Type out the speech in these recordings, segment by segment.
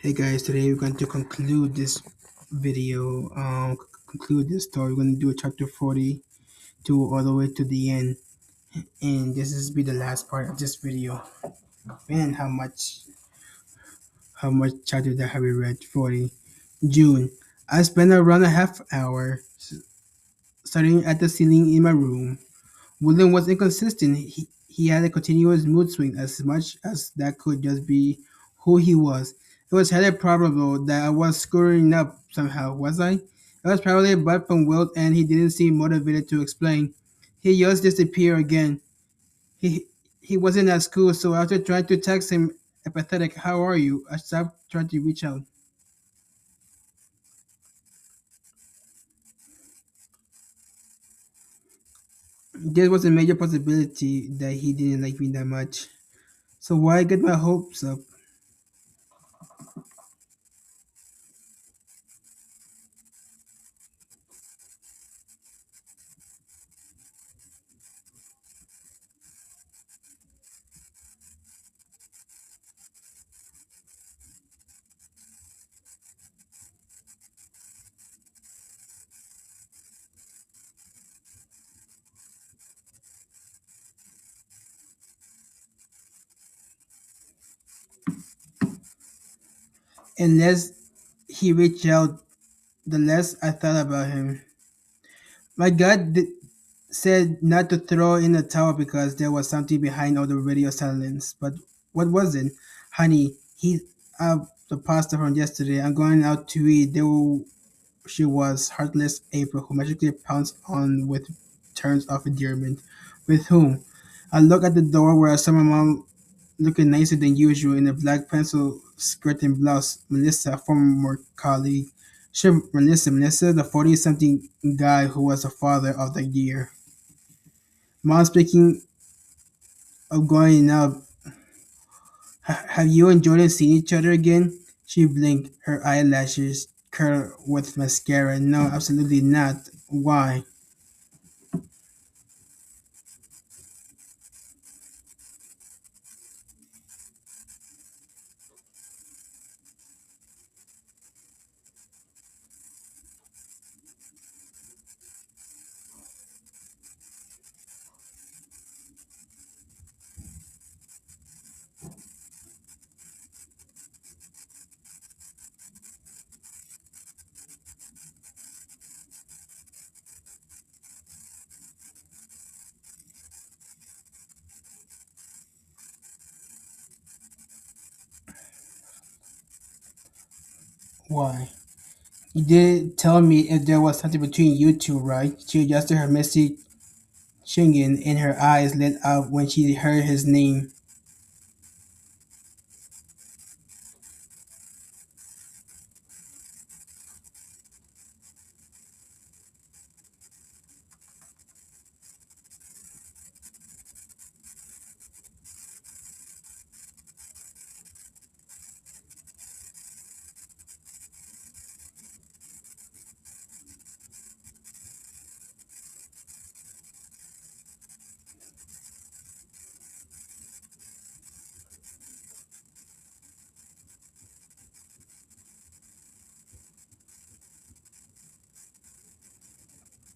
Hey guys, today we're going to conclude this video, conclude this story. We're going to do chapter 42 all the way to the end. And this is be the last part of this video. Man, how much chapter that have we read? 40. June. I spent around a half hour staring at the ceiling in my room. William was inconsistent. He had a continuous mood swing as much as that could just be who he was. It was highly probable that I was screwing up somehow, was I? It was probably a butt from Wilt and he didn't seem motivated to explain. He just disappeared again. He he wasn't at school, so after trying to text him apathetic, how are you? I stopped trying to reach out. There was a major possibility that he didn't like me that much. So why get my hopes up? Unless he reached out, the less I thought about him. My said not to throw in the towel because there was something behind all the radio silence. But what was it? Honey, heat up the pasta from yesterday. I'm going out to eat. She was heartless April who magically pounced on with terms of endearment. With whom? I looked at the door where I saw my mom looking nicer than usual in a black pencil skirt and blouse. Melissa, a former colleague. Sure, Melissa, the 40-something guy who was the father of the year. Mom, speaking of going out, have you and Jordan seen each other again? She blinked, her eyelashes curled with mascara. No, absolutely not. Why? Why? You didn't tell me if there was something between you two, right? She adjusted her misty chin and her eyes lit up when she heard his name.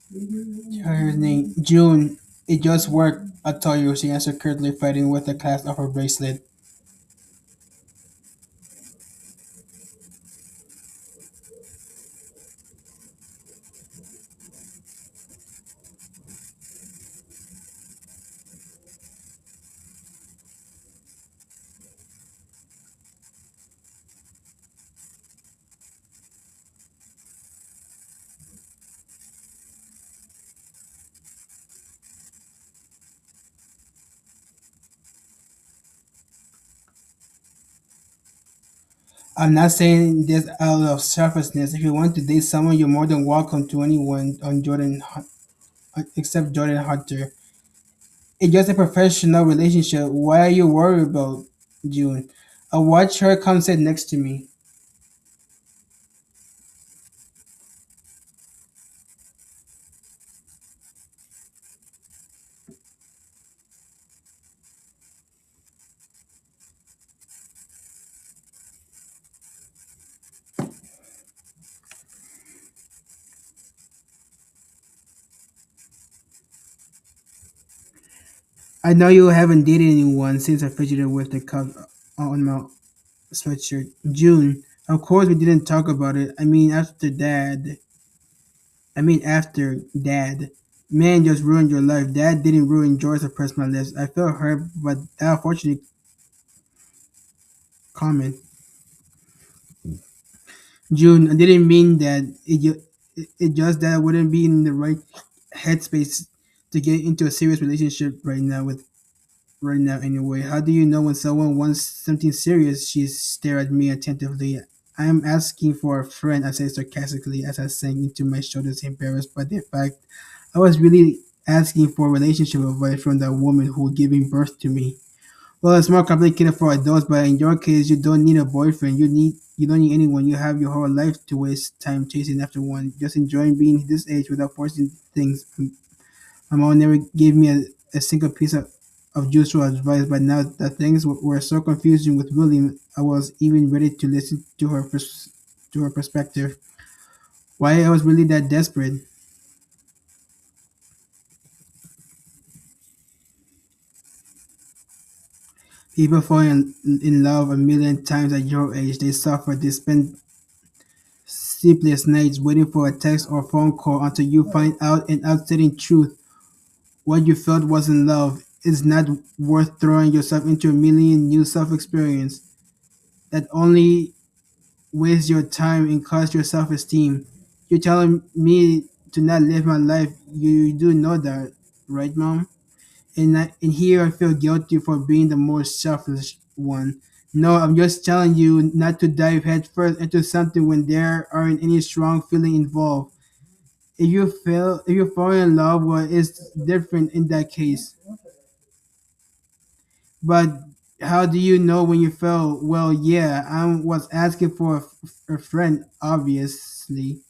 She heard his name. June. It just worked, I told you, she answered curtly, fighting with the clasp of her bracelet. I'm not saying this out of selfishness. If you want to date someone, you're more than welcome to anyone on except Jordan Hunter. It's just a professional relationship. Why are you worried about June? I watched her come sit next to me. I know you haven't dated anyone since I fidgeted with the cup on my sweatshirt. June. Of course we didn't talk about it. I mean after dad. Man just ruined your life. Dad didn't ruin yours or press my lips. I felt hurt, but that unfortunately comment. June, I didn't mean that. It just that I wouldn't be in the right headspace to get into a serious relationship right now anyway. How do you know when someone wants something serious? She stared at me attentively. I am asking for a friend, I said sarcastically as I sank into my shoulders, embarrassed by the fact I was really asking for relationship advice from the woman who giving birth to me. Well, it's more complicated for adults, but in your case, you don't need a boyfriend. You don't need anyone. You have your whole life to waste time chasing after one. Just enjoying being this age without forcing things. My mom never gave me a single piece of useful advice, but now that things were so confusing with William, I was even ready to listen to to her perspective. Why I was really that desperate? People fall in love a million times at your age. They suffer. They spend sleepless nights waiting for a text or phone call until you find out an upsetting truth. What you felt wasn't love. It's not worth throwing yourself into a million new self experience that only waste your time and cost your self esteem. You're telling me to not live my life. You do know that, right, Mom? And here I feel guilty for being the more selfish one. No, I'm just telling you not to dive headfirst into something when there aren't any strong feeling involved. If you fall in love, well, it's different in that case. But how do you know when you fell? Well, yeah, I was asking for a friend, obviously.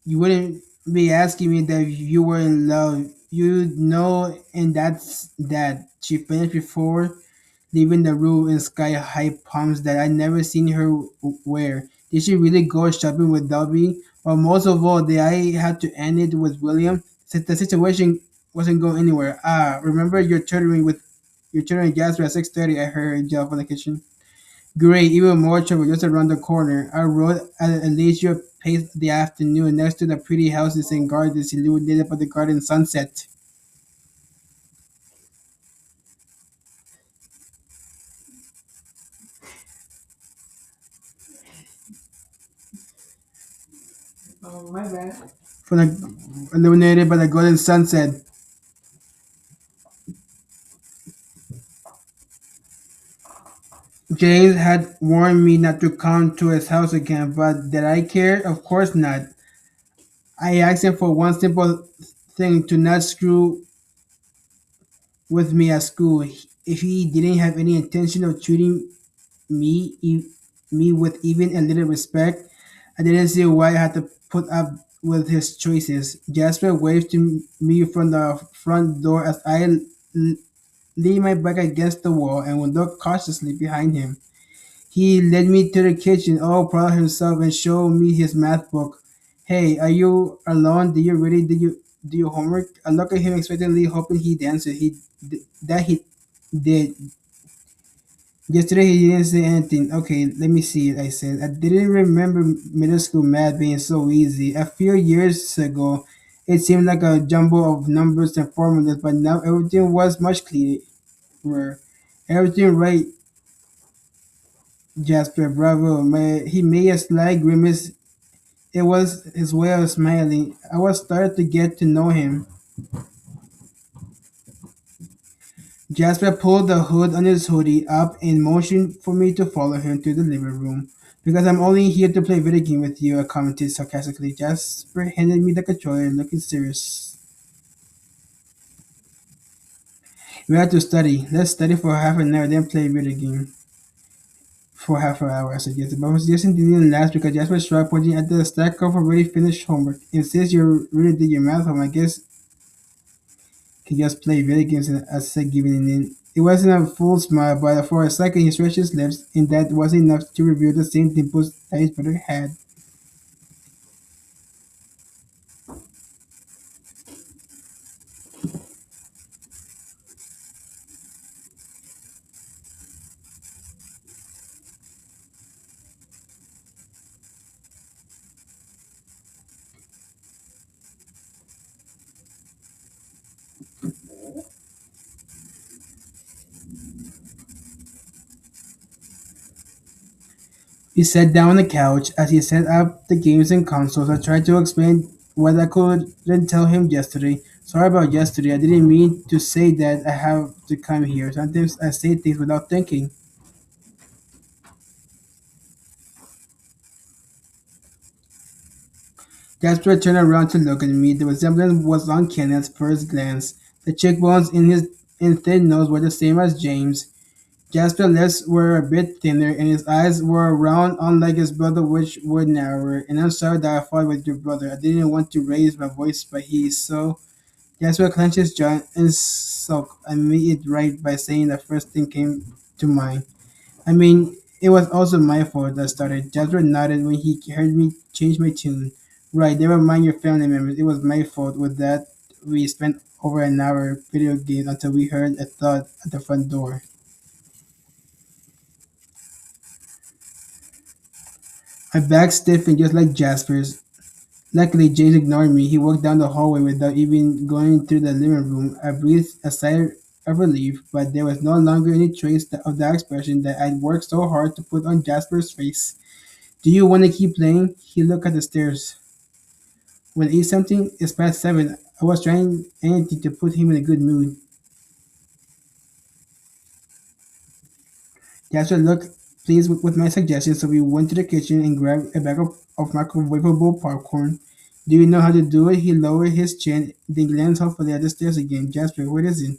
You wouldn't be asking me that if you were in love. You know, and that's that. She finished before leaving the room in sky high palms that I never seen her wear. Did she really go shopping with Dobby? Or most of all, did I have to end it with William? Since the situation wasn't going anywhere. Ah, remember your tutoring Jasper at 6:30. I heard her yell from the kitchen. Great, even more trouble just around the corner. I rode at a leisure pace the afternoon next to the pretty houses and gardens illuminated by the garden sunset. From the illuminated by the golden sunset. James had warned me not to come to his house again, but did I care? Of course not. I asked him for one simple thing to not screw with me at school. If he didn't have any intention of treating me e- me with even a little respect, I didn't see why I had to put up with his choices. Jasper waved to me from the front door as I leaned my back against the wall and would look cautiously behind him. He led me to the kitchen, all proud of himself, and showed me his math book. Hey, are you alone? Did you really do your homework? I looked at him expectantly, hoping he'd answer. He did. Yesterday he didn't say anything. Okay, let me see it, I said. I didn't remember middle school math being so easy. A few years ago, it seemed like a jumble of numbers and formulas, but now everything was much clearer. Everything right, Jasper, bravo. He made a slight grimace. It was his way of smiling. I was started to get to know him. Jasper pulled the hood on his hoodie up and motioned for me to follow him to the living room. Because I'm only here to play video game with you, I commented sarcastically. Jasper handed me the controller, looking serious. We have to study. Let's study for half an hour, then play video game. for half an hour, I suggested. But suggestion didn't last because Jasper started pointing at the stack of already finished homework. And since you really did your math home, I guess you can just play video games and I said giving it in. It wasn't a full smile, but for a second he stretched his lips, and that wasn't enough to reveal the same dimples that his brother had. He sat down on the couch. As he set up the games and consoles, I tried to explain what I couldn't tell him yesterday. Sorry about yesterday. I didn't mean to say that I have to come here. Sometimes I say things without thinking. Jasper turned around to look at me. The resemblance was uncanny at first glance. The cheekbones in his thin nose were the same as James. Jasper's lips were a bit thinner, and his eyes were round, unlike his brother, which were narrower. And I'm sorry that I fought with your brother. I didn't want to raise my voice, but he is so. Jasper clenched his jaw and sulked. I made it right by saying the first thing came to mind. I mean, it was also my fault that started. Jasper nodded when he heard me change my tune. Right, never mind your family members. It was my fault. With that, we spent over an hour video games until we heard a thud at the front door. My back stiffened just like Jasper's. Luckily, James ignored me. He walked down the hallway without even going through the living room. I breathed a sigh of relief, but there was no longer any trace of the expression that I'd worked so hard to put on Jasper's face. Do you want to keep playing? He looked at the stairs. When I eat something, it's past 7. I was trying anything to put him in a good mood. Jasper looked pleased with my suggestion, so we went to the kitchen and grabbed a bag of microwavable popcorn. Do you know how to do it? He lowered his chin, then glanced hopefully at the stairs again. Jasper, what is it?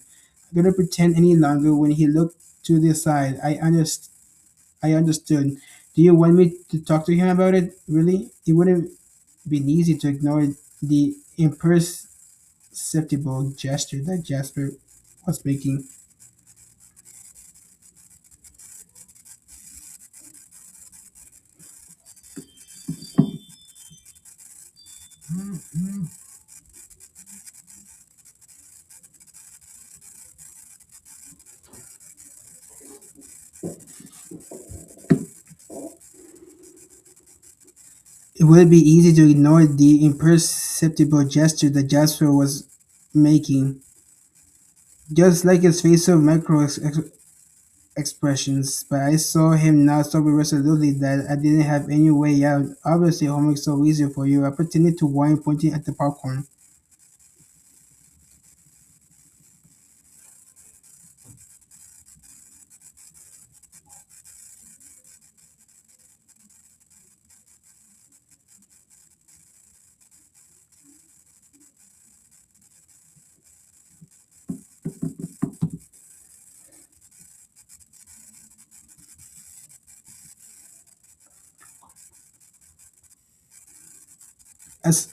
I couldn't pretend any longer when he looked to the side. I understood. Do you want me to talk to him about it? Really? It wouldn't be easy to ignore the imperceptible gesture that Jasper was making. It would be easy to ignore the imperceptible gesture that Jasper was making, just like his facial expressions, but I saw him now so resolutely that I didn't have any way out. Obviously, homework's so easy for you. I pretended to whine, pointing at the popcorn.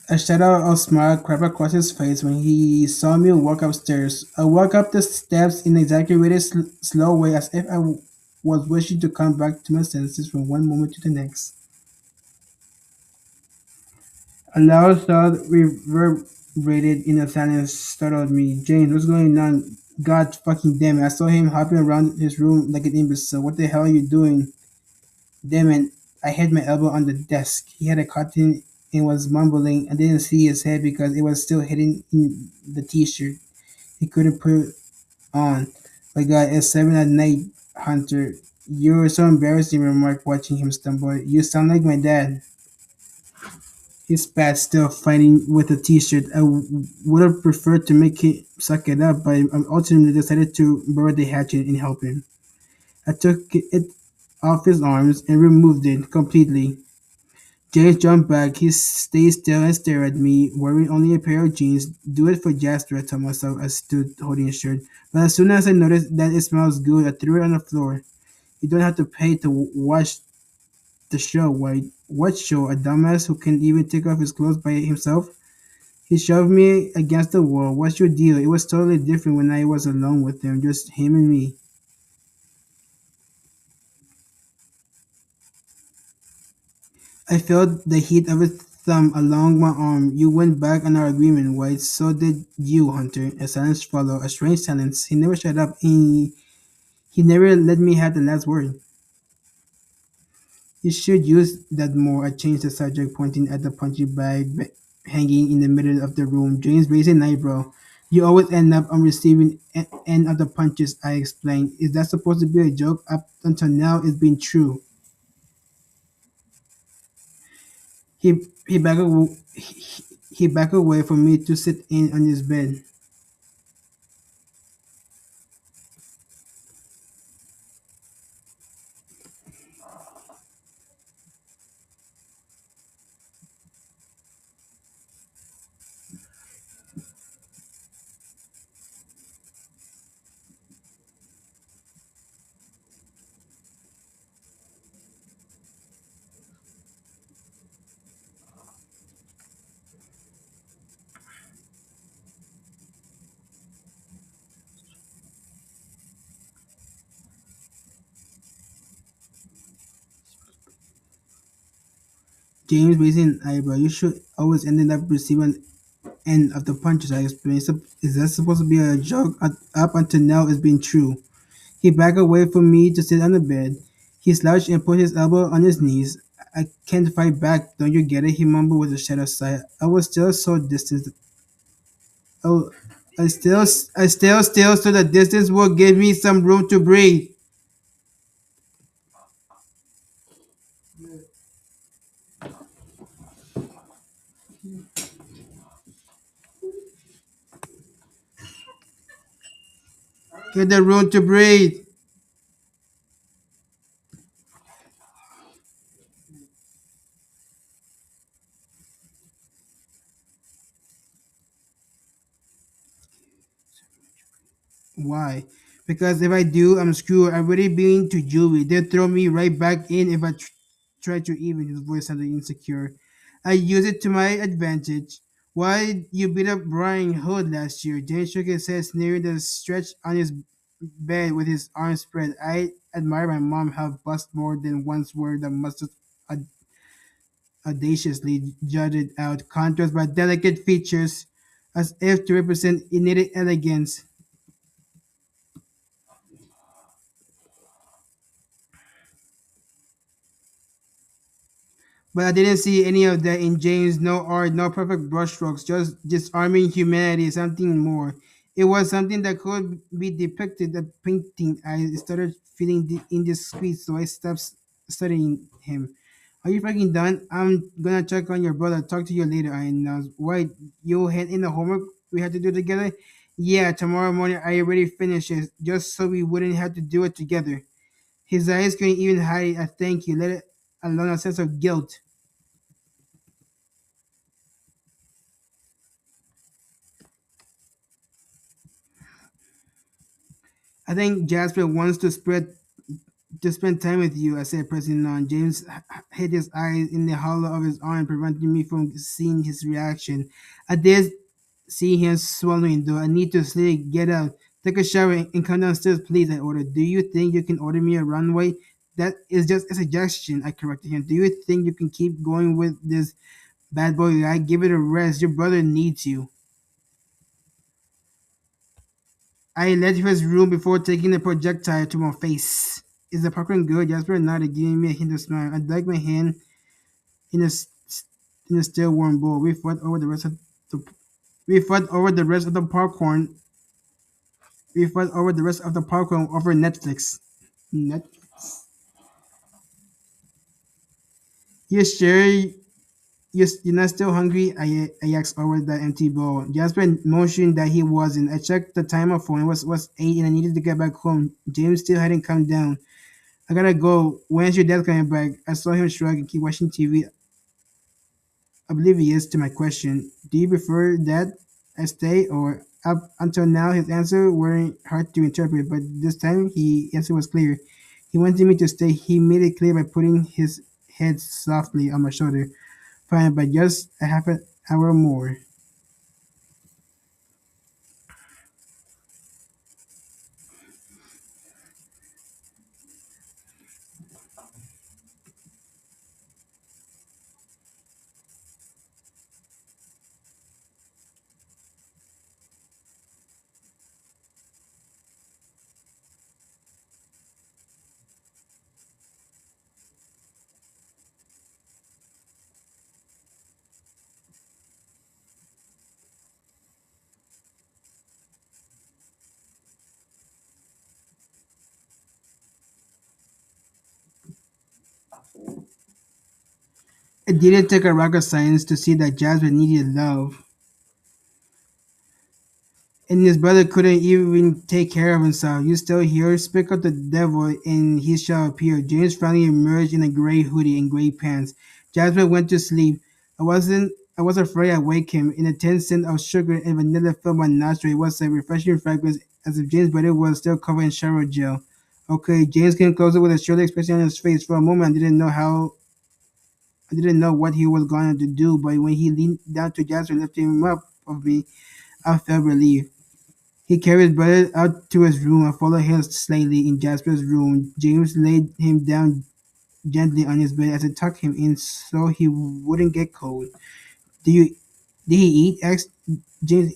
A shadow of smile crept across his face when he saw me walk upstairs. I walked up the steps in exactly a slow way as if was wishing to come back to my senses from one moment to the next. A loud thud reverberated in the silence, startled me. James, what's going on? God fucking damn it. I saw him hopping around his room like an imbecile. What the hell are you doing? Damn it. I hit my elbow on the desk. He had a cotton and was mumbling. I didn't see his head because it was still hidden in the t-shirt. He couldn't put it on. My God, it's 7 at night, Hunter. You're so embarrassing, remarked, watching him stumble. You sound like my dad. His spat, still fighting with the t-shirt. Would have preferred to make him suck it up, but I ultimately decided to borrow the hatchet and help him. I took it off his arms and removed it completely. James jumped back. He stayed still and stared at me, wearing only a pair of jeans. Do it for Jasper, I told myself. I stood holding his shirt. But as soon as I noticed that it smells good, I threw it on the floor. You don't have to pay to watch the show. Why? What show? A dumbass who can even take off his clothes by himself? He shoved me against the wall. What's your deal? It was totally different when I was alone with him, just him and me. I felt the heat of his thumb along my arm. You went back on our agreement, White. So did you, Hunter. A silence followed, a strange silence. He never shut up. He never let me have the last word. You should use that more. I changed the subject, pointing at the punching bag hanging in the middle of the room. James raised an eyebrow. You always end up on receiving end of the punches, I explained. Is that supposed to be a joke? Up until now, it's been true. He backed he backed away from me to sit in on his bed. James raising an eyebrow. You should always ended up receiving end of the punches, I explained. Is that supposed to be a joke? Up until now, it's been true. He backed away from me to sit on the bed. He slouched and put his elbow on his knees. I can't fight back, don't you get it? He mumbled with a shadow sigh. I was still so distant. Oh, I still, so the distance will give me some room to breathe. Get the room to breathe. Why? Because if I do, I'm screwed. I've already been to juvie. They'll throw me right back in if I try to even. His voice sounded insecure. I use it to my advantage. Why you beat up Brian Hood last year? James shook his head, sneering the stretch on his bed with his arms spread. I admire my mom have bust more than once where the must audaciously jutted out, contrast by delicate features as if to represent innate elegance. But I didn't see any of that in James. No art, no perfect brushstrokes, just disarming humanity, something more. It was something that could be depicted at painting. I started feeling indiscreet, so I stopped studying him. Are you fucking done? I'm gonna check on your brother. Talk to you later. I announced. Why? You hand in the homework we had to do together? Yeah, tomorrow morning I already finished it, just so we wouldn't have to do it together. His eyes couldn't even hide a thank you, let it alone a sense of guilt. I think Jasper wants to spend time with you, I said, pressing on. James hid his eyes in the hollow of his arm, preventing me from seeing his reaction. I did see him swallowing, though. I need to sleep. Get out. Take a shower and come downstairs, please, I ordered. Do you think you can order me a runway? That is just a suggestion, I corrected him. Do you think you can keep going with this bad boy guy? Give it a rest. Your brother needs you. I left his room before taking the projectile to my face. Is the popcorn good? Jasper nodded, giving me a hint of smile. I dug my hand in a in a still warm bowl. The we fought over the rest of the popcorn. We fought over the rest of the popcorn over Netflix. Net. You sure you're not still hungry? I asked over the empty bowl. Jasper motioned that he wasn't. I checked the timer phone. It was 8 and I needed to get back home. James still hadn't come down. I gotta go. When's your dad coming back? I saw him shrug and keep watching TV, oblivious to my question. Do you prefer that I stay or up until now his answer weren't hard to interpret, but this time his answer was clear. He wanted me to stay. He made it clear by putting his head softly on my shoulder. Fine, but just a half an hour more. It didn't take a rocket science to see that Jasmine needed love. And his brother couldn't even take care of himself. You still hear? Speak of the devil, and he shall appear. James finally emerged in a gray hoodie and gray pants. Jasmine went to sleep. I was afraid I'd wake him. In a 10 cent of sugar and vanilla filled my nostril. It was a refreshing fragrance, as if James' body was still covered in shower gel. Okay, James came closer with a surly expression on his face. For a moment, I didn't know what he was going to do, but when he leaned down to Jasmine, lifting him up of me, I felt relief. He carried his brother out to his room and followed him slightly in Jasper's room. James laid him down gently on his bed as he tucked him in so he wouldn't get cold. Do you did he eat? Asked James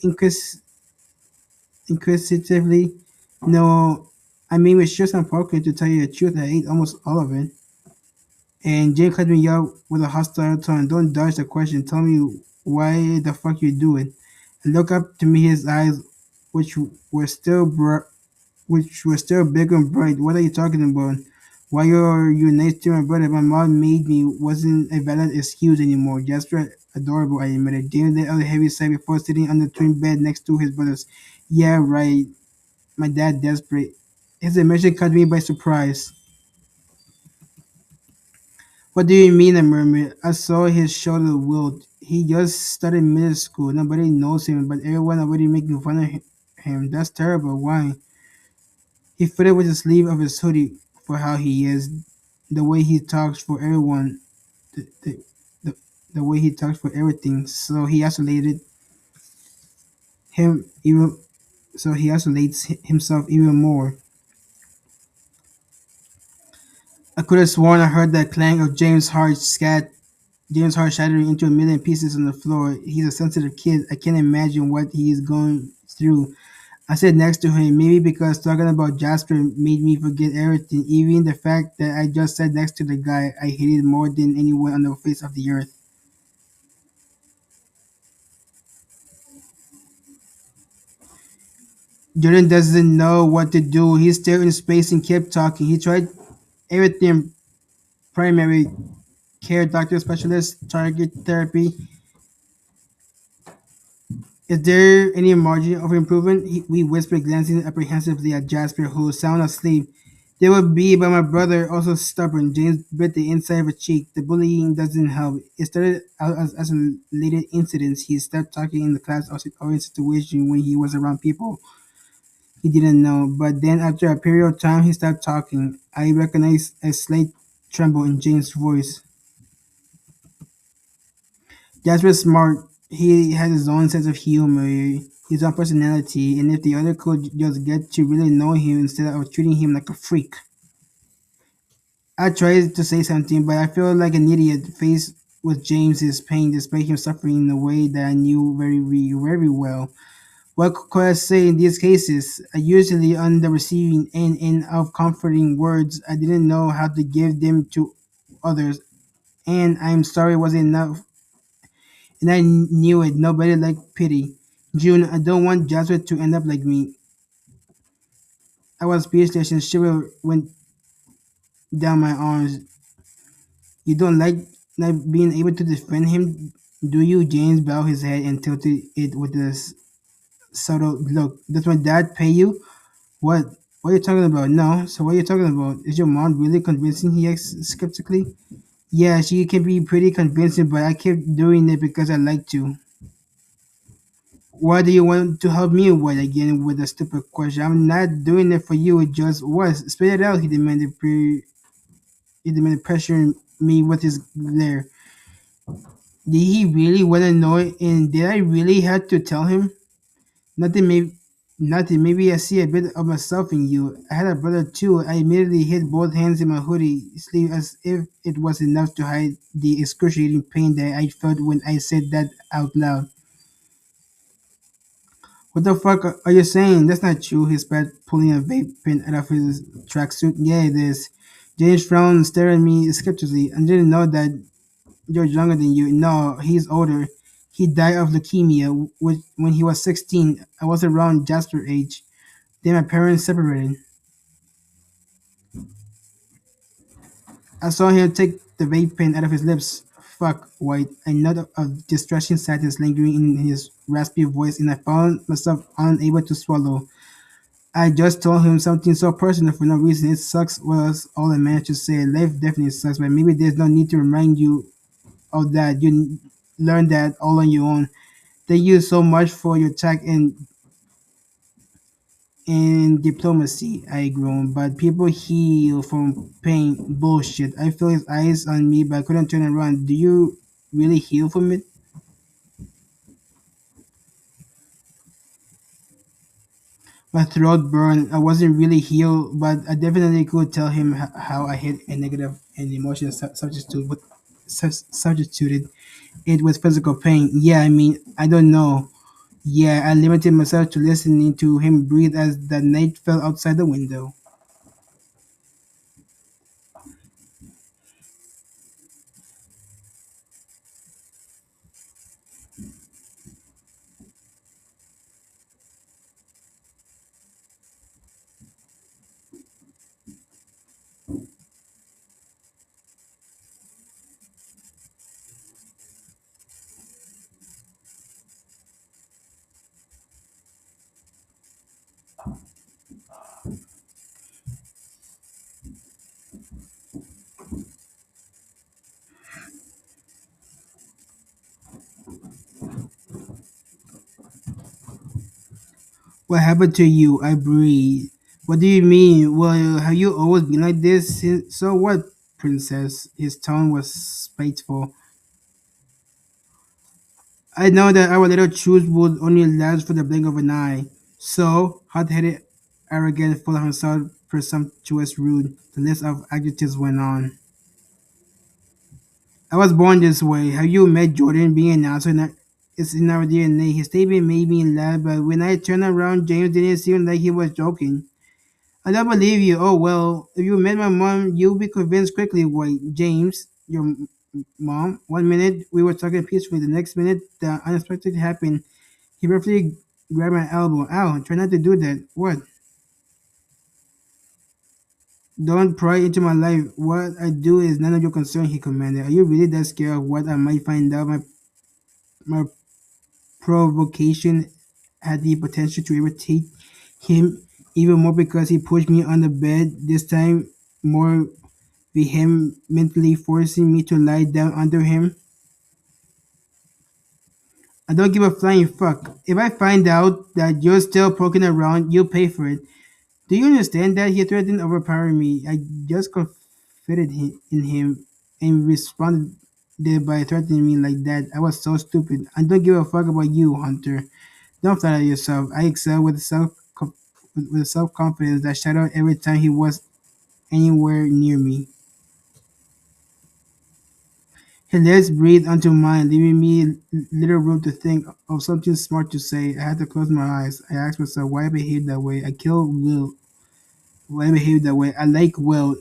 inquisitively. No, I mean with just some popcorn to tell you the truth, I ate almost all of it. And James cut me out with a hostile tone. Don't dodge the question. Tell me why the fuck you do it. And look up to me, his eyes, which were still which was still big and bright. What are you talking about? Why are you nice to my brother? My mom made me wasn't a valid excuse anymore. Jasper adorable, I admitted. James let out a heavy sigh before sitting on the twin bed next to his brothers. Yeah, right. My dad desperate. His admission caught me by surprise. What do you mean? I murmured. I saw his shoulder wilt. He just started middle school. Nobody knows him, but everyone already making fun of him. That's terrible. Why? He fitted with the sleeve of his hoodie for how he is, the way he talks for everyone, the, the, the, the way he talks for everything. Him even so he isolates himself even more. I could have sworn I heard the clang of James' heart shattering into a million pieces on the floor. He's a sensitive kid. I can't imagine what he is going through. I sat next to him, maybe because talking about Jasper made me forget everything, even the fact that I just sat next to the guy I hated more than anyone on the face of the earth. Jordan doesn't know what to do. He stared in space and kept talking. He tried everything: primary care, doctor, specialist, target therapy. Is there any margin of improvement? We whispered, glancing apprehensively at Jasper, who was sound asleep. There would be, but my brother, also stubborn. James bit the inside of his cheek. The bullying doesn't help. It started out as isolated incidents. He stopped talking in the class or in situation when he was around people he didn't know. But then, after a period of time, he stopped talking. I recognized a slight tremble in James' voice. Jasper was smart. He had his own sense of humor, his own personality, and if the other could just get to really know him instead of treating him like a freak. I tried to say something, but I felt like an idiot faced with James's pain despite him suffering in a way that I knew very well. What could I say in these cases? I usually on the receiving end of comforting words. I didn't know how to give them to others, and I'm sorry wasn't enough, and I knew it. Nobody liked pity. June, I don't want Jasper to end up like me. I was speechless and shiver went down my arms. You don't like not being able to defend him, do you? James bowed his head and tilted it with a subtle look. Does my dad pay you? What? What are you talking about? No. So what are you talking about? Is your mom really convincing? He asked skeptically. Yeah, she can be pretty convincing, but I kept doing it because I like to. What do you want to help me with again with a stupid question? I'm not doing it for you. It just was. Spit it out. He demanded pressuring me with his glare. Did he really want to know it? And did I really have to tell him? Nothing. Nothing. Maybe I see a bit of myself in you. I had a brother too. I immediately hid both hands in my hoodie sleeve as if it was enough to hide the excruciating pain that I felt when I said that out loud. What the fuck are you saying? That's not true. He spat, pulling a vape pen out of his tracksuit. Yeah, it is. James frowned, staring at me skeptically. I didn't know that you're younger than you. No, he's older. He died of leukemia when he was 16. I was around Jasper's age. Then my parents separated. I saw him take the vape pen out of his lips. Fuck, White. A note of distressing sadness lingering in his raspy voice, and I found myself unable to swallow. I just told him something so personal for no reason. It sucks was all I managed to say. Life definitely sucks, but maybe there's no need to remind you of that. You learned that all on your own. Thank you so much for your tact and diplomacy, I groaned. But people heal from pain. Bullshit. I feel his eyes on me, but I couldn't turn around. Do you really heal from it? My throat burned. I wasn't really healed, but I definitely could tell him how I hid a negative and emotional substituted it with physical pain. Yeah, I mean, I don't know. Yeah, I limited myself to listening to him breathe as the night fell outside the window. What happened to you? I breathed. What do you mean? Well, have you always been like this? So what, princess? His tone was spiteful. I know that our little truce would only last for the blink of an eye. So, hot-headed, arrogant, full of himself, presumptuous, rude, the list of adjectives went on. I was born this way. Have you met Jordan? Being an asshole it's in our DNA. His statement made me laugh, but when I turned around, James didn't seem like he was joking. I don't believe you. Oh well, if you met my mom, you'll be convinced quickly. Wait, James, your mom. 1 minute we were talking peacefully. The next minute, the unexpected happened. He roughly grabbed my elbow. Ow! Try not to do that. What? Don't pry into my life. What I do is none of your concern. He commanded. Are you really that scared of what I might find out? My provocation had the potential to irritate him even more because he pushed me on the bed. This time, more vehemently forcing me to lie down under him. I don't give a flying fuck. If I find out that you're still poking around, you'll pay for it. Do you understand that? He threatened overpowering me. I just confided in him and responded by threatening me like that. I was so stupid. I don't give a fuck about you, Hunter. Don't flatter yourself. I excel with self confidence that shadowed every time he was anywhere near me. His lips breathed onto mine, leaving me little room to think of something smart to say. I had to close my eyes. I asked myself why I behaved that way. I killed Will. Why I behaved that way. I like Will,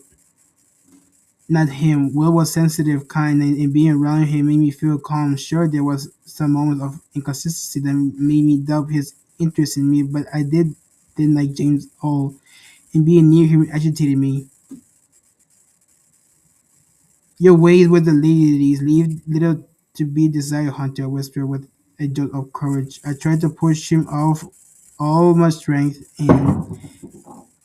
not him. Will was sensitive, kind, and being around him made me feel calm. Sure, there was some moments of inconsistency that made me doubt his interest in me, but didn't like James all, and being near him agitated me. Your ways with the ladies leave little to be desired, Hunter whispered with a jolt of courage. I tried to push him off all my strength and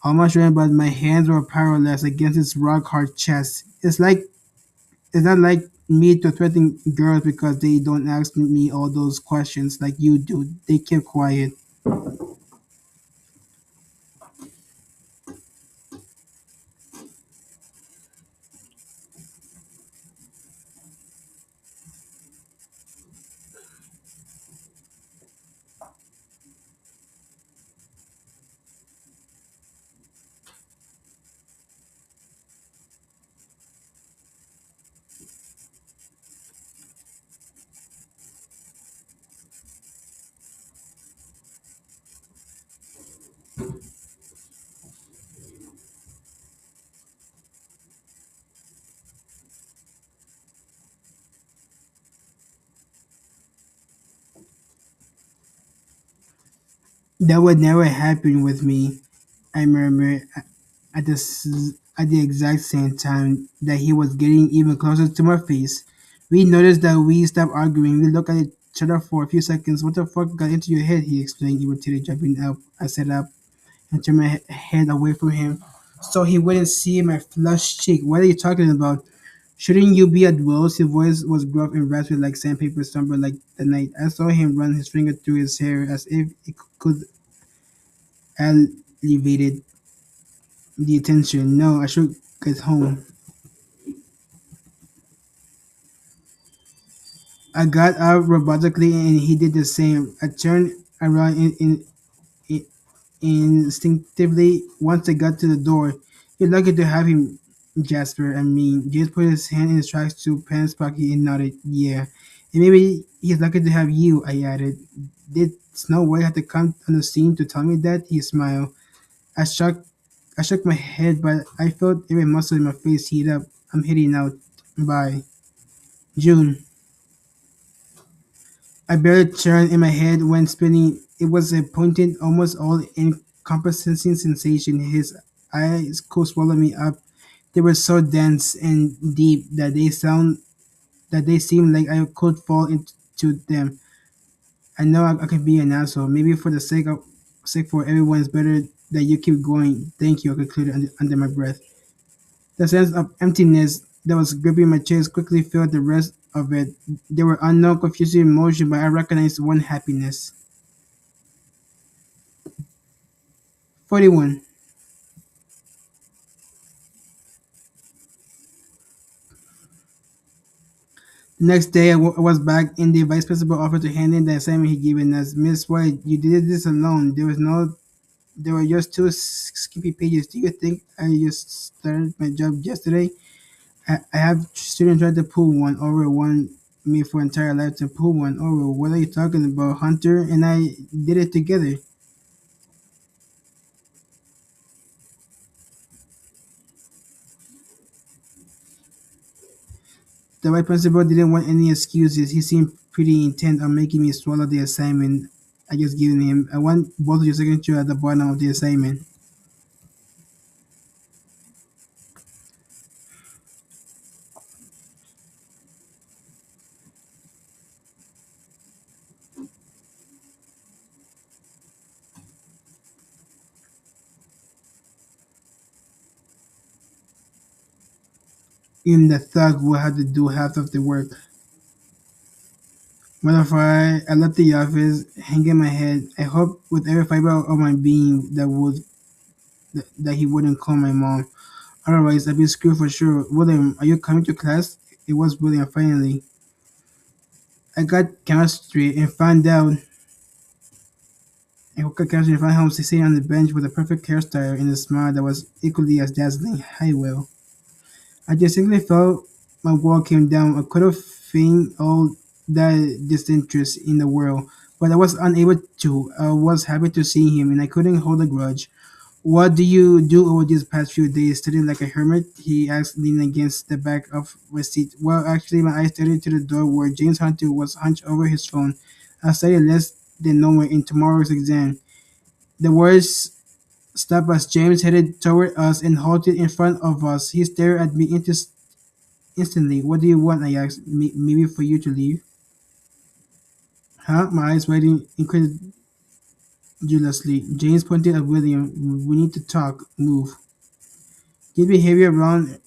all my strength, but my hands were powerless against his rock hard chest. It's not like me to threaten girls because they don't ask me all those questions like you do. They keep quiet. That would never happen with me. I murmured at at the exact same time that he was getting even closer to my face. We noticed that we stopped arguing. We looked at each other for a few seconds. What the fuck got into your head? He explained, irritated, jumping up. I sat up and turned my head away from him so he wouldn't see my flushed cheek. What are you talking about? Shouldn't you be at Will's? His voice was gruff and raspy like sandpaper, somber like the night. I saw him run his finger through his hair as if it could alleviate the attention. No, I should get home. I got up robotically and he did the same. I turned around in, instinctively once I got to the door. You're lucky to have him, Jasper. I mean, James put his hand in his tracks to pants pocket and nodded. Yeah. And maybe he's lucky to have you, I added. Did Snow White have to come on the scene to tell me that? He smiled. I shook, I shook my head, but I felt every muscle in my face heat up. I'm heading out. Bye. June. I barely turned in my head when spinning. It was a pointed, almost all-encompassing sensation. His eyes could swallow me up. They were so dense and deep that they seemed like I could fall into them. I know I could be an asshole. Maybe for the sake for everyone, it's better that you keep going. Thank you. I concluded under my breath. The sense of emptiness that was gripping my chest quickly filled the rest of it. There were unknown, confusing emotions, but I recognized one happiness. 41. The next day, I was back in the vice principal office to hand in the assignment he given us. Miss White, you did this alone. There were just two skippy pages. Do you think I just started my job yesterday? I have students try to pull one over one me for entire life to pull one over. What are you talking about? Hunter and I did it together. The vice principal didn't want any excuses. He seemed pretty intent on making me swallow the assignment I just given him. I want both of your signature at the bottom of the assignment. Even the thug will have to do half of the work. I left the office, hanging my head. I hoped with every fiber of my being that he wouldn't call my mom. Otherwise, I'd be screwed for sure. William, are you coming to class? It was William finally. I got chemistry and found out I got chemistry and found him sitting on the bench with a perfect hairstyle and a smile that was equally as dazzling. Hi, Will. I distinctly felt my world came down. I could have feigned all that disinterest in the world, but I was unable to. I was happy to see him, and I couldn't hold a grudge. What do you do over these past few days? Studying like a hermit? He asked, leaning against the back of my seat. Well, actually, my eyes stared to the door where James Hunter was hunched over his phone. I studied less than normal in tomorrow's exam. The words stopped as James headed toward us and halted in front of us. He stared at me instantly. What do you want? I asked. Maybe for you to leave? Huh? My eyes widened incredulously. James pointed at William. We need to talk. Move. His behavior around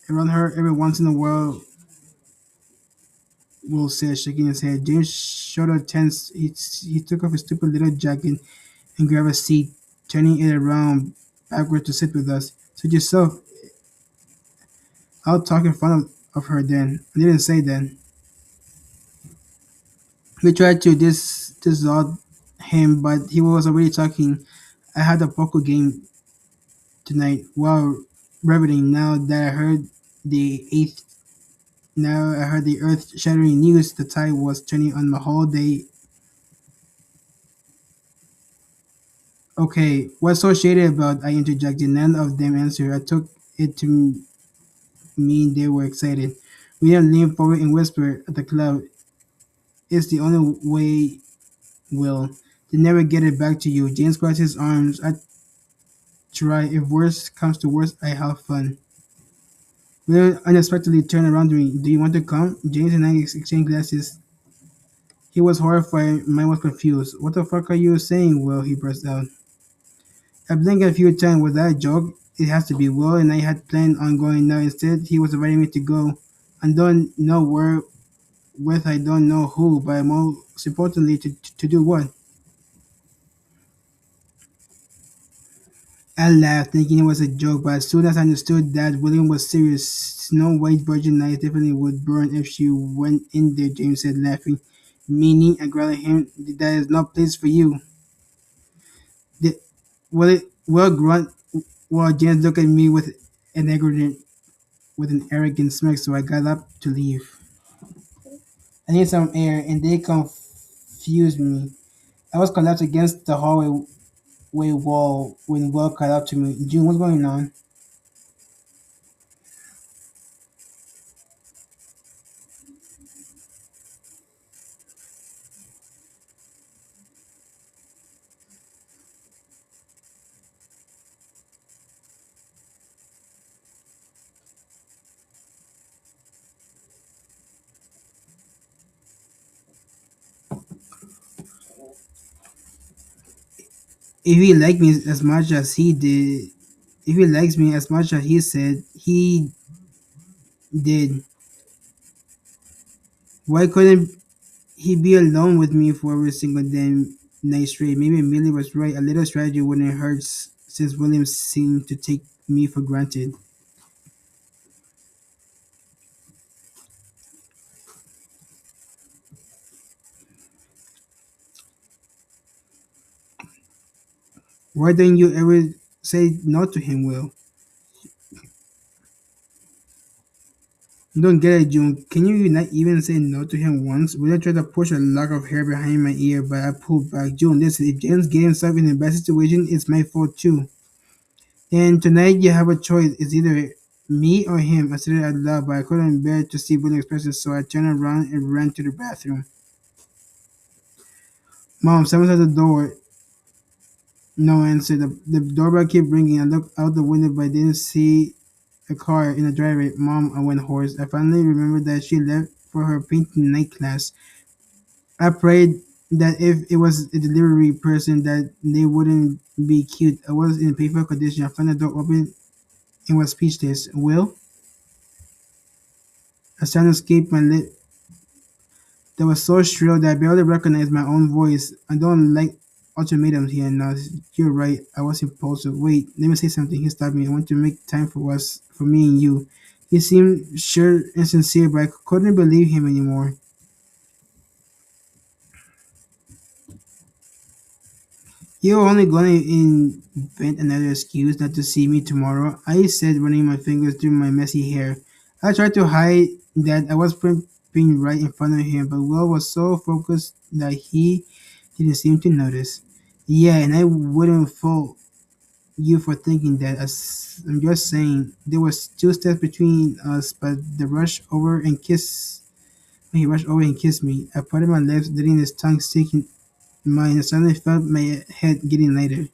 her every once in a while. Will said, shaking his head. James showed a tense. He took off his stupid little jacket and grabbed a seat, turning it around backward to sit with us. Suit yourself. I'll talk in front of her then. I didn't say that. We tried to dissuade him, but he was already talking. I had a poker game tonight while riveting. The eighth. Now I heard the earth-shattering news. The tide was turning on the whole day. Okay, what's so shady about? I interjected. None of them answered. I took it to mean they were excited. William leaned forward and whispered at the cloud, "It's the only way, Will. They never get it back to you." James crossed his arms. I try. If worse comes to worse, I have fun. Will unexpectedly turned around to me. Do you want to come? James and I exchanged glances. He was horrified. Mine was confused. What the fuck are you saying, Will? He burst out. I blinked a few times. Was that a joke? It has to be. Will and I had planned on going now. Instead, he was inviting me to go. I don't know where with I don't know who, but most importantly, to do what? I laughed, thinking it was a joke, but as soon as I understood that William was serious, Snow White Virgin Eyes definitely would burn if she went in there, James said, laughing. Meaning, I growled at him, that is no place for you. The, well, grunt, well, James looked at me an arrogant, with an arrogant smirk, so I got up to leave. I needed some air, and they confused me. I was collapsed against the hallway wall when Will caught up to me. June, what's going on? If he liked me as much as he did, if he likes me as much as he said he did, why couldn't he be alone with me for every single damn night straight? Maybe Millie was right. A little strategy wouldn't hurt since William seemed to take me for granted. Why don't you ever say no to him, Will? You don't get it, June. Can you not even say no to him once? Will I tried to push a lock of hair behind my ear, but I pulled back. June, listen, if James get himself in a bad situation, it's my fault too. And tonight you have a choice. It's either me or him. I said it out loud, but I couldn't bear to see William's expression, so I turned around and ran to the bathroom. Mom, someone's at the door. No answer. The doorbell kept ringing. I looked out the window, but I didn't see a car in the driveway. Mom, I went hoarse. I finally remembered that she left for her painting night class. I prayed that if it was a delivery person, that they wouldn't be cute. I was in painful condition. I found the door open and was speechless. Will? A sound escaped my lips that was so shrill that I barely recognized my own voice. I don't like ultimatums here now. You're right. I was impulsive. Wait, let me say something. He stopped me. I want to make time for us, for me and you. He seemed sure and sincere, but I couldn't believe him anymore. You're only going to invent another excuse not to see me tomorrow, I said, running my fingers through my messy hair. I tried to hide that I was being right in front of him, but Will was so focused that he didn't seem to notice. Yeah, and I wouldn't fault you for thinking that. As I'm just saying, there was 2 steps between us, but he rushed over and kissed me. I parted my lips, letting his tongue stick in mine, and suddenly felt my head getting lighter.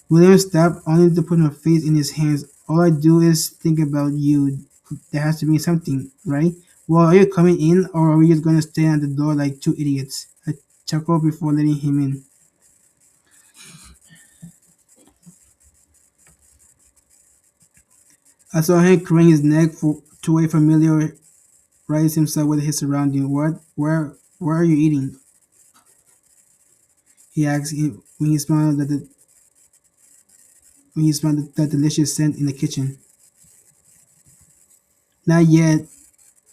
William stopped, only to put my face in his hands. All I do is think about you. That has to mean something, right? Well, are you coming in, or are we just going to stand at the door like two idiots? I chuckled before letting him in. I saw him crane his neck to a familiar. familiarized himself with his surroundings. Where are you eating? He asked when he smelled that delicious scent in the kitchen. Not yet.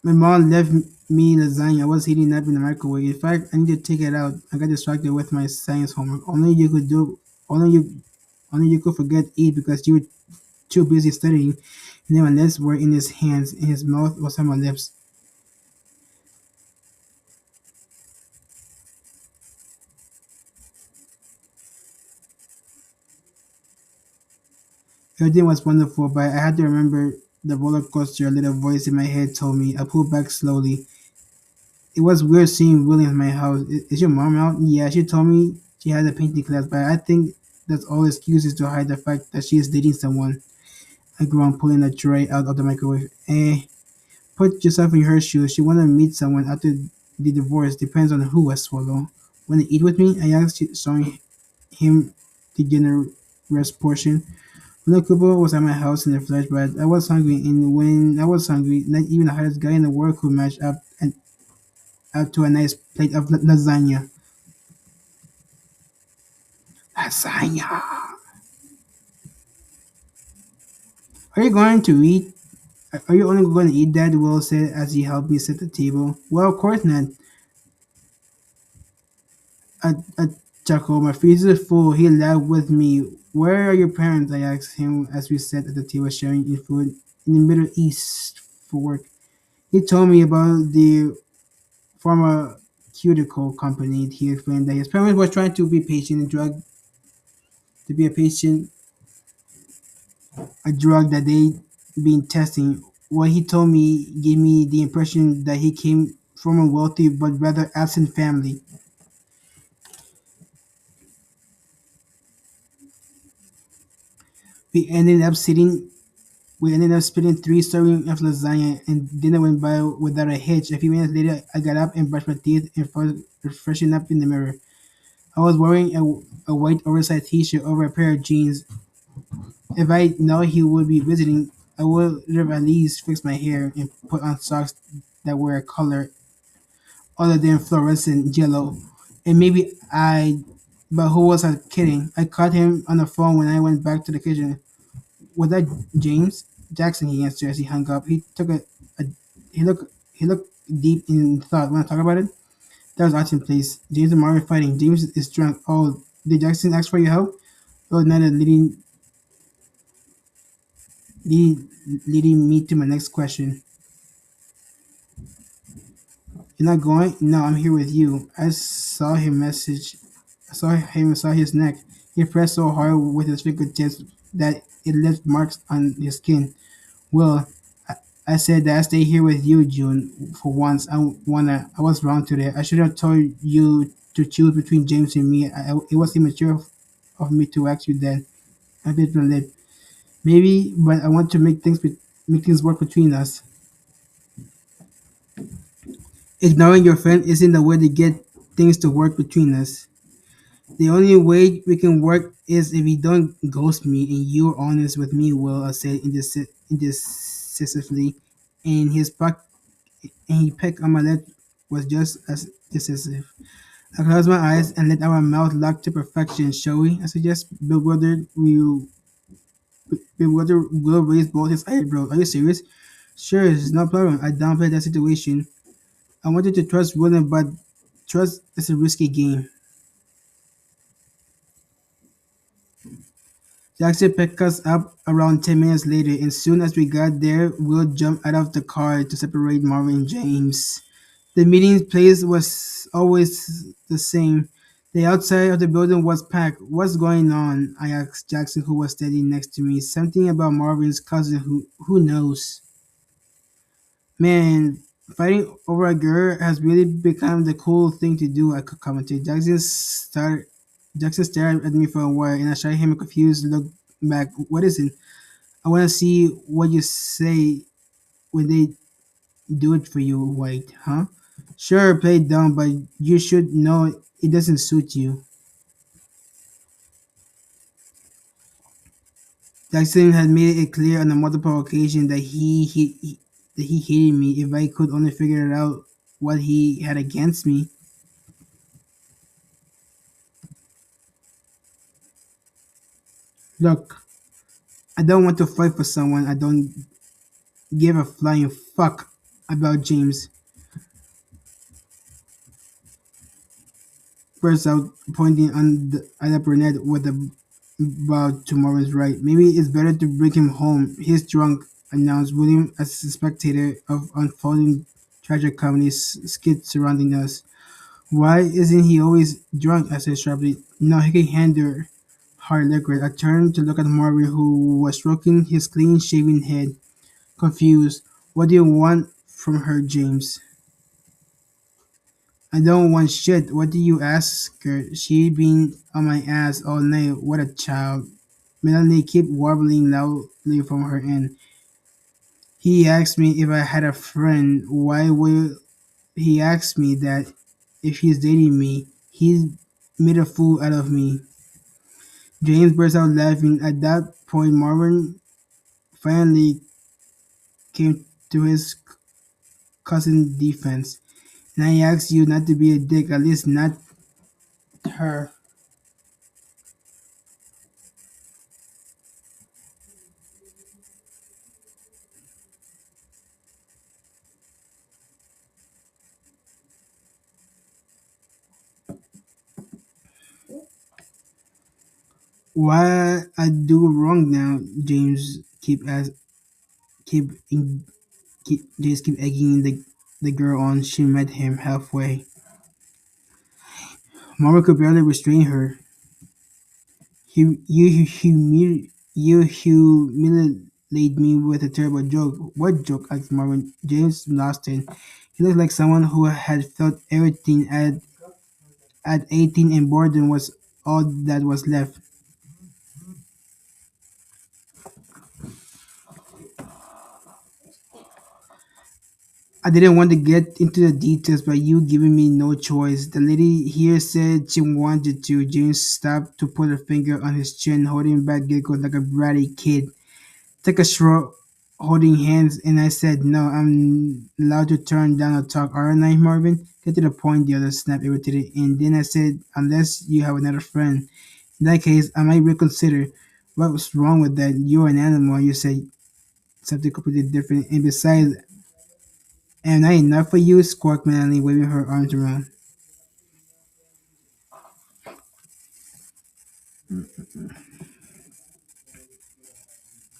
My mom left me lasagna. I was heating up in the microwave. In fact, I need to take it out. I got distracted with my science homework. Only you, only you could forget eat because you were too busy studying. And then my lips were in his hands, and his mouth was on my lips. Everything was wonderful, but I had to remember the roller coaster. A little voice in my head told me. I pulled back slowly. It was weird seeing William in my house. Is your mom out? Yeah, she told me she had a painting class, but I think that's all excuses to hide the fact that she is dating someone. I groaned, pulling a tray out of the microwave. Put yourself in her shoes. She wanted to meet someone after the divorce. Depends on who I swallow. Want to eat with me? I asked, showing him the generous portion. When Kubo was at my house in the flesh, but I was hungry, and when I was hungry, not even the hottest guy in the world could match up to a nice plate of lasagna. Lasagna. Are you going to eat? Are you only going to eat that? Will said as he helped me set the table. Well, of course not. I chuckled. My freezer is full. He laughed with me. Where are your parents? I asked him as we sat at the table sharing in food in the Middle East for work. He told me about the pharmaceutical company. He explained that his parents were trying to be patient and drug to be a drug that they been testing. What he told me gave me the impression that he came from a wealthy but rather absent family. We ended up sitting We ended up spitting 3 servings of lasagna, and dinner went by without a hitch. A few minutes later, I got up and brushed my teeth and freshened up in the mirror. I was wearing a white oversized t-shirt over a pair of jeans. If I know he would be visiting, I would have at least fixed my hair and put on socks that were a color other than fluorescent yellow. And maybe but who was I kidding? I caught him on the phone when I went back to the kitchen. Was that James Jackson? He answered as he hung up. A he looked deep in thought. Want to talk about it? That was Austin Place. James and Marvin fighting. James is drunk. Oh, did Jackson ask for your help? Oh, not leading, leading me to my next question. You're not going? No, I'm here with you. I saw him saw his neck. He pressed so hard with his fingertips that it left marks on his skin. Well, I, I said that I stay here with you, June. For once, I was wrong today. I should have told you to choose between James and me. It was immature of me to ask you then. I bit my lip. Maybe, but I want to make things work between us. Ignoring your friend isn't the way to get things to work between us. The only way we can work is if you don't ghost me and you're honest with me, Will, I said indecisively, and and he pecked on my lip was just as decisive. I closed my eyes and let our mouth lock to perfection, shall we? I suggest bewildered Will raised both his eyebrows. Are you serious? Sure, it's no problem. I downplayed that situation. I wanted to trust William, but trust is a risky game. Jackson picked us up around 10 minutes later, and soon as we got there, Will jumped out of the car to separate Marvin and James. The meeting place was always the same. The outside of the building was packed. What's going on? I asked Jackson, who was standing next to me. Something about Marvin's cousin, who knows? Man, fighting over a girl has really become the cool thing to do, I commented. Jackson stared at me for a while, and I shot him a confused look back. What is it? I want to see what you say when they do it for you, White, huh? Sure, play it down, but you should know it doesn't suit you. Jackson had made it clear on a multiple occasion that that he hated me. If I could only figure it out what he had against me. Look, I don't want to fight for someone I don't give a flying fuck about. James burst out, pointing at the brunette with a bow to Marvin's right. Maybe it's better to bring him home. He's drunk, announced William as a spectator of unfolding tragic comedy skit surrounding us. Why isn't he always drunk? I said sharply. No, he can handle hard liquor. I turned to look at Marvin, who was stroking his clean shaven head, confused. What do you want from her, James? I don't want shit. What do you ask her? She been on my ass all night. What a child. Melanie kept warbling loudly from her end. He asked me if I had a friend. Why would he ask me that if he's dating me? He's made a fool out of me. James burst out laughing. At that point, Marvin finally came to his cousin's defense. And I asked you not to be a dick, at least not her. What I do wrong now? James keep in, keep egging the girl on. She met him halfway. Mama could barely restrain her. You humiliate me with a terrible joke. What joke? Asked Marvin. James lost it. He looked like someone who had felt everything at 18 and boredom was all that was left. I didn't want to get into the details, but you giving me no choice. The lady here said she wanted to. James stopped to put her finger on his chin, holding back giggles like a bratty kid. Took a shrug, holding hands, and I said, "No, I'm allowed to turn down a talk, aren't I, Marvin?" Get to the point, the other snapped, irritated. And then I said, "Unless you have another friend. In that case, I might reconsider." What was wrong with that? You're an animal. You said something completely different. And besides, am I enough for you? Squawked Melanie, waving her arms around.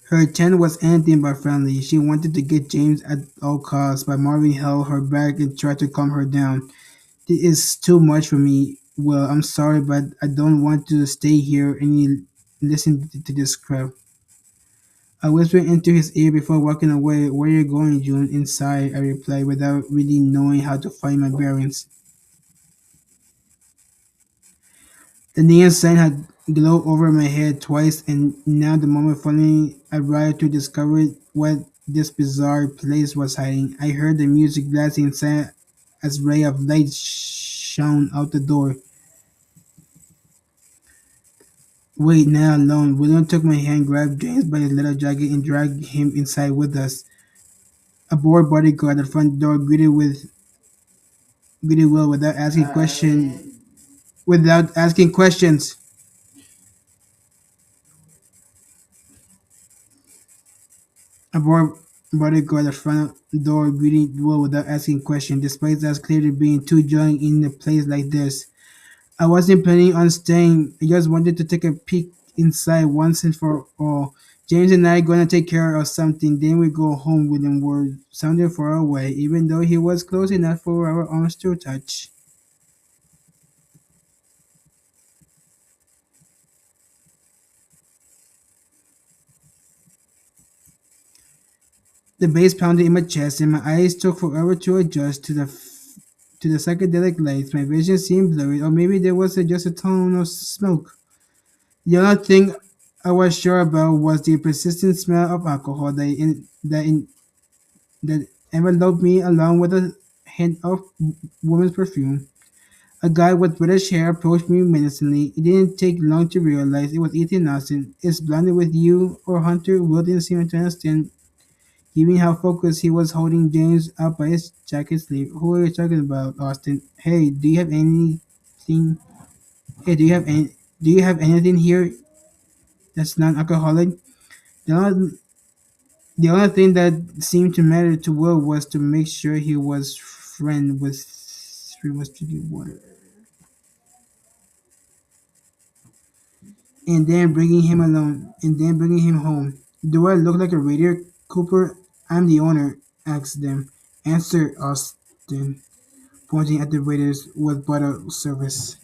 Her intent was anything but friendly. She wanted to get James at all costs, but Marvin held her back and tried to calm her down. This is too much for me. Well, I'm sorry, but I don't want to stay here and listen to this crap. I whispered into his ear before walking away. Where are you going, June? Inside, I replied without really knowing how to find my bearings. The neon sign had glowed over my head twice, and now the moment finally arrived to discover what this bizarre place was hiding. I heard the music blasting inside as ray of light shone out the door. Wait, now alone. William took my hand, grabbed James by his leather jacket, and dragged him inside with us. A bored bodyguard at the front door greeted Will without asking questions. A bodyguard at the front door greeted Will without asking questions, despite us clearly being too young in a place like this. I wasn't planning on staying. I just wanted to take a peek inside once and for all. James and I gonna take care of something, then we go home with him. Were sounding far away, even though he was close enough for our arms to touch. The bass pounded in my chest, and my eyes took forever to adjust to the psychedelic lights. My vision seemed blurry, or maybe there was just a ton of smoke. The only thing I was sure about was the persistent smell of alcohol that enveloped me, along with a hint of woman's perfume. A guy with reddish hair approached me menacingly. It didn't take long to realize it was Ethan Austin. Is blinded with you or Hunter? Will didn't seem to understand. Given how focused he was holding James up by his jacket sleeve. Who are you talking about, Austin? Hey, do you have anything? Hey, do you have anything here that's non-alcoholic? The only, the only thing that seemed to matter to Will was to make sure he was friend was drinking water, and then bringing him home. Do I look like a radiator, Cooper? I'm the owner. Asked them. Answer, Austin, pointing at the waiters with bottle service.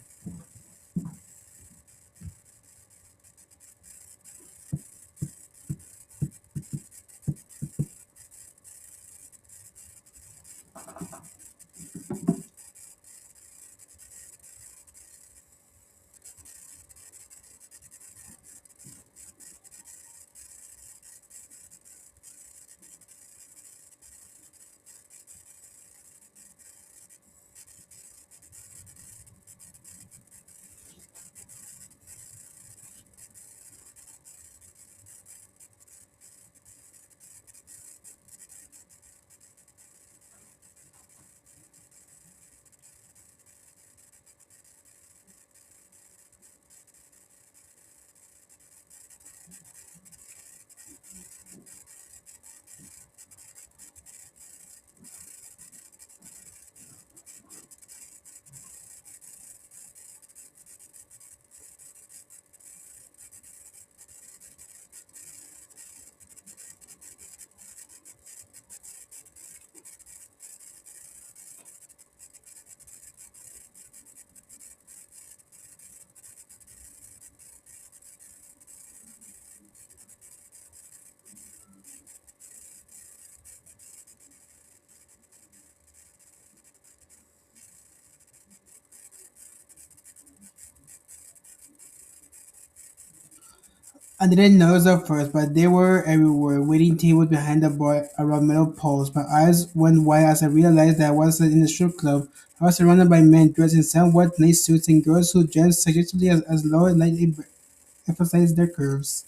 I didn't notice at first, but they were everywhere, waiting tables behind the bar around metal poles. My eyes went wide as I realized that I wasn't in a strip club. I was surrounded by men dressed in somewhat nice suits and girls who danced suggestively as low and lightly emphasized their curves.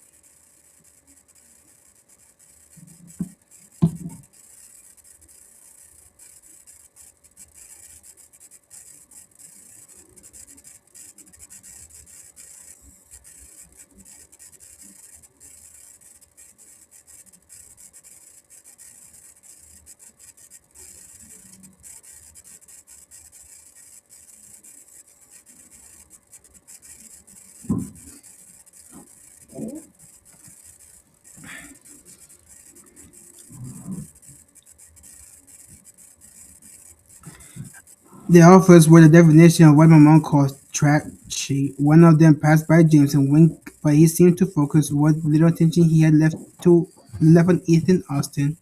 The offers were the definition of what my mom calls trashy. One of them passed by James and winked, but he seemed to focus what little attention he had left on Ethan Austin.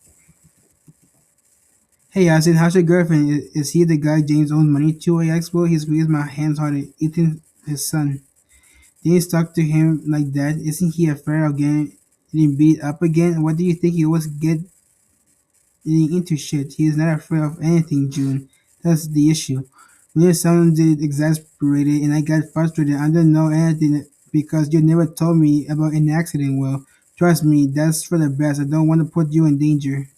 Hey Austin, how's your girlfriend? Is he the guy James owes money to? I asked. Will he squeezed my hands harder. Ethan, his son. James talk to him like that. Isn't he afraid of getting beat up again? What do you think he was getting into shit? He is not afraid of anything, June. That's the issue. Really sounded exasperated and I got frustrated. I don't know anything because you never told me about an accident. Well, trust me, that's for the best. I don't want to put you in danger.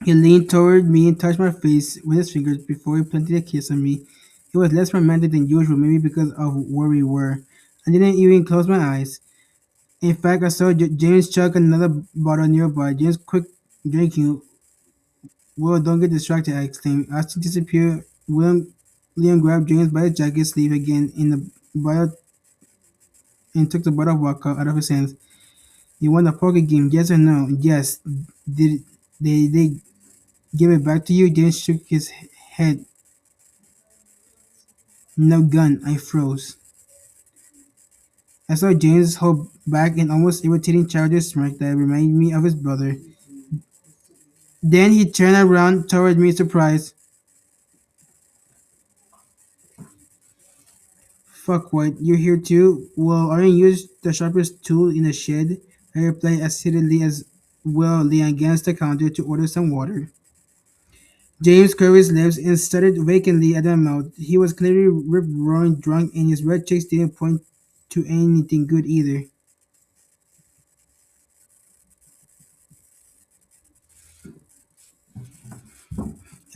He leaned toward me and touched my face with his fingers before he planted a kiss on me. It was less romantic than usual, maybe because of where we were. I didn't even close my eyes. In fact, I saw James chug another bottle nearby. James, quick drinking. Will, don't get distracted, I exclaimed. As he disappeared, William grabbed James by his jacket sleeve again in the bottle and took the bottle of vodka out of his hands. You want a poker game, yes or no? Yes. Did they give it back to you? James shook his head. No gun. I froze. I saw James hold back an almost irritating childish smirk that reminded me of his brother. Then he turned around toward me surprised. Fuck what, you're here too? Well, aren't you the sharpest tool in the shed? I replied as sedately as Will leaned against the counter to order some water. James curved his lips and stared vacantly at my mouth. He was clearly rip-roaring drunk and his red cheeks didn't point to anything good either.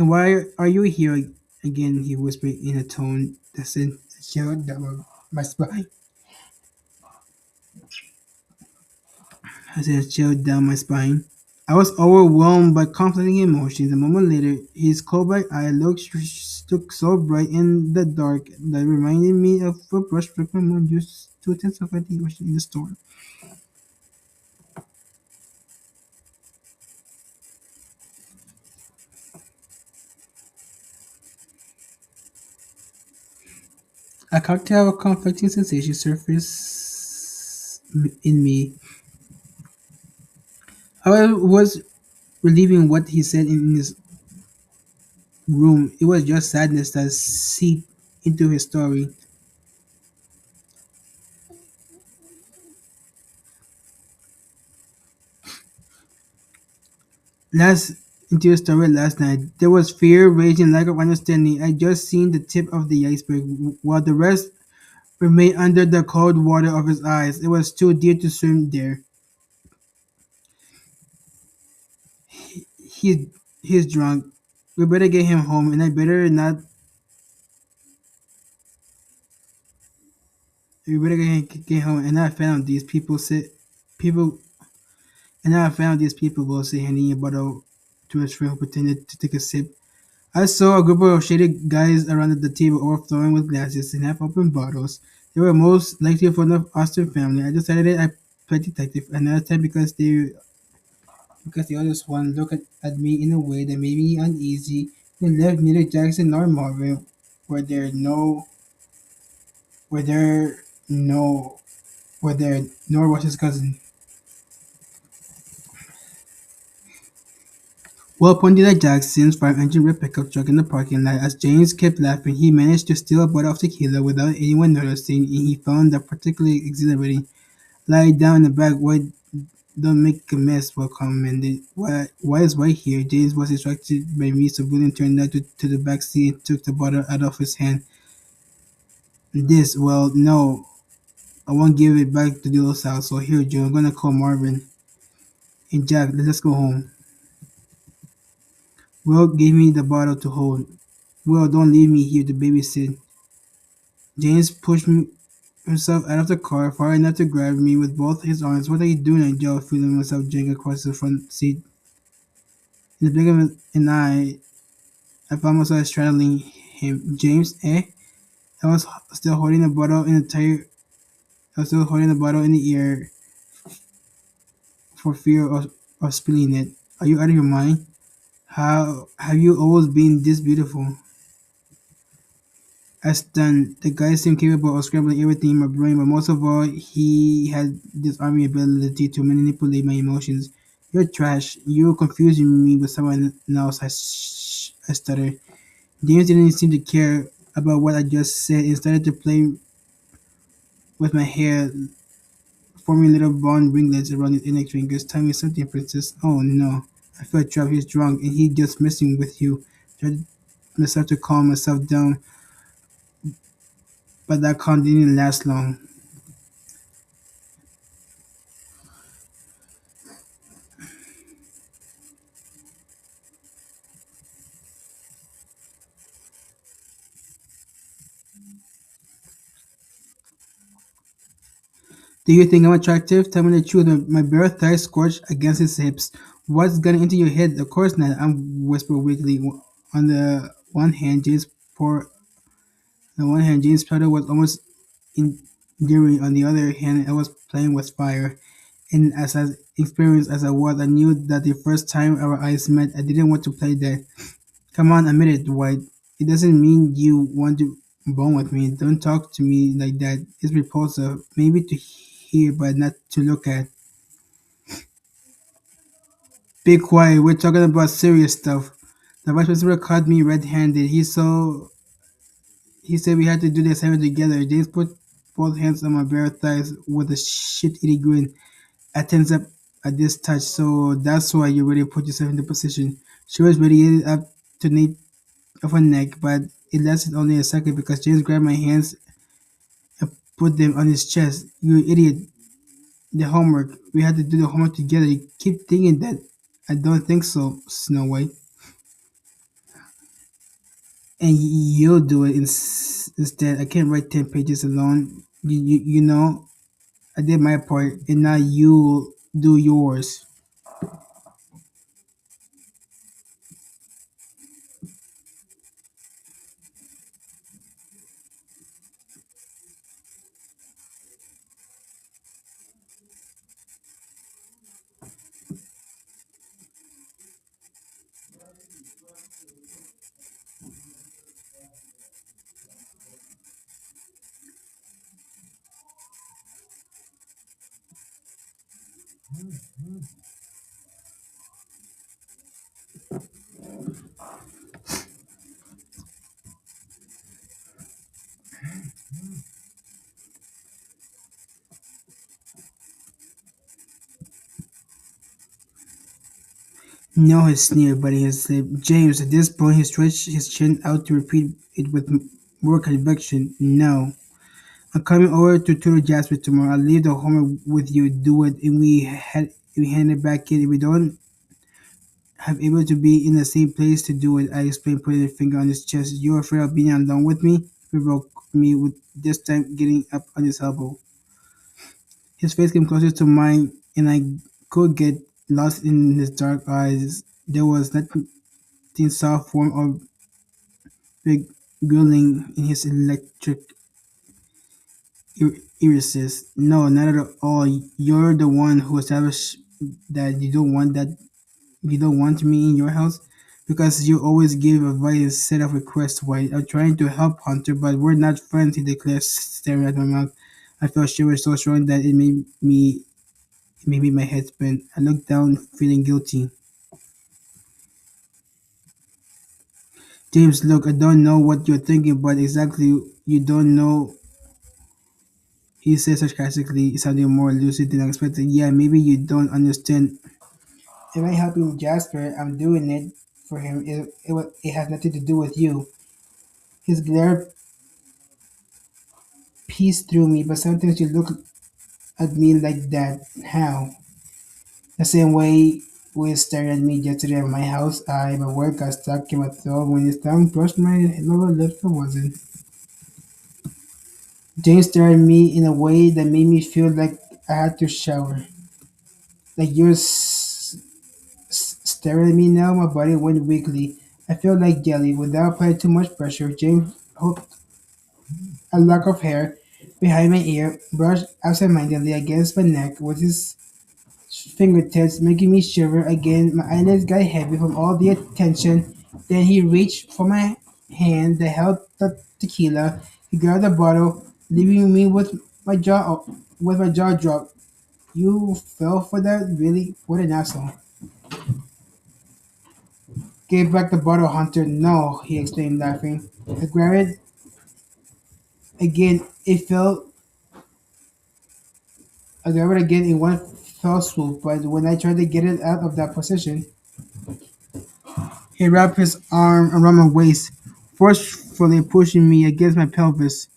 And why are you here again? He whispered in a tone that sent a chill down my spine. I sent a chill down my spine. I was overwhelmed by conflicting emotions. A moment later, his cold-black eye looked so bright in the dark that it reminded me of a brushstroke my mom used to intensify the ocean in the storm. A cocktail of conflicting sensations surfaced in me. I was relieving what he said in his room. It was just sadness that seeped into his story. Last into his story last night, there was fear, rage, and lack of understanding. I just seen the tip of the iceberg, while the rest remained under the cold water of his eyes. It was too deep to swim there. He's he's drunk. We better get him home, and I better not. We better get home. And I found these people, and I found these people will say handing a bottle to his friend who pretended to take a sip. I saw a group of shady guys around the table overflowing with glasses and half-open bottles. They were most likely from the Austin family. I decided I played detective another time because the others one looked at me in a way that made me uneasy. And left neither Jackson nor Marvin were there no were there no were there nor was his cousin. Well, pointed at Jackson's fire-engine red pickup truck in the parking lot. As James kept laughing, he managed to steal a bottle of tequila without anyone noticing, and he found that particularly exhilarating. Lie down in the back, why don't make a mess, Will commented. Why is White here? James was distracted by me, so William turned out to the back seat and took the bottle out of his hand. No, I won't give it back to the little South, so here, Joe, I'm gonna call Marvin. And Jack, let's go home. Will gave me the bottle to hold. Will, don't leave me here to babysit. James pushed himself out of the car far enough to grab me with both his arms. What are you doing? I yelled, feeling myself drag across the front seat. In the blink of an eye, I found myself straddling him. James, eh? I was still holding the bottle in the tire. I was still holding the bottle in the air for fear of spilling it. Are you out of your mind? How have you always been this beautiful? I stunned. The guy seemed capable of scrambling everything in my brain, but most of all, he had this army ability to manipulate my emotions. You're trash. You're confusing me with someone else. I stuttered. James didn't seem to care about what I just said and started to play with my hair, forming little blonde ringlets around his index fingers. Tell me something, princess. Oh no. I felt trapped. He's drunk and he just messing with you. Tried myself to calm myself down, but that calm didn't last long. Do you think I'm attractive? Tell me the truth. My bare thighs scorched against his hips. What's getting into your head? Of course not. I'm whispered weakly. On the one hand, James' powder was almost endearing. On the other hand, I was playing with fire. And as experienced as I was, I knew that the first time our eyes met, I didn't want to play that. Come on, admit it, Dwight. It doesn't mean you want to bone with me. Don't talk to me like that. It's repulsive. Maybe to hear, but not to look at. Be quiet. We're talking about serious stuff. The vice principal caught me red-handed. He said we had to do the assignment together. James put both hands on my bare thighs with a shit-eating grin. I tense up at this touch, so that's why you really put yourself in the position. She was ready up to nape of her neck, but it lasted only a second because James grabbed my hands and put them on his chest. You idiot. The homework. We had to do the homework together. You keep thinking that. I don't think so, Snow White. and you'll do it instead. I can't write 10 pages alone. You know, I did my part, and now you do yours. No, he sneered, biting his lip. James, at this point, he stretched his chin out to repeat it with more conviction. No. I'm coming over to tutor Jasper tomorrow. I'll leave the homework with you. Do it, and we hand it back in. If we don't have able to be in the same place to do it, I explained, putting a finger on his chest. You're afraid of being alone with me? He broke me with this time getting up on his elbow. His face came closer to mine, and I could get lost in his dark eyes. There was nothing soft form or big grilling in his electric irises. No, not at all. You're the one who established that you don't want me in your house because you always give advice instead of requests. Why? I'm trying to help Hunter, but we're not friends. He declared, staring at my mouth. I felt shivers so strong that it made my head spin. I looked down, feeling guilty. James, look, I don't know what you're thinking, but exactly you don't know. He said sarcastically, sounding more lucid than expected. Yeah, maybe you don't understand. If I'm helping Jasper, I'm doing it for him. It has nothing to do with you. His glare pierced through me, but sometimes you look at me like that. How? The same way we stared at me yesterday at my house. My word got stuck in my throat when his tongue brushed my lower lip. I wasn't. James stared at me in a way that made me feel like I had to shower. Like you're staring at me now, my body went weakly. I felt like jelly. Without applying too much pressure, James hooked a lock of hair behind my ear, brushed absentmindedly against my neck with his fingertips, making me shiver again. My eyelids got heavy from all the attention. Then he reached for my hand that held the tequila. He grabbed the bottle, leaving me with my jaw dropped. You fell for that? Really? What an asshole. Gave back the bottle, Hunter. No, he exclaimed, laughing. I grabbed it again. I grabbed it again in one fell swoop, but when I tried to get it out of that position, he wrapped his arm around my waist, forcefully pushing me against my pelvis.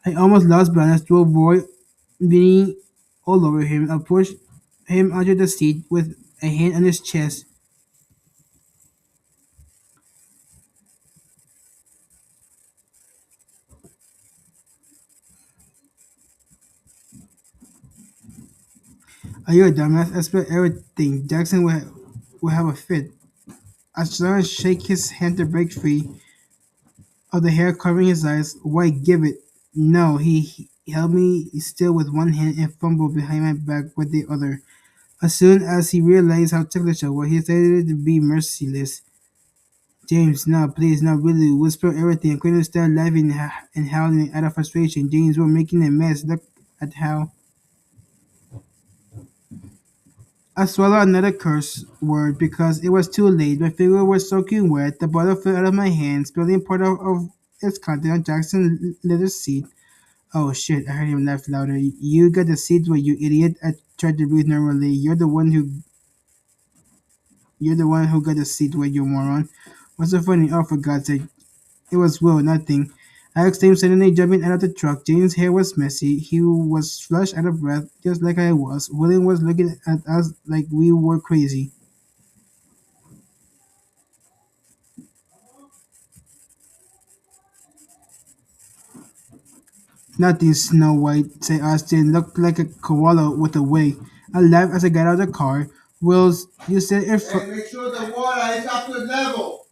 I almost lost balance to avoid being all over him. I pushed him under the seat with a hand on his chest. Are you a dumbass? I spilled everything. Jackson will have a fit. I saw him shake his hand to break free of the hair covering his eyes. Why give it? No, he held me still with one hand and fumbled behind my back with the other. As soon as he realized how ticklish I was, he decided to be merciless. James, no, please, no, really, whisper everything. I couldn't stop laughing and howling out of frustration. James, we're making a mess. Look at how. I swallowed another curse word because it was too late. My fingers were soaking wet. The bottle fell out of my hand, spilling part of its content on Jackson's leather seat. Oh shit, I heard him laugh louder. You got the seat where you idiot. I tried to breathe normally. You're the one who got the seat where you moron. What's so funny? Oh, for God's sake. It was Will, nothing. I exclaimed, suddenly jumping out of the truck. James' hair was messy. He was flushed out of breath, just like I was. William was looking at us like we were crazy. Nothing, Snow White, said Austin. Looked like a koala with a wig. I laughed as I got out of the car. Wills, you said in front. Hey, make sure the water is up to level.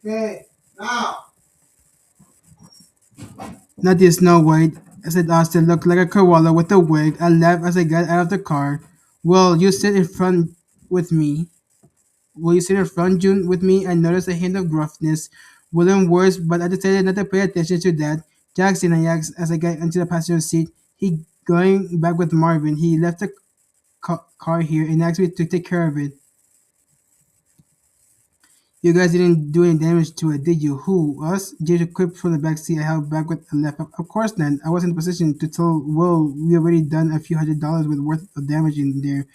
Okay, now. Nothing, Snow White, said Austin. Looked like a koala with a wig. I laughed as I got out of the car. Will you sit in front with me? Will you sit in front, June, with me? I noticed a hint of gruffness, wooden words, but I decided not to pay attention to that. Jackson, I asked as I got into the passenger seat. He going back with Marvin. He left the car here and asked me to take care of it. You guys didn't do any damage to it, did you? Who? Us? James quipped from the back seat. I held back with a left. Of course not. I wasn't in a position to tell Will we already done a few $100 worth of damage in there.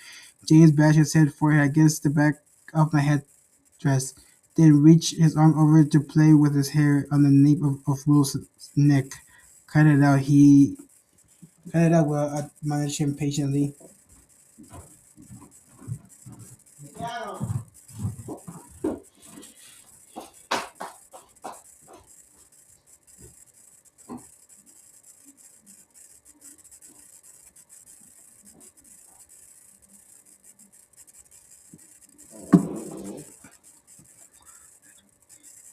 James bashed his head forehead against the back of my headdress, then reached his arm over to play with his hair on the nape of Will's neck. Cut it out. He cut it out. Well, admonished him patiently.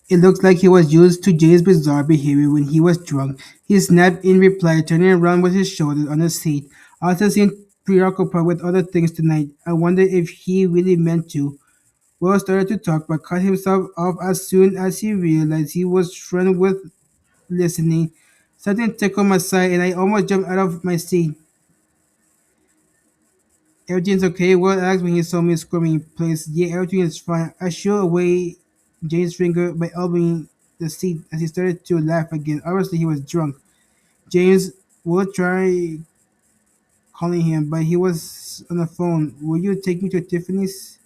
It looked like he was used to Jay's bizarre behavior when he was drunk. He snapped in reply, turning around with his shoulders on the seat. Arthur seemed preoccupied with other things tonight. I wondered if he really meant to. Will started to talk, but cut himself off as soon as he realized he was friend with listening. Something tickled my side, and I almost jumped out of my seat. Everything's okay? Will asked when he saw me squirming in place. Yeah, everything is fine. I shoo away James' finger by elbowing the seat as he started to laugh again. Obviously, he was drunk. James will try calling him, but he was on the phone. Will you take me to Tiffany's?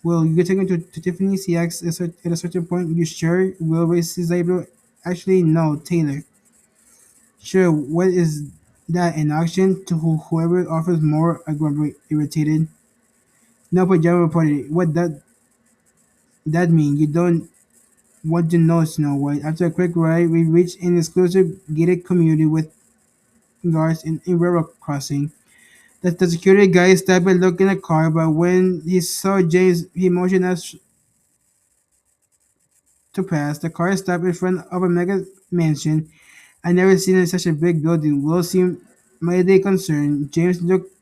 Will you take me to Tiffany's? He asked at a certain point. You sure? Will raised his eyebrow. Actually, no, Taylor. Sure, what is that, an auction? To whoever offers more, I grumbled, irritated. No, pajama reported. What that mean? You don't want to know, Snow White. After a quick ride, we reached an exclusive gated community with guards and a railroad crossing. The security guy stopped and looked in the car, but when he saw James, he motioned us to pass. The car stopped in front of a mega mansion. I never seen such a big building. Will seemed mightily concerned. James looked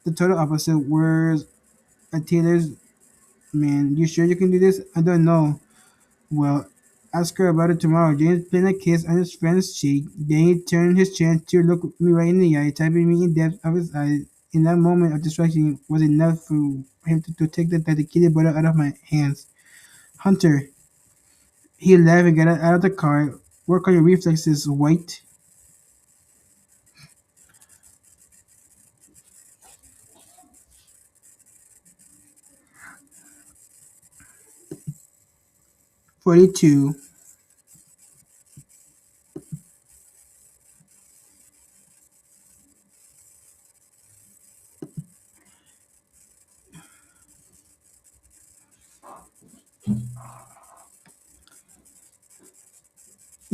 the total opposite. Where's a Taylor's man? You sure you can do this? I don't know. Well, ask her about it tomorrow. James pinned a kiss on his friend's cheek. Then he turned his chin to look me right in the eye, tapping me in depth of his eyes. In that moment of distraction was enough for him to take the dedicated butter out of my hands. Hunter, he laughed and got out of the car. Work on your reflexes, White. 42.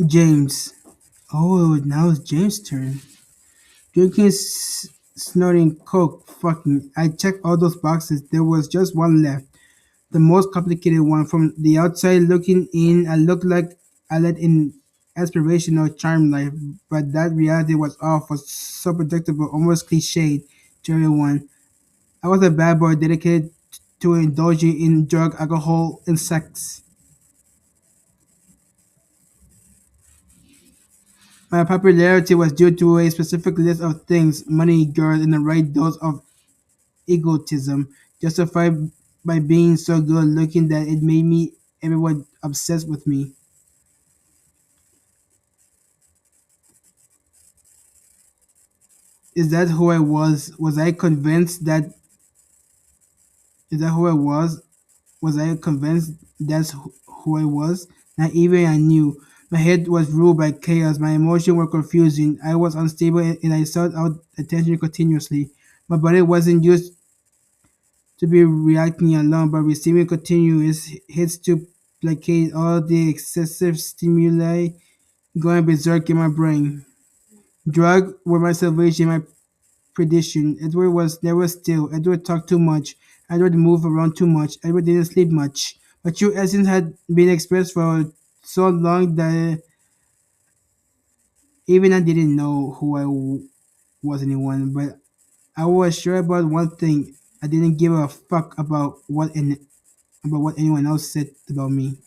James. Oh, now it's James' turn. Drinking, snorting coke, fucking. I checked all those boxes. There was just one left. The most complicated one. From the outside looking in, I looked like I led an aspirational charm life, but that reality was off, was so predictable, almost cliched to everyone. I was a bad boy dedicated to indulging in drug, alcohol, and sex. My popularity was due to a specific list of things, money, girls, and the right dose of egotism, justified by being so good looking that it made me everyone obsessed with me. Is that who I was? Was I convinced that is that who I was? Was I convinced that's who I was? Not even I knew. My head was ruled by chaos. My emotions were confusing. I was unstable and I sought out attention continuously. My body wasn't used to be reacting alone, but receiving continuous hits to placate all the excessive stimuli. going berserk in my brain. Drugs were my salvation, my perdition. Edward was never still. Edward talked too much. Edward moved around too much. Edward didn't sleep much. But true essence had been expressed for so long that even I didn't know who was anyone. But I was sure about one thing. I didn't give a fuck about what anyone else said about me.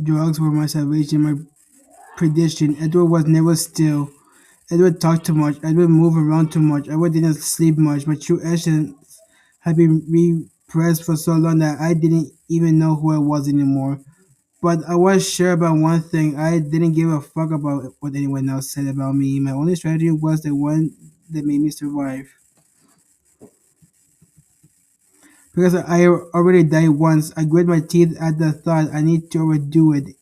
Drugs were my salvation, my perdition. Edward was never still. Edward talked too much. Edward moved around too much. Edward didn't sleep much. But true essence had been repressed for so long that I didn't even know who I was anymore. But I was sure about one thing. I didn't give a fuck about what anyone else said about me. My only strategy was the one that made me survive. Because I already died once, I grit my teeth at the thought I need to overdo it.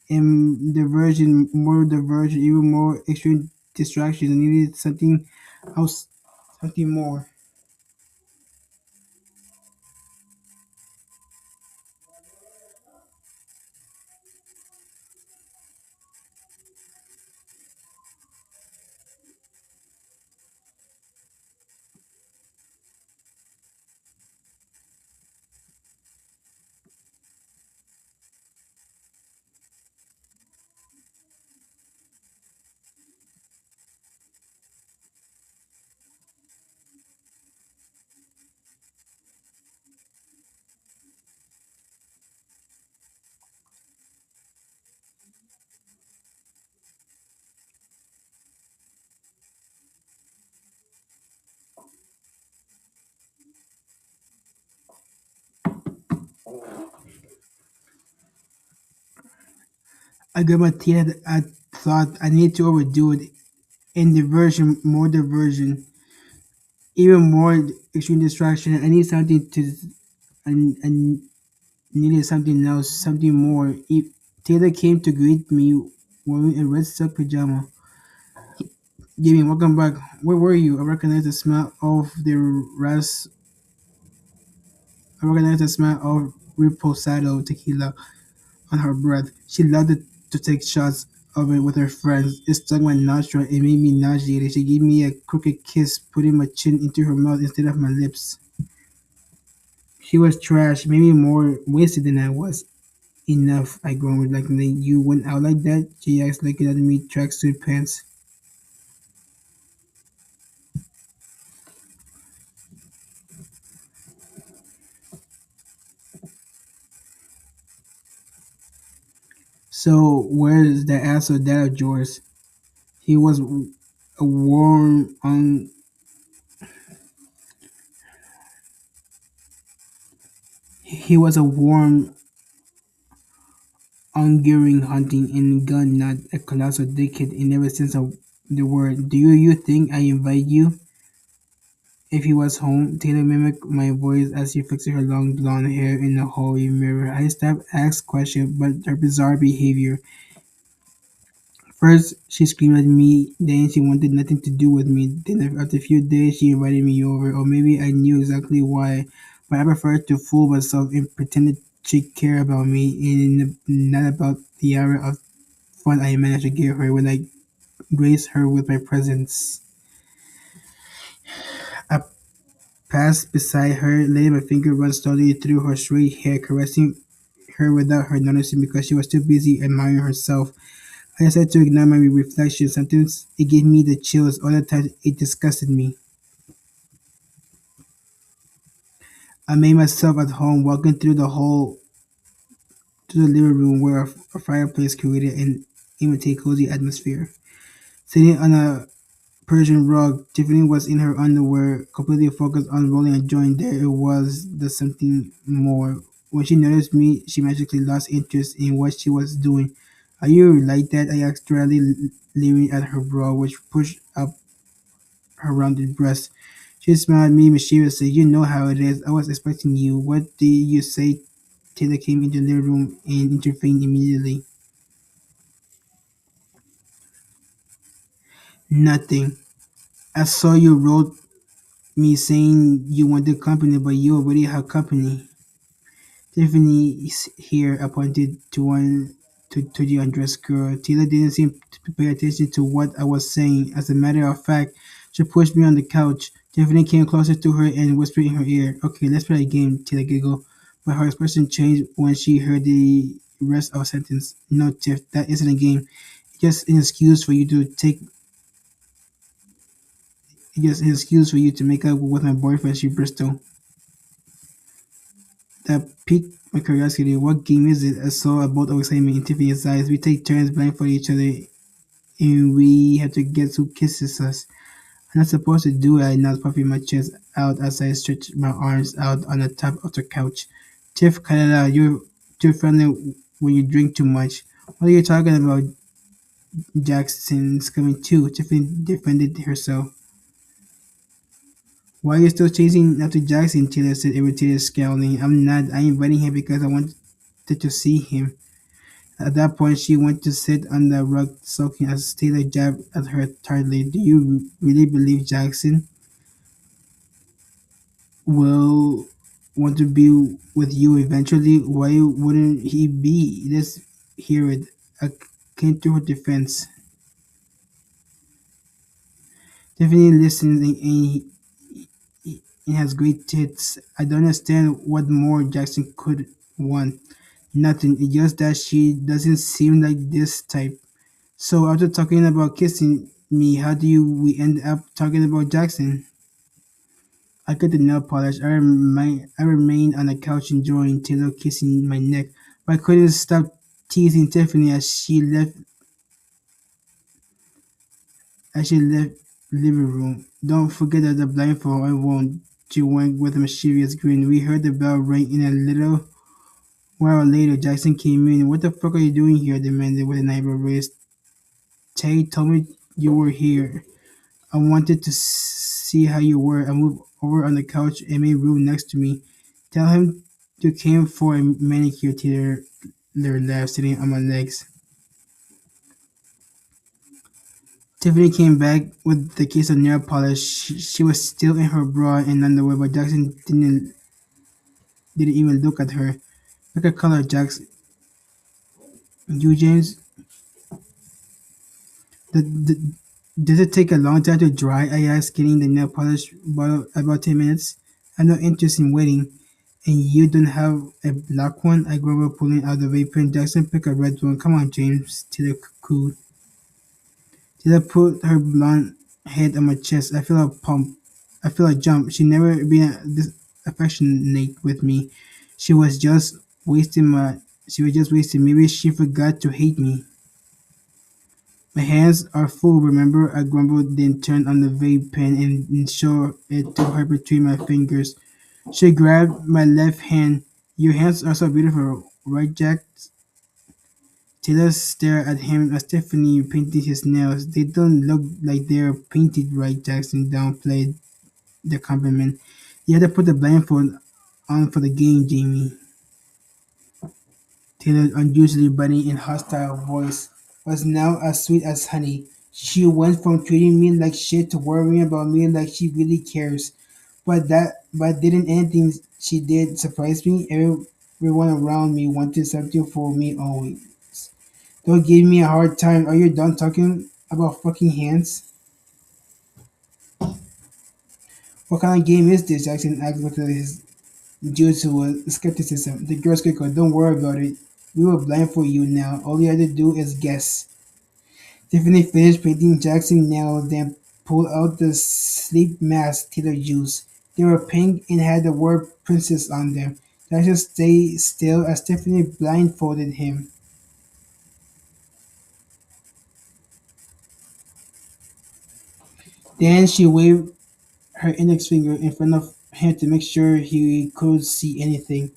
In diversion, more diversion, even more extreme distractions. I needed something else, something more. I grit my teeth at thought I need to overdo it. In diversion, more diversion, even more extreme distraction. I need something to. I needed something else, something more. Taylor came to greet me wearing a red silk pajama. Jimmy, welcome back. Where were you? I recognized the smell of reposado tequila on her breath. She loved to take shots of it with her friends. It stung my nostril and made me nauseated. She gave me a crooked kiss, putting my chin into her mouth instead of my lips. She was trash, maybe more wasted than I was. Enough, I groaned. Like, you went out like that? She asked, looking at me, tracksuit pants. So, where's the ass of dad of yours? He was a warm, he was a warm, ongoing hunting and gun, not a colossal dickhead in every sense of the word. Do you think I invite you? If he was home, Taylor mimicked my voice as she fixed her long blonde hair in the hallway mirror. I stopped asked questions, but her bizarre behavior. First, she screamed at me, then she wanted nothing to do with me. Then, after a few days, she invited me over, or maybe I knew exactly why, but I preferred to fool myself and pretend she cared about me and not about the hour of fun I managed to give her when I graced her with my presence. I passed beside her, letting my finger run slowly through her straight hair, caressing her without her noticing because she was too busy admiring herself. I decided to ignore my reflection. Sometimes it gave me the chills, other times it disgusted me. I made myself at home, walking through the hall to the living room where a fireplace created an imitate cozy atmosphere. Sitting on a Persian rug, Tiffany was in her underwear, completely focused on rolling a joint. There it was, the something more. When she noticed me, she magically lost interest in what she was doing. Are you like that? I asked, dryly leering at her bra, which pushed up her rounded breast. She smiled at me mischievously. You know how it is. I was expecting you. What did you say? Taylor came into the living room and intervened immediately. Nothing. I saw you wrote me saying you wanted company, but you already have company. Tiffany is here, appointed to the undressed girl. Taylor didn't seem to pay attention to what I was saying. As a matter of fact, she pushed me on the couch. Tiffany came closer to her and whispered in her ear, "Okay, let's play a game," Taylor giggled. But her expression changed when she heard the rest of the sentence. "No, Tiff, that isn't a game. It's just an excuse for you to take just an excuse for you to make up with my boyfriend," she bristled. That piqued my curiosity. What game is it? I saw a bolt of excitement in Tiffany's eyes. We take turns blindfolding each other and we have to guess who kisses us. I'm not supposed to do it. I nod, puffing my chest out as I stretch my arms out on the top of the couch. Tiff, cut it out. You're too friendly when you drink too much. What are you talking about? Jackson's coming too. Tiffany defended herself. Why are you still chasing after Jackson? Taylor said, irritated, scowling. I'm not. I'm inviting him because I wanted to see him. At that point, she went to sit on the rug, sulking as Taylor jabbed at her tiredly. Do you really believe Jackson will want to be with you eventually? Why wouldn't he be? Let's hear it. I came to her defense. Tiffany listens and has great tits. I don't understand what more Jackson could want. Nothing. It's just that she doesn't seem like this type. So after talking about kissing me, how do you we end up talking about Jackson? I got the nail polish. I remained on the couch enjoying Taylor kissing my neck, but I couldn't stop teasing Tiffany as she left living room. Don't forget that the blindfold. I won't. She went with a mischievous grin. We heard the bell ring in a little while later. Jackson came in. What the fuck are you doing here? Demanded with an eyebrow raised. Tay told me you were here. I wanted to see how you were. I moved over on the couch and made room next to me. Tell him you came for a manicure, Taylor laughed, sitting on my legs. Tiffany came back with the case of nail polish. She was still in her bra and underwear, but Jackson didn't even look at her. Pick a color, Jackson. You, James? The, the, does it take a long time to dry? I asked, getting the nail polish bottle about 10 minutes. I have no interest in waiting. And you don't have a black one? I grumbled, pulling out the vape pen. Jackson, pick a red one. Come on, James. Taylor cooed. Taylor put her blonde head on my chest. I feel a pump. I feel a jump. She never been this affectionate with me. She was just wasting my. She was just wasting. Maybe she forgot to hate me. My hands are full, remember? I grumbled, then turned on the vape pen and showed it to her between my fingers. She grabbed my left hand. Your hands are so beautiful, right, Jack? Taylor stared at him as Stephanie painted his nails. They don't look like they're painted right, Jackson downplayed the compliment. You had to put the blindfold on for the game, Jamie. Taylor's unusually biting and hostile voice was now as sweet as honey. She went from treating me like shit to worrying about me like she really cares. But didn't anything she did surprise me? Everyone around me wanted something for me always. Don't give me a hard time. Are you done talking about fucking hands? What kind of game is this? Jackson asked with his usual skepticism. The girls giggled. Don't worry about it. We will blindfold you now. All you have to do is guess. Tiffany finished painting Jackson's nails, then pulled out the sleep mask Taylor used. They were pink and had the word princess on them. Jackson stayed still as Tiffany blindfolded him. Then she waved her index finger in front of him to make sure he could see anything.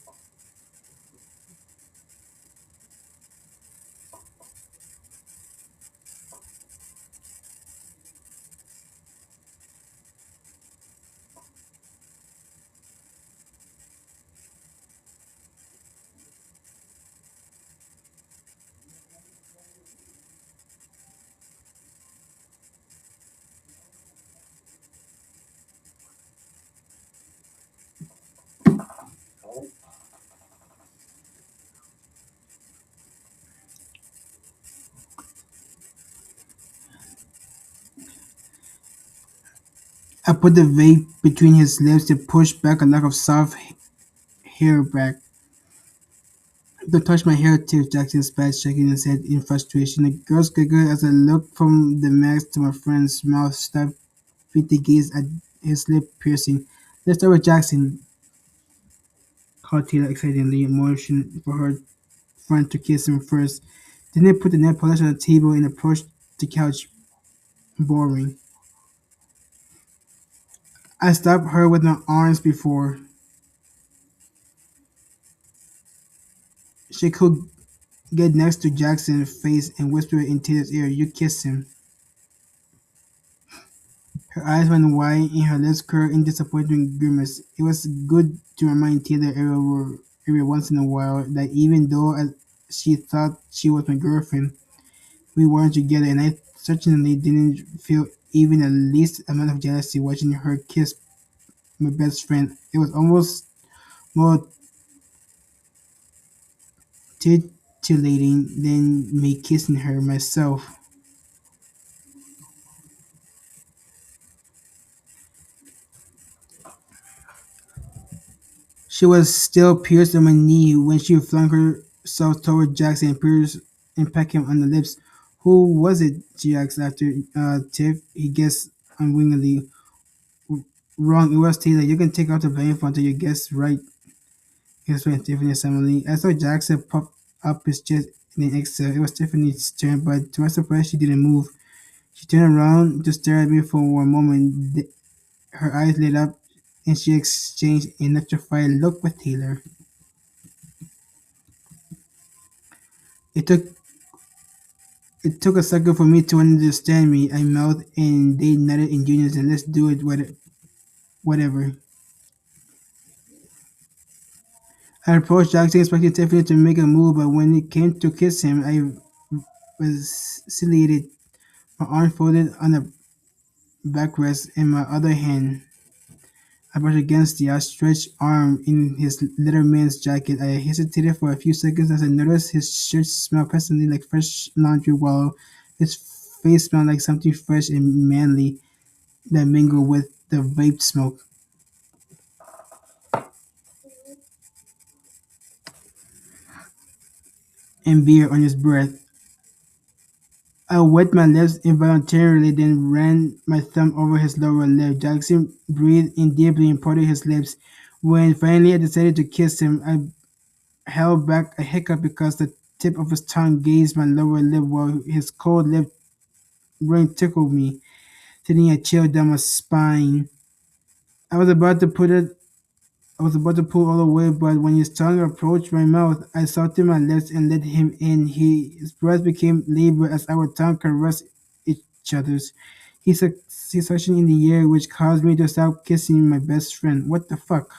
I put the vape between his lips to push back a lock of soft hair back. Don't touch my hair tips, Jackson spat, shaking his head in frustration. The girls giggled as I looked from the mask to my friend's mouth, stopped with the gaze at his lip piercing. Let's start with Jackson, called Taylor excitedly, motioned for her friend to kiss him first. Then they put the nail polish on the table and approached the couch, boring. I stopped her with my arms before she could get next to Jackson's face and whispered in Taylor's ear, "You kiss him." Her eyes went wide and her lips curled in disappointing grimace. It was good to remind Taylor every once in a while that even though she thought she was my girlfriend, we weren't together, and I certainly didn't feel even the least amount of jealousy watching her kiss my best friend. It was almost more titillating than me kissing her myself. She was still pierced on my knee when she flung herself toward Jackson and pierced and pecked him on the lips. Who was it? She asked after Tiff. He guessed unwillingly. Wrong, it was Taylor. You can take out the blame until you guess right. Explained Tiffany suddenly. I saw Jackson pop up his chest in an exhale. It was Tiffany's turn, but to my surprise, she didn't move. She turned around to stare at me for one moment. Her eyes lit up, and she exchanged an electrified look with Taylor. It took It took a second for me to understand me. I mouthed and they nodded in unison. Let's do it, whatever. I approached Jackson expecting Tiffany to make a move, but when it came to kiss him, I vacillated, my arm folded on the backrest in my other hand. I brushed against the outstretched arm in his letterman's jacket. I hesitated for a few seconds as I noticed his shirt smelled pleasantly like fresh laundry while his face smelled like something fresh and manly that mingled with the vape smoke and beer on his breath. I wet my lips involuntarily, then ran my thumb over his lower lip. Jackson breathed in deeply and parted his lips. When finally I decided to kiss him, I held back a hiccup because the tip of his tongue grazed my lower lip while his cold lip ring tickled me, sending a chill down my spine. I was about to put it I was about to pull all the way, but when his tongue approached my mouth, I softened my lips and let him in. His breath became labored as our tongue caressed each other's. He suctioned in the air, which caused me to stop kissing my best friend. What the fuck?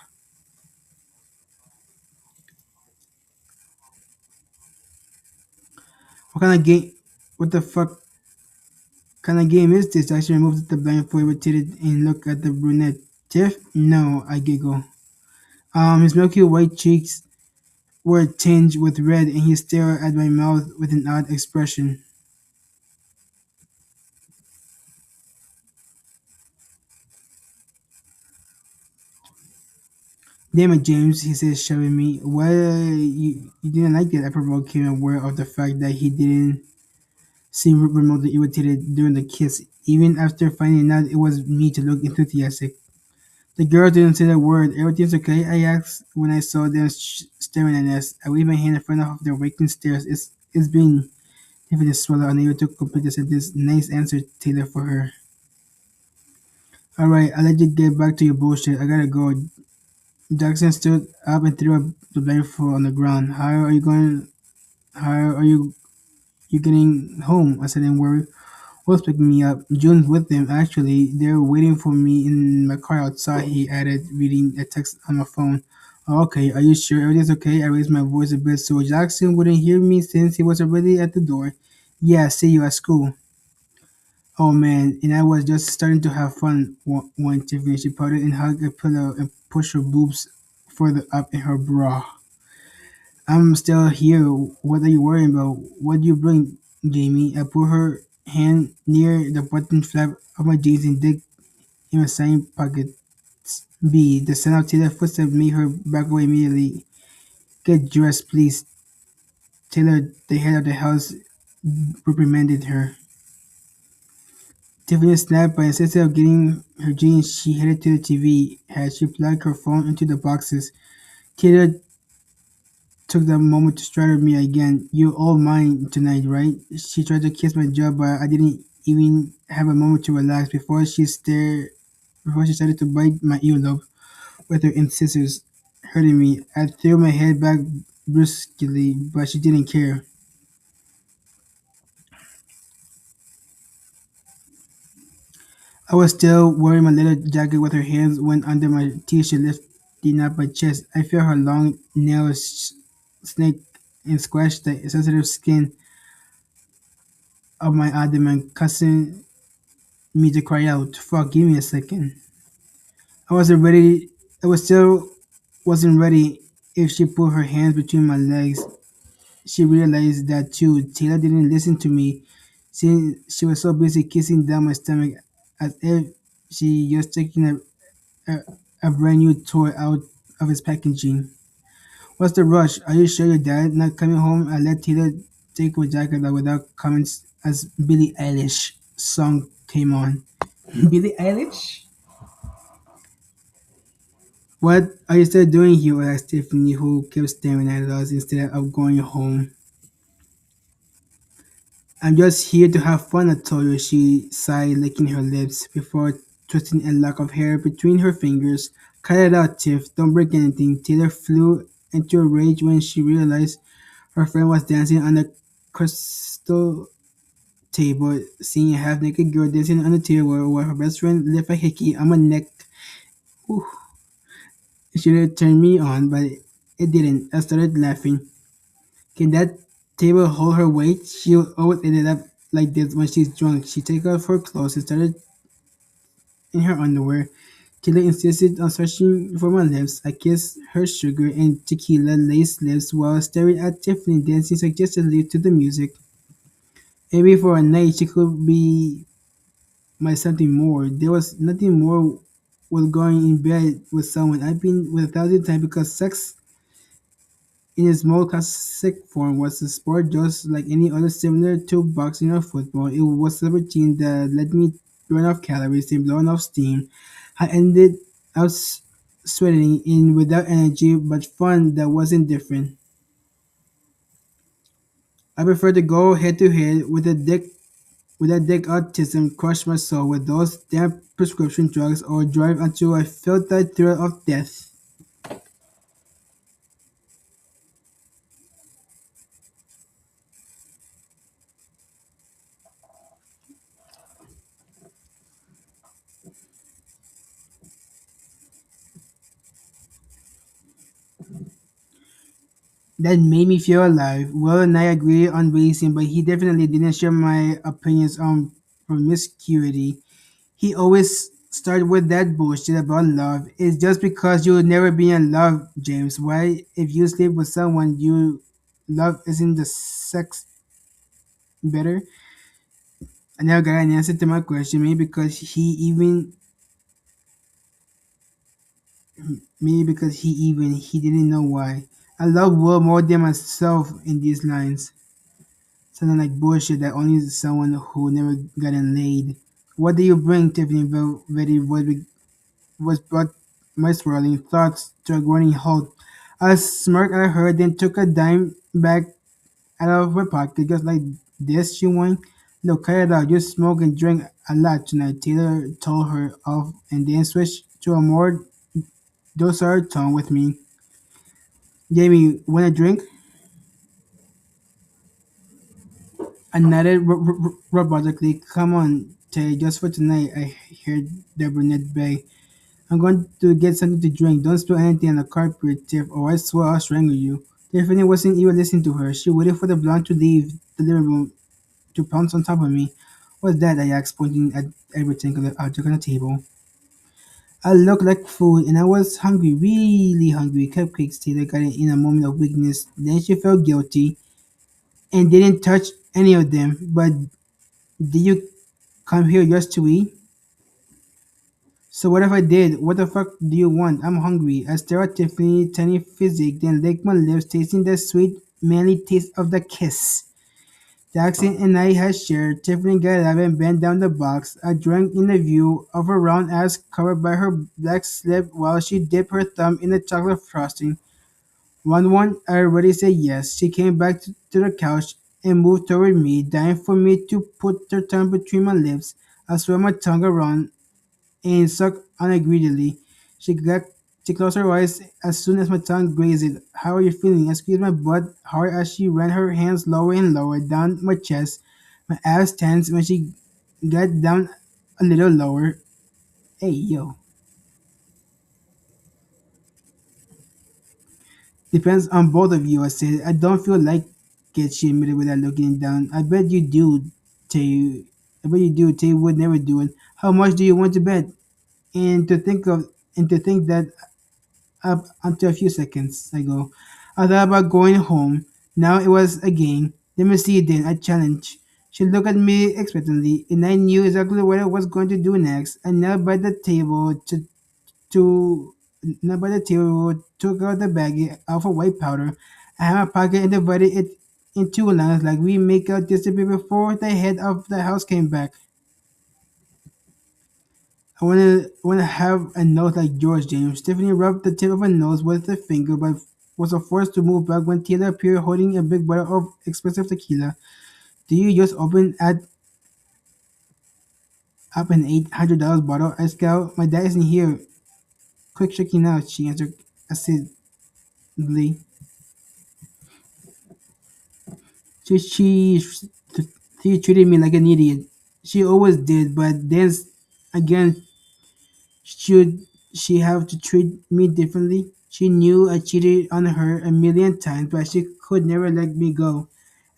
What kind of game? What the fuck kind of game is this? I actually removed the blindfold, irritated, and looked at the brunette. Tiff? No, I giggle. His milky white cheeks were tinged with red, and he stared at my mouth with an odd expression. Damn it, James, he said, shoving me. Why you didn't like it? I provoked him, aware of the fact that he didn't seem remotely irritated during the kiss, even after finding out it was me to look enthusiastic. The girl didn't say a word. Everything's okay? I asked when I saw them staring at us. I waved my hand in front of their waking stares. It's been even a swallow, unable to complete the sentence. Nice answer, Taylor, for her. Alright, I'll let you get back to your bullshit. I gotta go. Jackson stood up and threw up the blindfold on the ground. How are you going? How are you getting home? I said in worry. Who's picking me up? June's with them, actually. They're waiting for me in my car outside, he added, reading a text on my phone. "Oh, okay, are you sure everything's okay?" I raised my voice a bit so Jackson wouldn't hear me since he was already at the door. "Yeah, see you at school." Oh man, and I was just starting to have fun when Tiffany she pouted and hugged a pillow and pushed her boobs further up in her bra. "I'm still here. What are you worrying about? What do you bring, Jamie?" I put her hand near the button flap of my jeans and dig in my side pocket. B. The sound of Taylor's footsteps made her back away immediately. "Get dressed, please." Taylor, the head of the house, reprimanded her. Tiffany snapped, but instead of getting her jeans, she headed to the TV. Had she plugged her phone into the boxes, Taylor took that moment to straddle me again. "You all mine tonight, right?" She tried to kiss my jaw, but I didn't even have a moment to relax before she started to bite my earlobe with her incisors, hurting me. I threw my head back brusquely, but she didn't care. I was still wearing my leather jacket with her hands went under my t-shirt, lifting up my chest. I felt her long nails snake and scratch the sensitive skin of my abdomen, causing me to cry out. "Fuck, give me a second." I wasn't ready. I was still wasn't ready if she put her hands between my legs. She realized that too. Taylor didn't listen to me since she was so busy kissing down my stomach as if she just taking a, a brand new toy out of its packaging. "What's the rush? Are you sure your dad not coming home?" I let Taylor take my jacket off without comments as Billie Eilish song came on. Billie Eilish? "What are you still doing here?" I asked Tiffany, who kept staring at us instead of going home. "I'm just here to have fun," I told her. She sighed, licking her lips before twisting a lock of hair between her fingers. "Cut it out, Tiff. Don't break anything." Taylor flew into a rage when she realized her friend was dancing on the crystal table. Seeing a half-naked girl dancing on the table while her best friend left a hickey on my neck, ooh, it should have turned me on, but it didn't. I started laughing. Can that table hold her weight? She always ended up like this when she's drunk. She took off her clothes and started in her underwear. Taylor insisted on searching for my lips. I kissed her sugar and tequila laced lips while staring at Tiffany dancing suggestively to the music. Maybe for a night she could be my something more. There was nothing more with going in bed with someone I've been with 1,000 times because sex in its most classic form was a sport just like any other similar to boxing or football. It was a routine that let me burn off calories and blow off steam. I ended up sweating in without energy but fun that wasn't different. I prefer to go head to head with a dick autism crush my soul with those damn prescription drugs or drive until I felt that thrill of death. That made me feel alive. Will and I agreed on racing, but he definitely didn't share my opinions on promiscuity. He always started with that bullshit about love. It's just because you'll never be in love, James. Why, if you sleep with someone you love, isn't the sex better? I never got an answer to my question. Maybe because he didn't know why. I love Will more than myself in these lines. Sounding like bullshit that only someone who never gotten laid. What do you bring, Tiffany Velvetti was brought my swirling thoughts to a growing halt. A smirk at her, then took a dime back out of her pocket, just like this, she whined. Look, cut it out. You smoke and drink a lot tonight, Taylor told her off and then switched to a more docile tone with me. Jamie, want a drink? I nodded robotically. Come on, Tay, just for tonight, I heard the brunette beg. I'm going to get something to drink. Don't spill anything on the carpet, Tiff, or I swear I'll strangle you. Tiffany wasn't even listening to her. She waited for the blonde to leave the living room to pounce on top of me. What's that? I asked, pointing at everything on the object on the table. I looked like food, and I was hungry, really hungry. Cupcakes, Taylor got it in a moment of weakness. Then she felt guilty and didn't touch any of them. But did you come here just to eat? So what if I did? What the fuck do you want? I'm hungry. I stared at Tiffany, tiny physique, then licked my lips, tasting the sweet, manly taste of the kiss. The accent and I had shared. Tiffany got up and bent down the box. I drank in the view of her round ass covered by her black slip while she dipped her thumb in the chocolate frosting. One, I already said yes. She came back to the couch and moved toward me, dying for me to put her tongue between my lips. I swept my tongue around and sucked unagreedily. She got she closed her eyes as soon as my tongue grazed it. How are you feeling? I squeezed my butt hard as she ran her hands lower and lower down my chest. My ass tense when she got down a little lower. Hey yo. Depends on both of you, I said. I don't feel like it, she admitted without looking down. I bet you do, Tay. I bet you do. Tay would never do it. How much do you want to bet? And to think that up until a few seconds ago. I thought about going home. Now it was a game. Let me see then, a challenge. She looked at me expectantly, and I knew exactly what I was going to do next. I knelt by the table to knelt by the table, took out the baggie of a white powder. I had my pocket and divided it in two lines like we make out yesterday before the head of the house came back. I wanna have a nose like George James. Tiffany rubbed the tip of her nose with her finger, but was forced to move back when Taylor appeared holding a big bottle of expensive tequila. Do you just open up an $800 bottle? I scout. My dad isn't here. Quick checking out, she answered acidly. She, she, she treated me like an idiot. She always did, but then again, should she have to treat me differently? She knew I cheated on her a million times, but she could never let me go.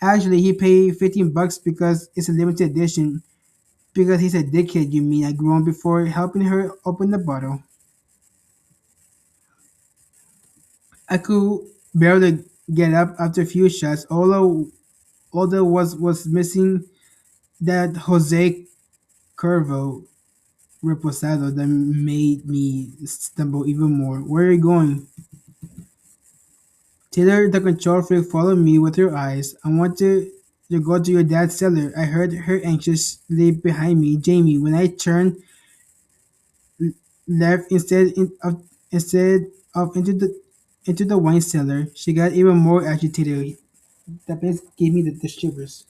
Actually, he paid $15 because it's a limited edition. Because he's a dickhead, you mean? I groaned before helping her open the bottle. I could barely get up after a few shots, although all there was missing that Jose Curvo Reposado that made me stumble even more. Where are you going? Taylor, the control freak, followed me with her eyes. I want to go to your dad's cellar. I heard her anxiously behind me. Jamie, when I turned left instead of into the wine cellar, she got even more agitated. That place gave me the shivers.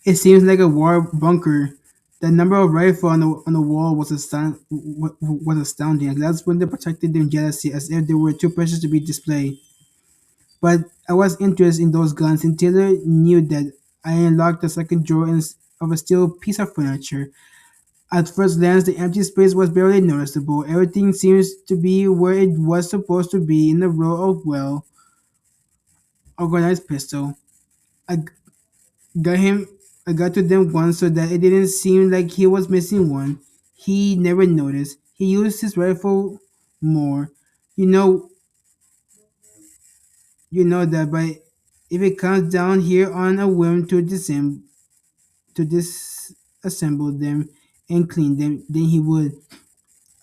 It seems like a war bunker. The number of rifles on the wall was was astounding. A glass window protected them jealously, as if they were too precious to be displayed. But I was interested in those guns, and Taylor knew that I unlocked the second drawer of a steel piece of furniture. At first glance, the empty space was barely noticeable. Everything seems to be where it was supposed to be in a row of well organized pistols. I got him. I got to them once so that it didn't seem like he was missing one. He never noticed. He used his rifle more. You know, you know that. But if it comes down here on a whim to disassemble them and clean them, then he would.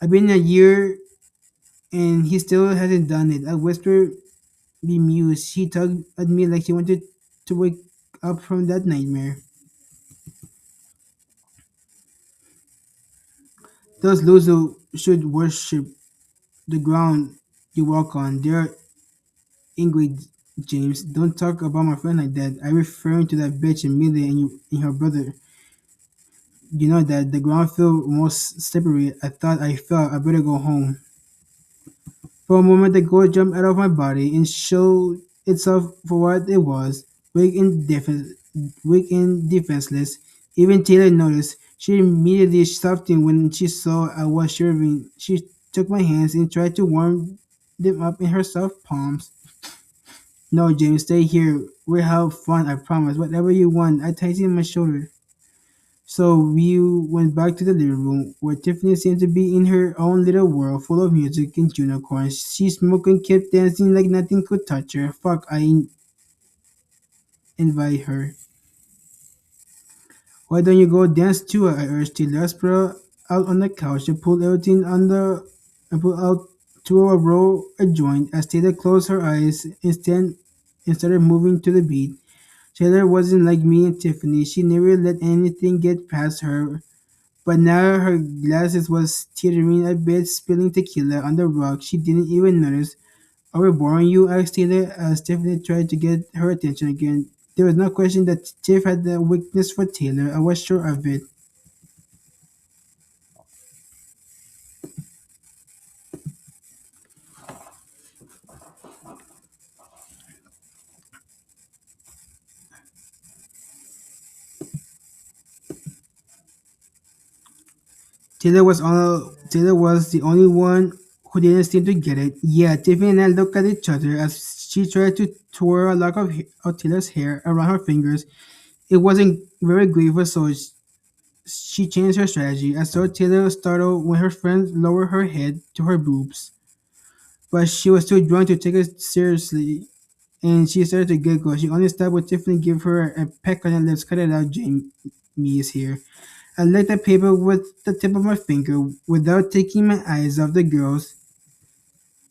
I've been a year and he still hasn't done it. I whispered, bemused. She tugged at me like she wanted to wake up from that nightmare. Those losers should worship the ground you walk on. They're Ingrid, James. Don't talk about my friend like that. I referring to that bitch Emilia and her brother. You know that the ground felt almost slippery. I thought I fell. I better go home. For a moment, the ghost jumped out of my body and showed itself for what it was, weak and defenseless. Even Taylor noticed. She immediately stopped him when she saw I was shivering. She took my hands and tried to warm them up in her soft palms. No, James, stay here. We'll have fun, I promise. Whatever you want. I tightened my shoulder. So we went back to the living room, where Tiffany seemed to be in her own little world full of music and unicorns. She smoked and kept dancing like nothing could touch her. Fuck, invite her. Why don't you go dance too? I urged Taylor. Spread her out on the couch and pulled everything under and pulled out to a row a joint as Taylor closed her eyes and started moving to the beat. Taylor wasn't like me and Tiffany. She never let anything get past her. But now her glasses was teetering a bit, spilling tequila on the rug. She didn't even notice. Are we boring you? Asked Taylor as Tiffany tried to get her attention again. There was no question that Tiff had a weakness for Taylor. I was sure of it. Taylor was the only one who didn't seem to get it. Yeah, Tiffany and I looked at each other as she tried to twirl a lock of Taylor's hair around her fingers. It wasn't very grateful, so she changed her strategy. I saw Taylor startled when her friend lowered her head to her boobs, but she was too drunk to take it seriously, and she started to giggle. She only stopped when Tiffany gave her a peck on the lips. Cut it out, Jamie is here. I licked the paper with the tip of my finger without taking my eyes off the girls.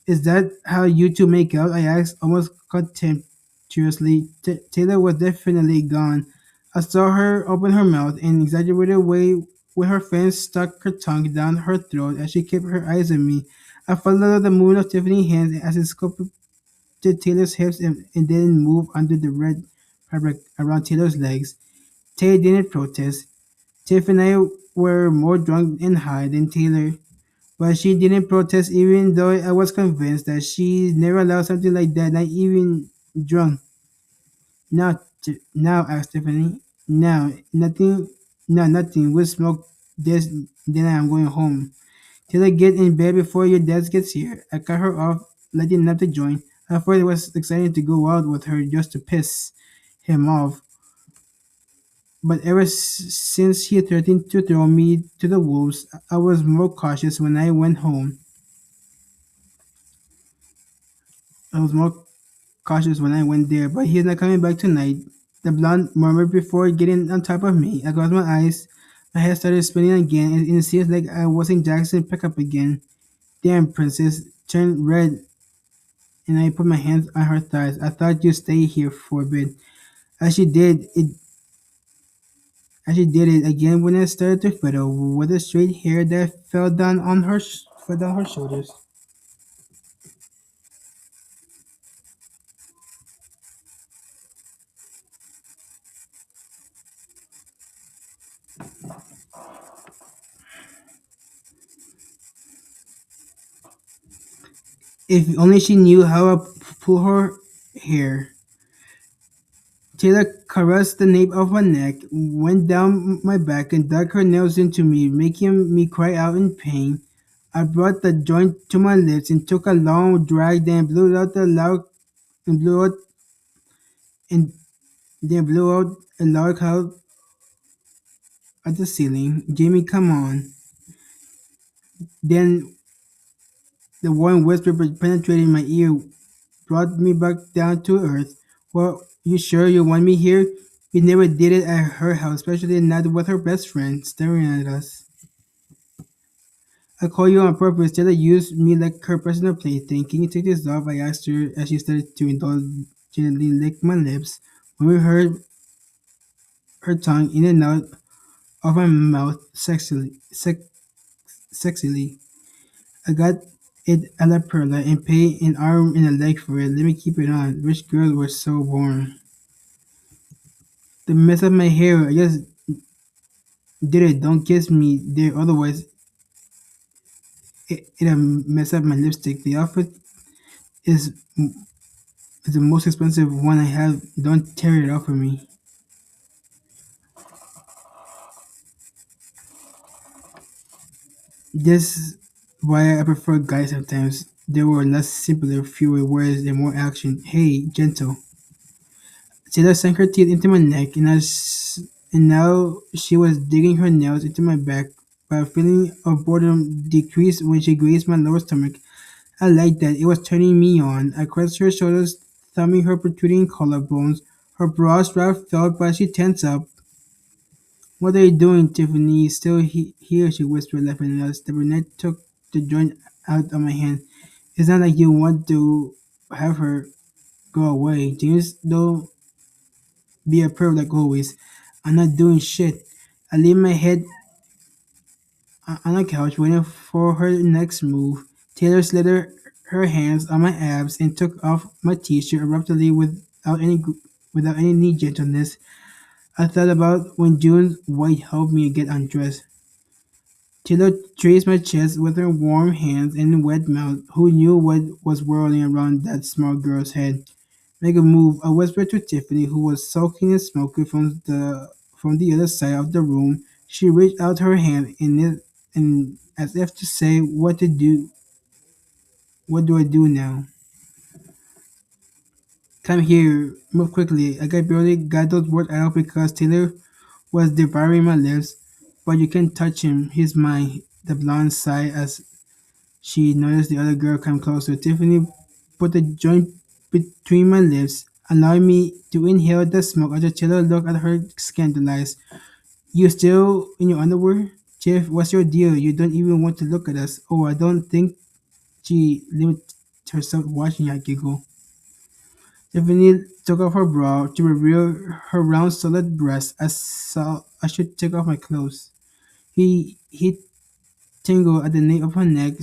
Is that how you two make out? I asked, almost contemptuously. Taylor was definitely gone. I saw her open her mouth in an exaggerated way when her friend stuck her tongue down her throat as she kept her eyes on me. I followed the movement of Tiffany's hands as it sculpted Taylor's hips and then moved under the red fabric around Taylor's legs. Tay didn't protest. Tiff and I were more drunk and high than Taylor. But she didn't protest even though I was convinced that she never allowed something like that, not even drunk. Now, asked Stephanie. Now, nothing, no, nothing. We'll smoke this, then I'm going home. Till I get in bed before your dad gets here. I cut her off, lighting up the joint. I thought it was exciting to go out with her just to piss him off. But since he threatened to throw me to the wolves, I was more cautious when I went home. I was more cautious when I went there, but he's not coming back tonight. The blonde murmured before getting on top of me. I closed my eyes. My head started spinning again, and it seemed like I was in Jackson pickup again. Damn, princess turned red, and I put my hands on her thighs. I thought you'd stay here for a bit. As she did it, as she did it again when I started to fiddle with the straight hair that fell down her shoulders. If only she knew how to pull her hair. Taylor caressed the nape of my neck, went down my back, and dug her nails into me, making me cry out in pain. I brought the joint to my lips and took a long drag, then blew out the loud and blew out and then blew out a loud cloud at the ceiling. Jamie, come on. Then the warm whisper penetrating my ear brought me back down to earth. Well, you sure you want me here? We never did it at her house, especially not with her best friend staring at us. I call you on purpose. Stella used me like her personal plaything. Can you take this off? I asked her as she started to indulgently lick my lips. When we heard her tongue in and out of my mouth sexily, I got it a la perla and paid an arm and a leg for it. Let me keep it on. Rich girls were so born. The mess of my hair, I just did it. Don't kiss me there, otherwise it'll mess up my lipstick. The outfit is is the most expensive one I have. Don't tear it off of me. This why I prefer guys sometimes. There were less simpler, fewer words, and more action. Hey, gentle. Taylor sank her teeth into my neck, and now she was digging her nails into my back. But a feeling of boredom decreased when she grazed my lower stomach. I liked that. It was turning me on. I caressed her shoulders, thumbing her protruding collarbones. Her bra strap felt, but she tensed up. "What are you doing, Tiffany? Still here," she whispered, laughing at us. The brunette took the joint out of my hand. "It's not like you want to have her go away. James, don't be a perv like always. I'm not doing shit." I leaned my head on the couch, waiting for her next move. Taylor slid her hands on my abs and took off my t-shirt abruptly without any gentleness. I thought about when June's White helped me get undressed. Taylor traced my chest with her warm hands and wet mouth. Who knew what was whirling around that small girl's head? "Make a move," I whispered to Tiffany, who was soaking in smoke from the other side of the room. She reached out her hand and as if to say, "What to do? What do I do now?" "Come here, move quickly." I barely got those words out because Taylor was devouring my lips. "But you can touch him. He's mine." The blonde sighed as she noticed the other girl come closer. Tiffany put the joint between my lips, allowing me to inhale the smoke as Taylor looked at her scandalized. "You still in your underwear? Tiff, what's your deal? You don't even want to look at us." "Oh, I don't think," she limited herself, watching I giggle. Tiffany took off her bra to reveal her round, solid breasts. I saw I should take off my clothes. He tingled at the nape of her neck,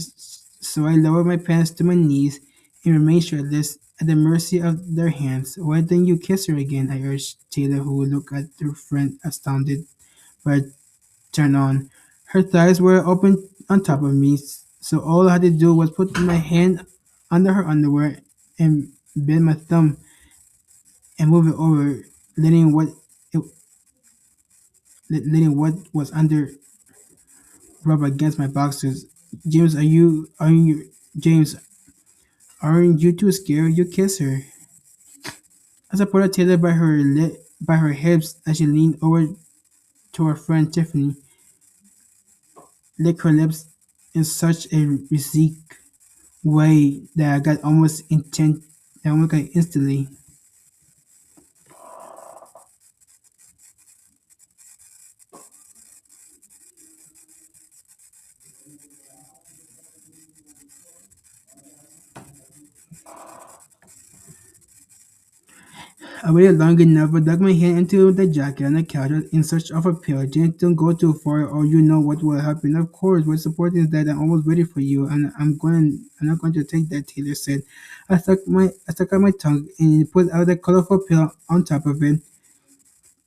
so I lowered my pants to my knees and remained shirtless at the mercy of their hands. "Why don't you kiss her again?" I urged Taylor, who looked at her friend astounded but turned on. Her thighs were open on top of me, so all I had to do was put my hand under her underwear and bend my thumb and move it over, letting it, letting what was under rub against my boxers. James, James, aren't you too scared? You kiss her." I supported Taylor by her hips as she leaned over to her friend Tiffany, licked her lips in such a rhythmic way that I got almost got instantly. I waited long enough, but dug my hand into the jacket on the couch in search of a pill. "James, don't go too far, or you know what will happen." "Of course, what's important is that I'm almost ready for you, and I'm not going to take that," Taylor said. I stuck out my tongue and put out the colorful pill on top of it.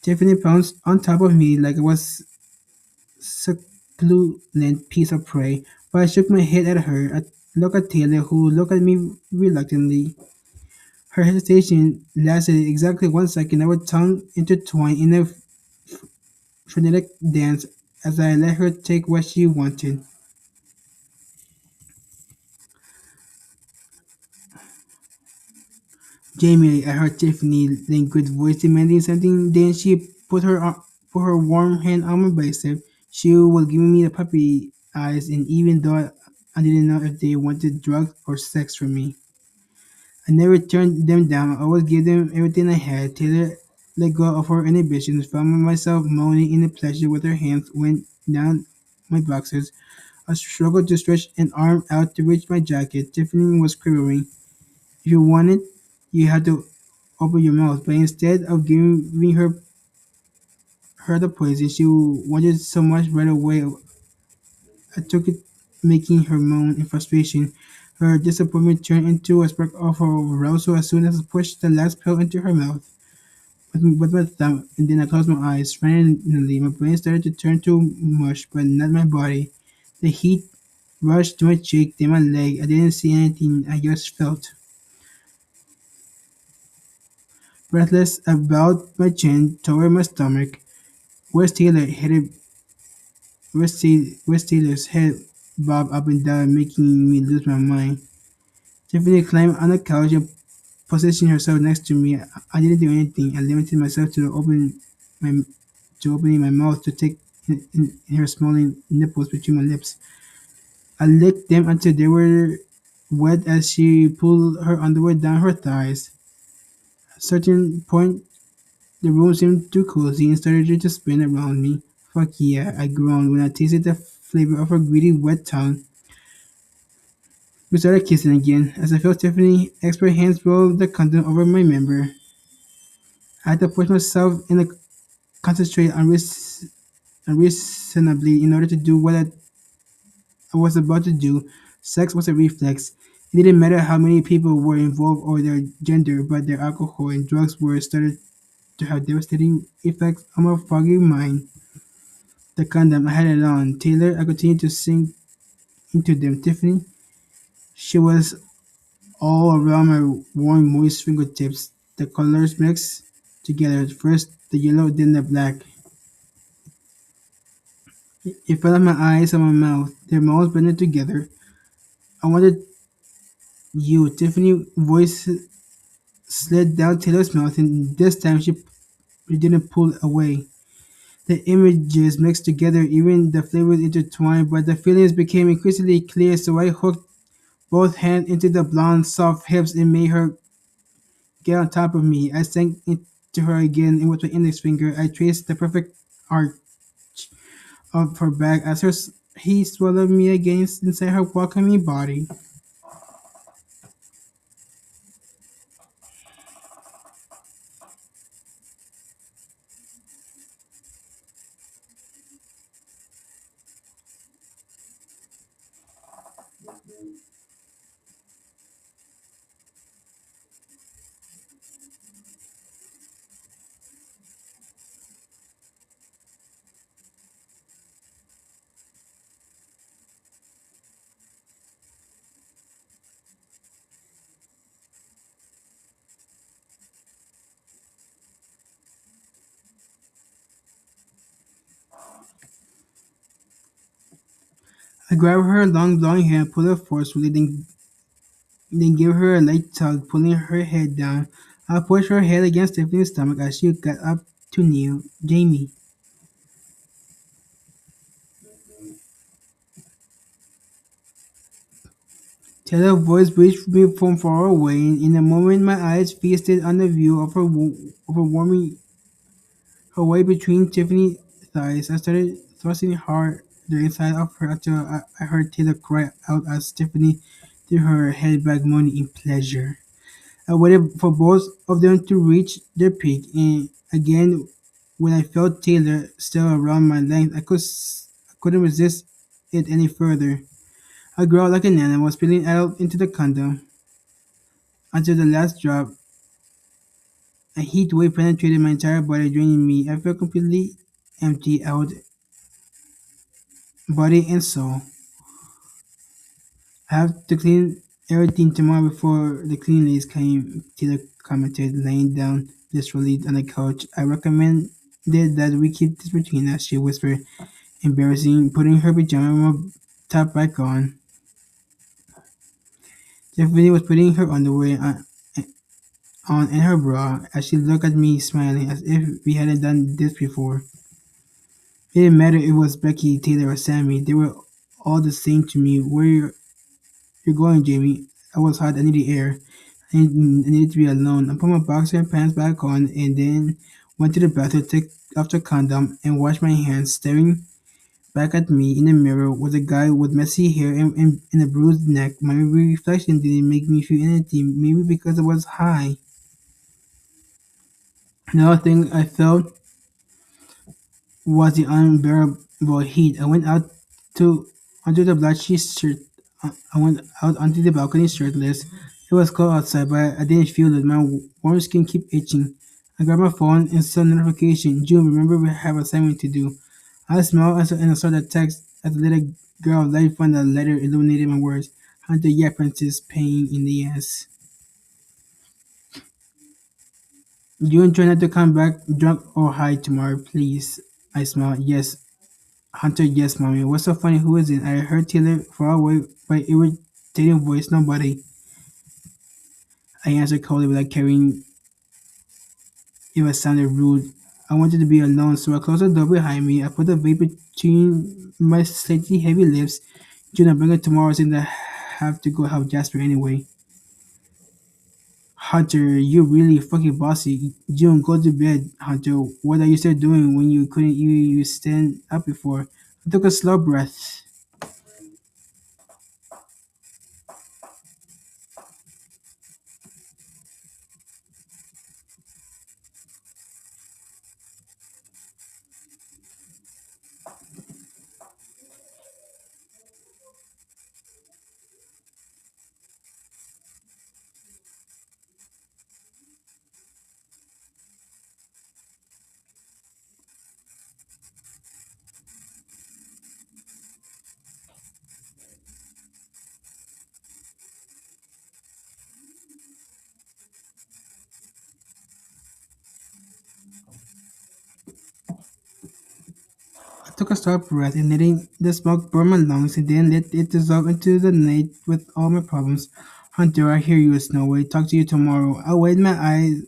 Tiffany pounced on top of me like it was succulent piece of prey, but I shook my head at her. looked at Taylor, who looked at me reluctantly. Her hesitation lasted exactly 1 second. Our tongue intertwined in a frenetic dance as I let her take what she wanted. Jamie, I heard Tiffany languid voice demanding something. Then she put her warm hand on my bicep. She was giving me the puppy eyes, and even though I didn't know if they wanted drugs or sex from me, I never turned them down. I always gave them everything I had. Taylor let go of her inhibitions, found myself moaning in the pleasure with her hands went down my boxers. I struggled to stretch an arm out to reach my jacket. Tiffany was quivering. If you want it, you had to open your mouth. But instead of giving her the poison she wanted so much right away, I took it, making her moan in frustration. Her disappointment turned into a spark of arousal as soon as I pushed the last pill into her mouth with my thumb, and then I closed my eyes. Finally, my brain started to turn to mush, but not my body. The heat rushed to my cheek, then my leg. I didn't see anything, I just felt. Breathless about my chin toward my stomach. West Taylor headed West Taylor's head bobbed up and down, making me lose my mind. Tiffany climbed on the couch and positioned herself next to me. I didn't do anything. I limited myself my to opening my mouth to take in her smiling nipples between my lips. I licked them until they were wet as she pulled her underwear down her thighs. At a certain point, the room seemed too cozy and started to spin around me. Fuck yeah, I groaned when I tasted the flavor of her greedy wet tongue. We started kissing again. As I felt Tiffany's expert hands roll the condom over my member, I had to push myself and concentrate unreasonably in order to do what I was about to do. Sex was a reflex. It didn't matter how many people were involved or their gender, but their alcohol and drugs were started to have devastating effects on my foggy mind. The condom, I had it on. Taylor, I continued to sink into them. Tiffany, she was all around my warm, moist fingertips. The colors mixed together. First the yellow, then the black. It fell on my eyes and my mouth. Their mouths blended together. I wanted you. Tiffany's voice slid down Taylor's mouth, and this time she didn't pull away. The images mixed together, even the flavors intertwined, but the feelings became increasingly clear, so I hooked both hands into the blonde, soft hips and made her get on top of me. I sank into her again, and with my index finger, I traced the perfect arc of her back as he swallowed me against inside her welcoming body. I grabbed her long blonde hair and pulled her forcefully, then gave her a light tug, pulling her head down. I pushed her head against Stephanie's stomach as she got up to kneel. Jamie. Taylor's voice reached me from far away, and in a moment my eyes feasted on the view of of her warming her way between Tiffany's thighs. I started thrusting hard the inside of her until I heard Taylor cry out as Tiffany threw her head back, moaning in pleasure. I waited for both of them to reach their peak, and again, when I felt Taylor still around my length, I couldn't resist it any further. I growled like an animal, spilling out into the condom until the last drop. A heat wave penetrated my entire body, draining me. I felt completely empty out, body and soul. I have to clean everything tomorrow before the cleaning ladies came, Taylor commented, laying down distraught on the couch. I recommended that we keep this between us, she whispered, embarrassing, putting her pajama top back on. Tiffany was putting her underwear on and her bra as she looked at me, smiling as if we hadn't done this before. It didn't matter if it was Becky, Taylor, or Sammy. They were all the same to me. Where you're going, Jamie? I was hot. I needed air. I needed to be alone. I put my boxer and pants back on and then went to the bathroom, took off the condom, and washed my hands. Staring back at me in the mirror was a guy with messy hair and a bruised neck. My reflection didn't make me feel anything. Maybe because I was high. Another thing I felt was the unbearable heat. I went out to under the black shirt. I went out onto the balcony shirtless. It was cold outside, but I didn't feel it. My warm skin kept itching. I grabbed my phone and saw a notification. June, remember we have assignment to do. I smiled and I saw the text as the little girl light from the letter illuminated my words. Hunter, yeah, princess, pain in the ass. June, try not to come back drunk or high tomorrow, please. I smiled. Yes, Hunter, yes, mommy. What's so funny? Who is it? I heard Taylor far away by irritating voice. Nobody. I answered coldly without caring if it sounded rude. I wanted to be alone, so I closed the door behind me. I put the vape between my slightly heavy lips. June, I'll bring it tomorrow since I have to go help Jasper anyway. Hunter, you're really fucking bossy. June, go to bed. Hunter, what are you still doing when you couldn't even stand up before? I took a slow breath. 'I took a sharp breath and letting the smoke burn my lungs and then let it dissolve into the night with all my problems. Hunter, I hear you, Snow White. Talk to you tomorrow. I wiped my eyes.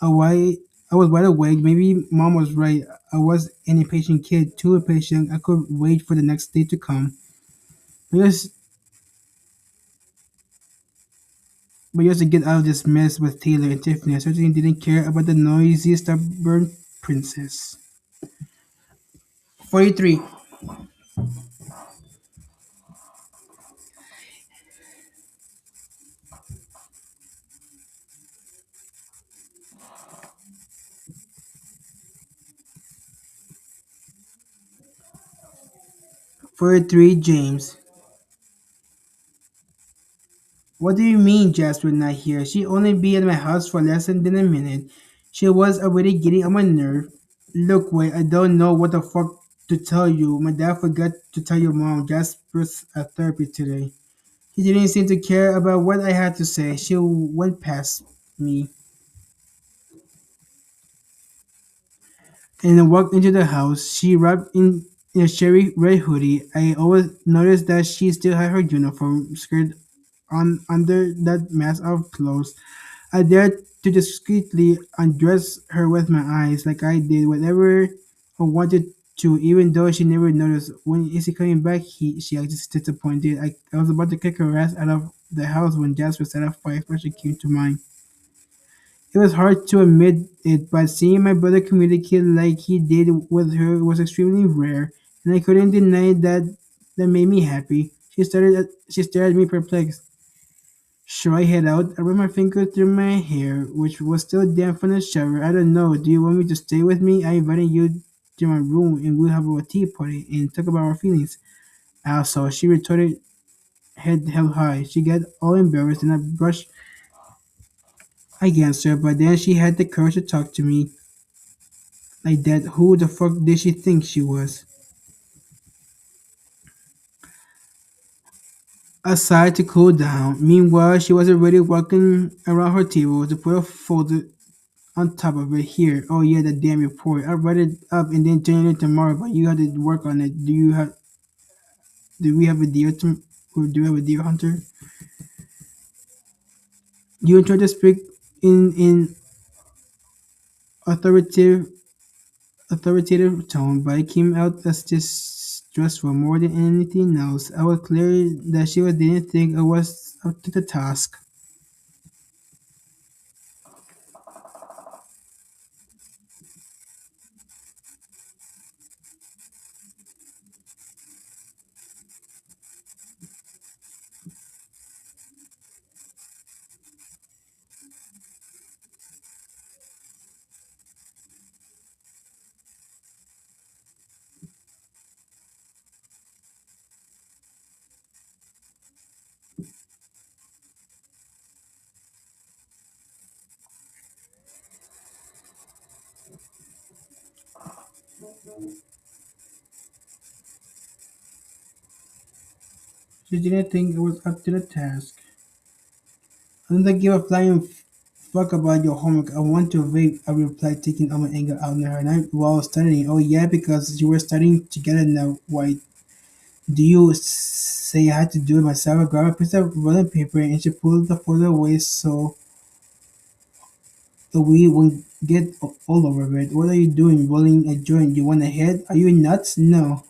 I was wide awake. Maybe mom was right. I was an impatient kid, too impatient. I could wait for the next day to come. But just, but just to get out of this mess with Taylor and Tiffany, I certainly didn't care about the noisy, stubborn princess. 43. 43, James. What do you mean Jasper not here? She only be at my house for less than a minute. She was already getting on my nerve. Look, wait, I don't know what the fuck to tell you. My dad forgot to tell your mom Jasper's at therapy today. He didn't seem to care about what I had to say. She went past me and walked into the house. She wrapped in a cherry red hoodie. I always noticed that she still had her uniform skirt on under that mass of clothes. I dared to discreetly undress her with my eyes, like I did whatever I wanted to, even though she never noticed. When is he coming back? She acted disappointed. I was about to kick her ass out of the house when Jasper set a fire she came to mind. It was hard to admit it, but seeing my brother communicate like he did with her was extremely rare, and I couldn't deny that made me happy. She stared at me perplexed. Should I head out? I ran my finger through my hair, which was still damp from the shower. I don't know. Do you want me to stay with me? I invited you to my room and we'll have a tea party and talk about our feelings. Also, she retorted, head held high. She got all embarrassed and I brushed against her, but then she had the courage to talk to me like that. Who the fuck did she think she was? aside to cool down. Meanwhile, she was already walking around her table to put a folder on top of it. Here, oh yeah, the damn report. I'll write it up and then turn it in tomorrow, but you have to work on it. Do we have a deer or do we have a deer hunter? You try to speak in authoritative authoritative tone, but it came out as distrustful more than anything else. I was clear that she didn't think I was up to the task. She didn't think I was up to the task. I don't give a flying fuck about your homework. I want to vape, I replied, taking all my anger out on her. And I while studying. Oh yeah, because you were studying together now. Why do you say I had to do it myself? I grabbed a piece of rolling paper and she pulled the folder away so the we won't get all over it. What are you doing? Rolling a joint? You want a head? Are you nuts? No.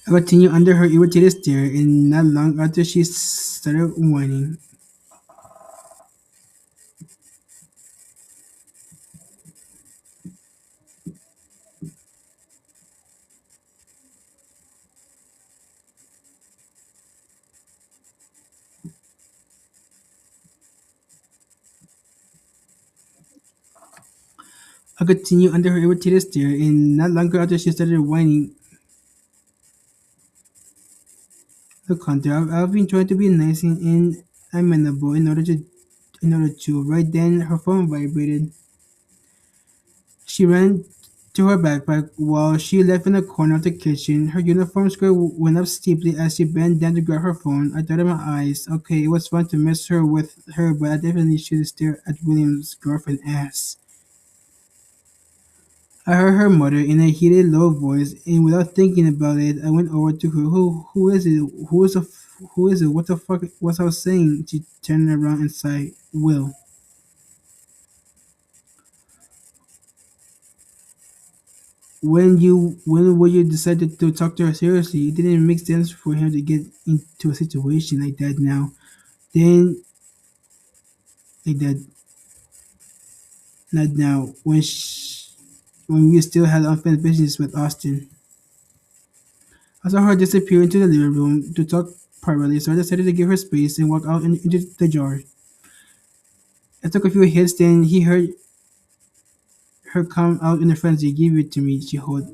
I continued under her irritated stare, and not long after she started whining. I continued under her irritated stare, and not long after she started whining. Look, Hunter, I've been trying to be nice and amenable in order to. Right then, her phone vibrated. She ran to her backpack while she left in the corner of the kitchen. Her uniform skirt went up steeply as she bent down to grab her phone. I thought in my eyes, okay, it was fun to mess her with her, but I definitely should stare at William's girlfriend ass. I heard her mutter in a heated, low voice, and without thinking about it, I went over to her. Who is it? Who is it? What the fuck was I saying? She turned around and sighed. Will. When will you decide to talk to her seriously? It didn't make sense for him to get into a situation like that now. Then like that, not now. When we still had unfinished business with Austin. I saw her disappear into the living room to talk privately, so I decided to give her space and walk out into the yard. I took a few hits, then he heard her come out in a frenzy. Give it to me, she howled.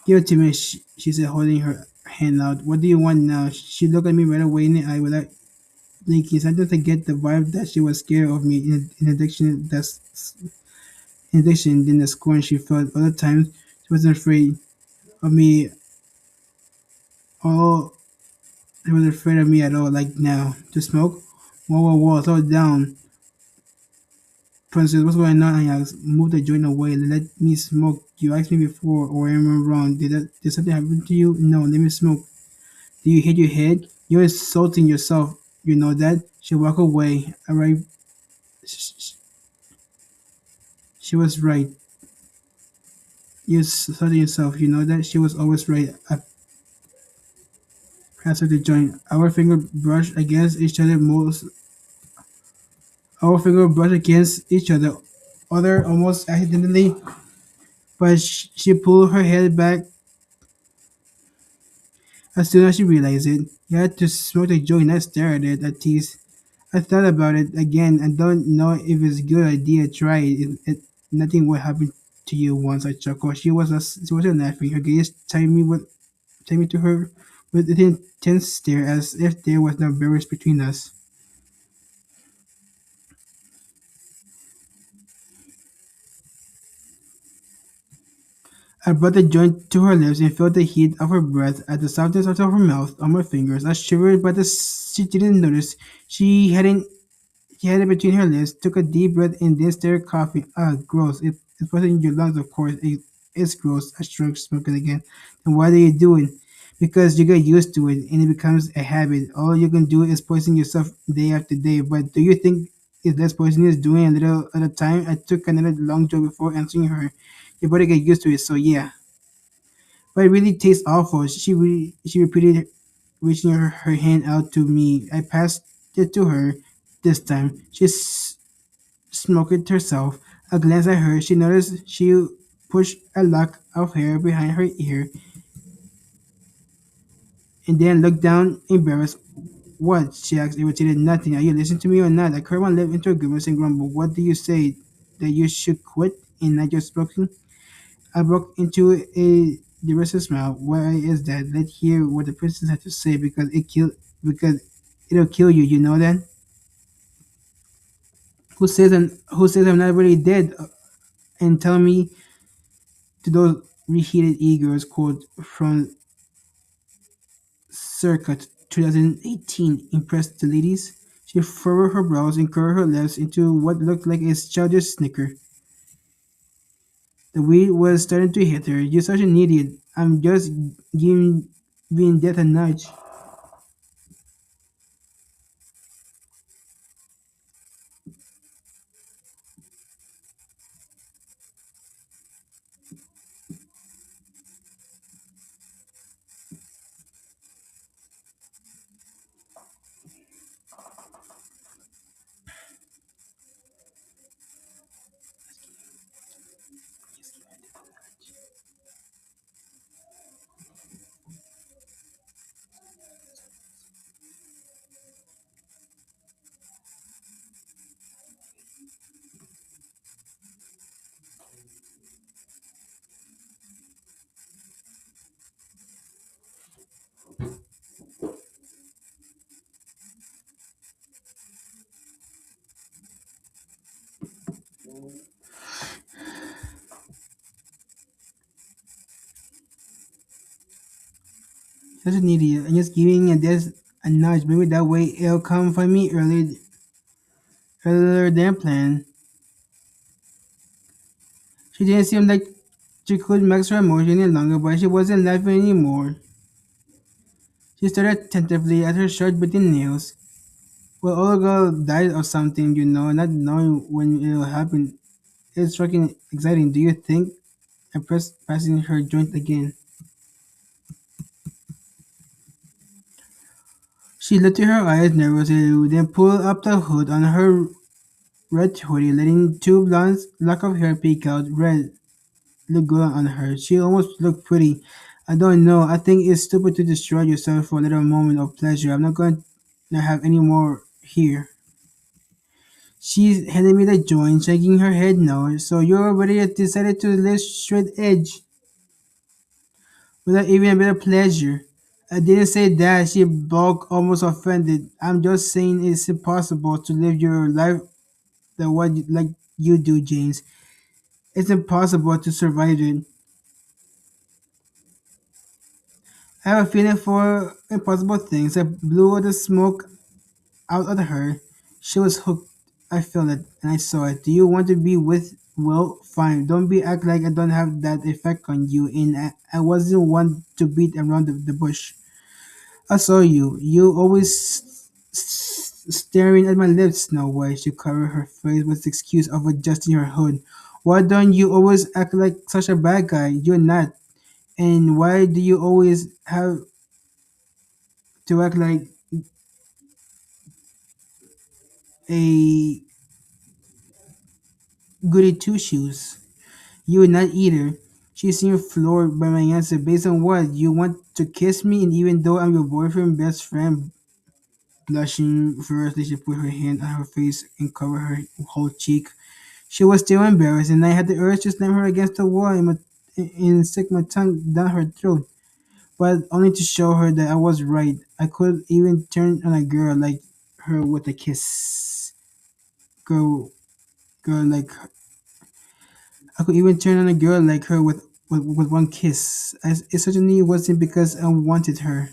Give it to me, she said, holding her hand out. What do you want now? She looked at me right away in the eye without blinking. Sometimes I get the vibe that she was scared of me in addition than the scorn she felt. Other times, she wasn't afraid of me. All she wasn't afraid of me at all. Like now, to smoke. Whoa, whoa, whoa! Slow down, Princess. What's going on? I asked. Move the joint away. Let me smoke. You asked me before, or am I wrong? Did something happen to you? No, let me smoke. Do you hit your head? You're insulting yourself. You know that? She walked away. Alright, she was right. You're insulting yourself. You know that? She was always right. I passed her the joint. Our finger brushed against each other. Other almost accidentally, but she pulled her head back as soon as she realized it. You had to smoke the joint, not stare at it. I teased. I thought about it again. I don't know if it's a good idea. Try it. Nothing will happen to you once. I chuckled. She wasn't laughing. Her gaze tied me to her with an intense stare as if there was no barriers between us. I brought the joint to her lips and felt the heat of her breath at the softness of her mouth on my fingers. I shivered, but she didn't notice. She had it between her lips, took a deep breath, and then started coughing. Ah, gross. It wasn't in your lungs, of course. It's gross. I shrugged, smoking again. Then why do you do it? Because you get used to it, and it becomes a habit. All you can do is poison yourself day after day. But do you think it's less poisonous doing a little at a time? I took another long drag before answering her. Your body get used to it, so yeah. But it really tastes awful. She repeated, reaching her hand out to me. I passed it to her this time. She smoked it herself. A glance at her, she noticed she pushed a lock of hair behind her ear and then looked down, embarrassed. What? She asked, irritated. Nothing. Are you listening to me or not? I curved my lip into a grimace and grumbled. What do you say? That you should quit and not just spoken? I broke into a derisive smile. Why is that? Let's hear what the princess had to say because it'll kill you, you know that? Who says I'm not really dead? And tell me to those reheated eagles quote from circa 2018 impressed the ladies. She furrowed her brows and curled her lips into what looked like a childish snicker. The weed was starting to hit her. You're such an idiot. I'm just giving being death a nudge. Such an idiot. I'm just giving a death a nudge. Maybe that way it'll come find me earlier than planned. She didn't seem like she could max her emotion any longer, but she wasn't laughing anymore. She stared attentively at her short beaten nails. Well, Olga died of something, not knowing when it'll happen. It's fucking exciting. Do you think? I pressed passing her joint again. She lifted her eyes nervously, then pulled up the hood on her red hoodie, letting two blonde locks of hair peek out. Red looked good on her. She almost looked pretty. I don't know. I think it's stupid to destroy yourself for a little moment of pleasure. I'm not going to have any more here. She handed me the joint, shaking her head no. So you already decided to live straight edge without even a bit of pleasure. I didn't say that, she balked, almost offended. I'm just saying it's impossible to live your life the way like you do, James. It's impossible to survive it. I have a feeling for impossible things. I blew the smoke out at her. She was hooked. I felt it and I saw it. Do you want to be with Will? Fine. Don't be act like I don't have that effect on you. And I wasn't one to beat around the bush. I saw you. You always staring at my lips. No way. She covered her face with the excuse of adjusting her hood. Why don't you always act like such a bad guy? You're not. And why do you always have to act like a goody two shoes? You're not either. She seemed floored by my answer. Based on what? You want to kiss me, and even though I'm your boyfriend, best friend, blushing furiously, she put her hand on her face and covered her whole cheek. She was still embarrassed, and I had the urge to slam her against the wall and stick my tongue down her throat. but only to show her that I was right. I could even turn on a girl like her with a kiss. Girl, girl like I could even turn on a girl like her with one kiss. It certainly wasn't because I wanted her.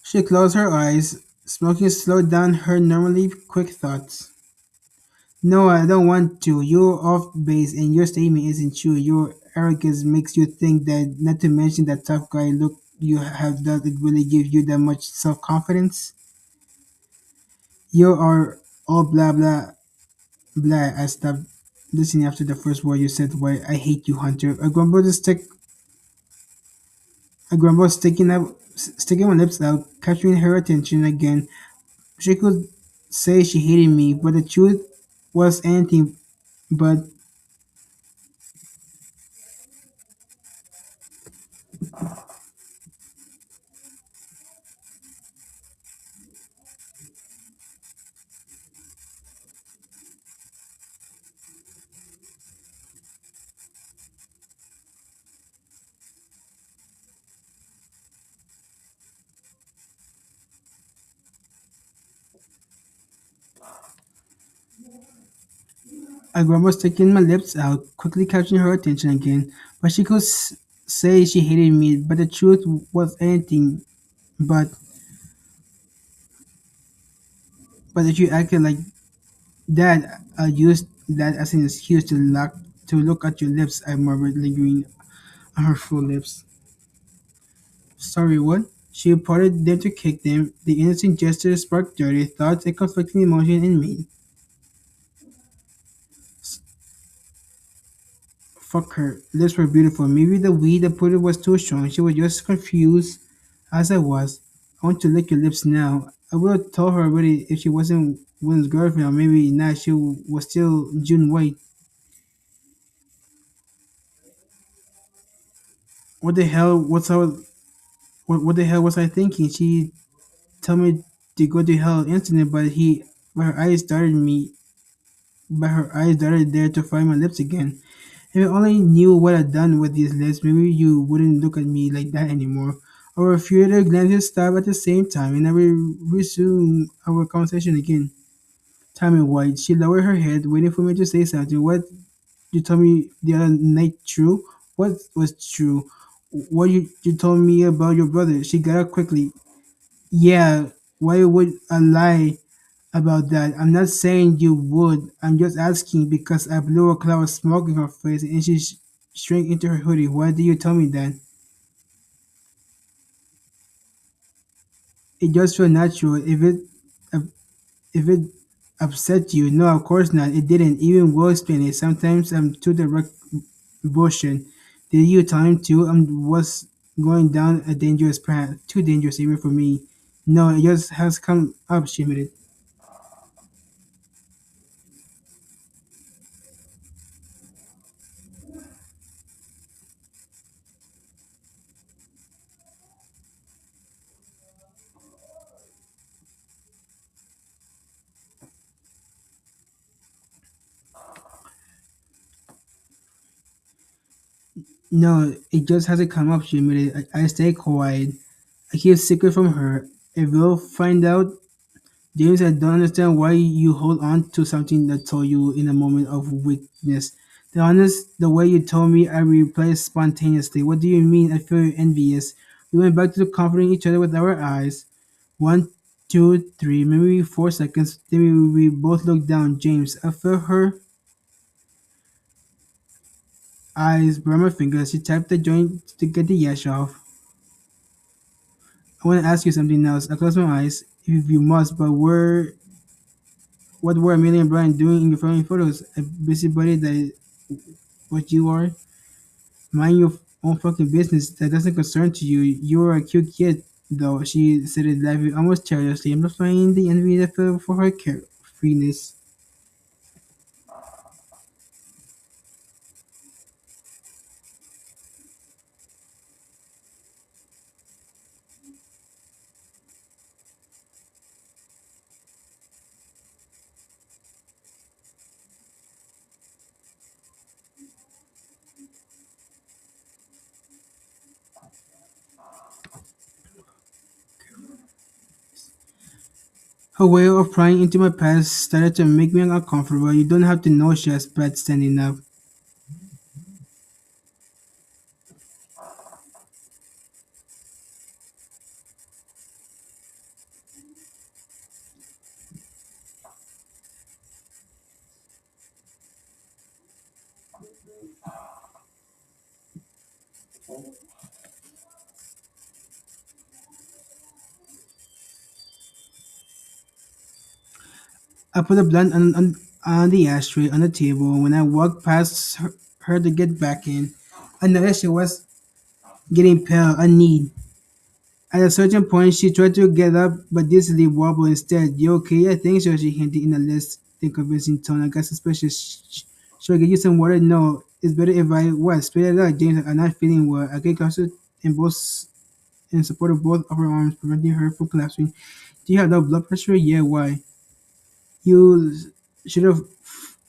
She closed her eyes. Smoking slowed down her normally quick thoughts. No, I don't want to. You're off base and your statement isn't true. Your arrogance makes you think that, not to mention that tough guy look you have, does it really give you that much self confidence? You are all blah blah blah. I stopped listening after the first word you said. Why I hate you, Hunter. I grumbled, sticking my lips out, capturing her attention again. She could say she hated me, but the truth was anything but. I grumbled, sticking my lips out, quickly capturing her attention again. But she could say she hated me, but the truth was anything but. But if you acted like that, I used that as an excuse to look at your lips. I murmured, lingering on her full lips. Sorry, what? She parted them to kick them. The innocent gesture sparked dirty thoughts and conflicting emotion in me. Fuck her. Lips were beautiful. Maybe the weed that put it was too strong. She was just confused as I was. I want to lick your lips now. I would have told her already if she wasn't Wynn's girlfriend, or maybe not. She was still June White. What the hell? What the hell was I thinking? She told me to go to hell instantly, but her eyes started me. But her eyes darted there to find my lips again. If you only knew what I'd done with these lips, maybe you wouldn't look at me like that anymore. Our feudal glances stop at the same time, and I will resume our conversation again. Timmy White. She lowered her head, waiting for me to say something. What you told me the other night true? What was true? What you told me about your brother? She got up quickly. Yeah, why would I lie about that? I'm not saying you would. I'm just asking because I blew a cloud of smoke in her face and she shrank into her hoodie. Why did you tell me that? It just felt natural. If it upset you, no, of course not. It didn't. Even Will explained it. Sometimes I'm too direct bullshit. Did you tell him too? I was going down a dangerous path. Too dangerous even for me. No, it just has come up, she admitted. No, it just hasn't come up, she admitted. I stay quiet. I keep secret from her. If we'll find out, James, I don't understand why you hold on to something that told you in a moment of weakness. The way you told me, I replied spontaneously. What do you mean? I feel envious. We went back to comforting each other with our eyes. One, two, three, maybe 4 seconds. Then we both looked down. James, I felt her eyes burn my fingers. She tapped the joint to get the yash off. I want to ask you something else. I close my eyes, if you must, but what were Amelia and Brian doing in your family photos? A busybody that what you are? Mind your own fucking business. That doesn't concern to you. You're a cute kid, though. She said it laughing almost childishly. I'm not finding the envy that fell for her carefreeness. Her way of prying into my past started to make me uncomfortable. You don't have to know she has pets standing up. I put a blunt on the ashtray on the table. When I walked past her to get back in, I noticed she was getting pale and need. At a certain point, she tried to get up, but dizzyly wobbled instead. You okay? I think so, she hinted in a less than convincing tone. I got suspicious. Should I get you some water? No, it's better if I was. Spit it out, James. I'm not feeling well. I get closer in both in support of both of her arms, preventing her from collapsing. Do you have low blood pressure? Yeah, why? You should have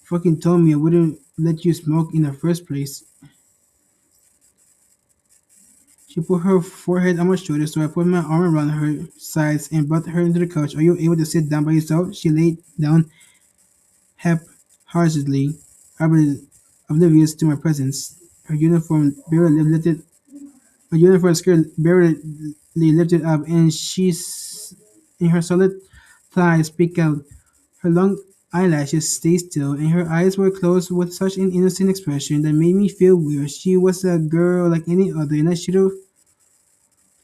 fucking told me I wouldn't let you smoke in the first place. She put her forehead on my shoulder, so I put my arm around her sides and brought her into the couch. Are you able to sit down by yourself? She laid down haphazardly, oblivious to my presence. Her uniform barely lifted, her uniform skirt barely lifted up, and in her solid thighs peeked out. Her long eyelashes stayed still, and her eyes were closed with such an innocent expression that made me feel weird. She was a girl like any other, and I should have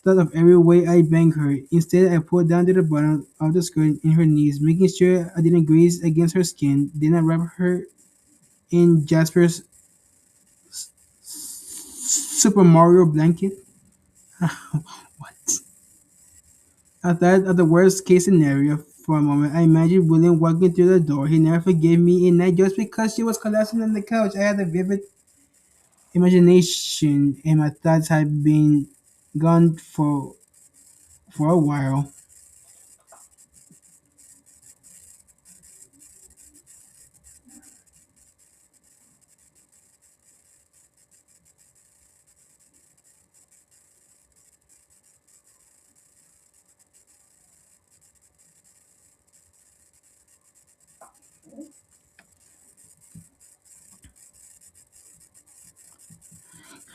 thought of every way I banged her. Instead, I pulled down to the bottom of the skirt in her knees, making sure I didn't graze against her skin. Then I wrapped her in Jasper's Super Mario blanket. What? I thought of the worst case scenario for a moment. I imagined William walking through the door. He never forgave me, and not just because she was collapsing on the couch. I had a vivid imagination, and my thoughts had been gone for a while.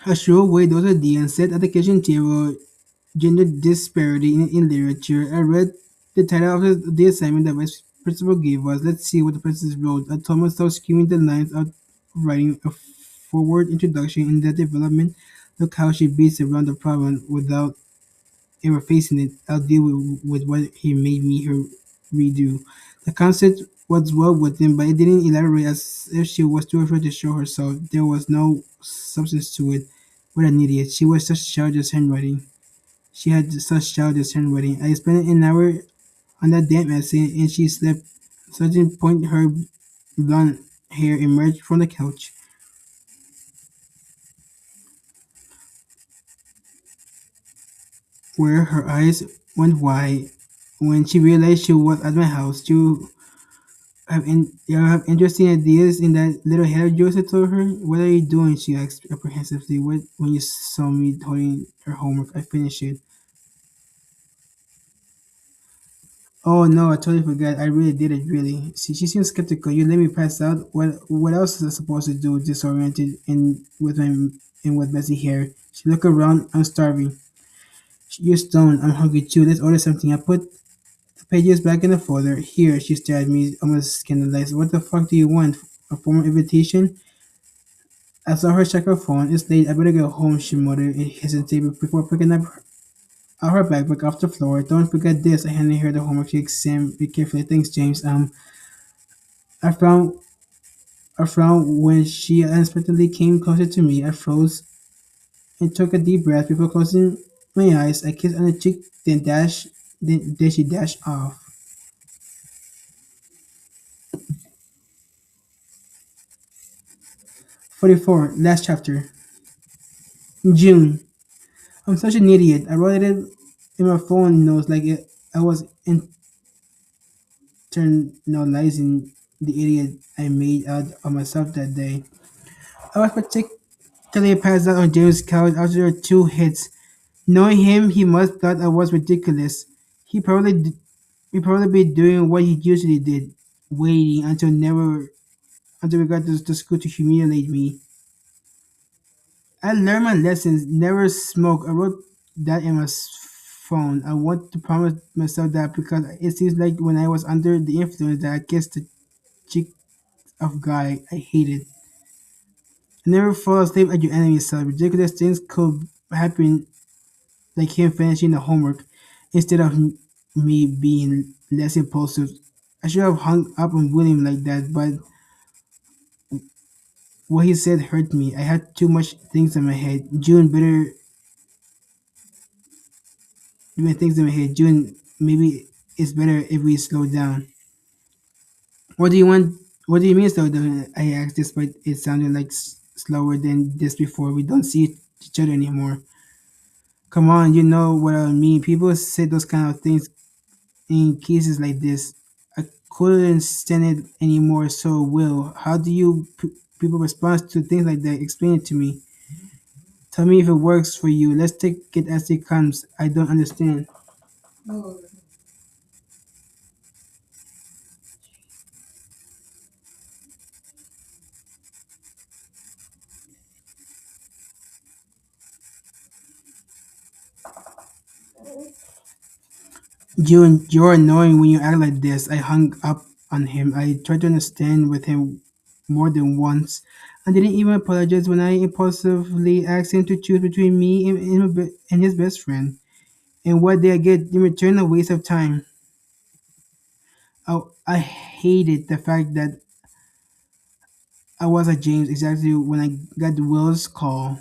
A sure way those ideas sat at the kitchen table. Gender disparity in literature. I read the title of the assignment that vice principal gave us. Let's see what the princess wrote. I told myself screaming the lines out, writing a forward introduction in that development. Look how she beats around the problem without ever facing it. I'll deal with what he made me her redo. The concept was well within, but it didn't elaborate as if she was too afraid to show herself. There was no substance to it. What an idiot. She was such childish handwriting. She had such childish handwriting. I spent an hour on that damn essay, and she slept. Certain point her blonde hair emerged from the couch, where her eyes went wide. When she realized she was at my house, you have interesting ideas in that little head of yours, I told her. What are you doing? She asked apprehensively. When you saw me holding her homework, I finished it. Oh no, I totally forgot. I really did it, really. See, she seems skeptical. You let me pass out. What else is I supposed to do? Disoriented and with messy hair. She looked around. I'm starving. You're stoned. I'm hungry too. Let's order something. I put the pages back in the folder. Here, she stared at me, almost scandalized. What the fuck do you want? A formal invitation? I saw her check her phone. It's late. I better go home, she muttered and hesitated before picking up her backpack off the floor. Don't forget this. I handed her the homework. She examined it carefully. Thanks, James. I found a frown when she unexpectedly came closer to me. I froze and took a deep breath before closing my eyes. I kissed on the cheek, then she dashed off. 44, last chapter. June. I'm such an idiot. I wrote it in my phone notes I was internalizing the idiot I made out of myself that day. I was particularly passed out on James' couch after 2 hits. Knowing him, he must thought I was ridiculous. He probably He'd probably be doing what he usually did, waiting until we got to school to humiliate me. I learned my lessons. Never smoke. I wrote that in my phone. I want to promise myself that because it seems like when I was under the influence that I kissed the cheek of guy I hated. I never fall asleep at your enemy's side. Ridiculous things could happen, like him finishing the homework instead of me being less impulsive. I should have hung up on William like that, but what he said hurt me. I had too much things in my head. June, maybe it's better if we slow down. What do you want? What do you mean slow down? I asked, despite it sounding like slower than this before. We don't see each other anymore. Come on, you know what I mean. People say those kind of things in cases like this. I couldn't stand it anymore. So, Will, how do people respond to things like that? Explain it to me. Tell me if it works for you. Let's take it as it comes. I don't understand. You're annoying when you act like this. I hung up on him. I tried to understand with him more than once. I didn't even apologize when I impulsively asked him to choose between me and his best friend. And what did I get in return? A waste of time. I hated the fact that I was at James exactly when I got Will's call.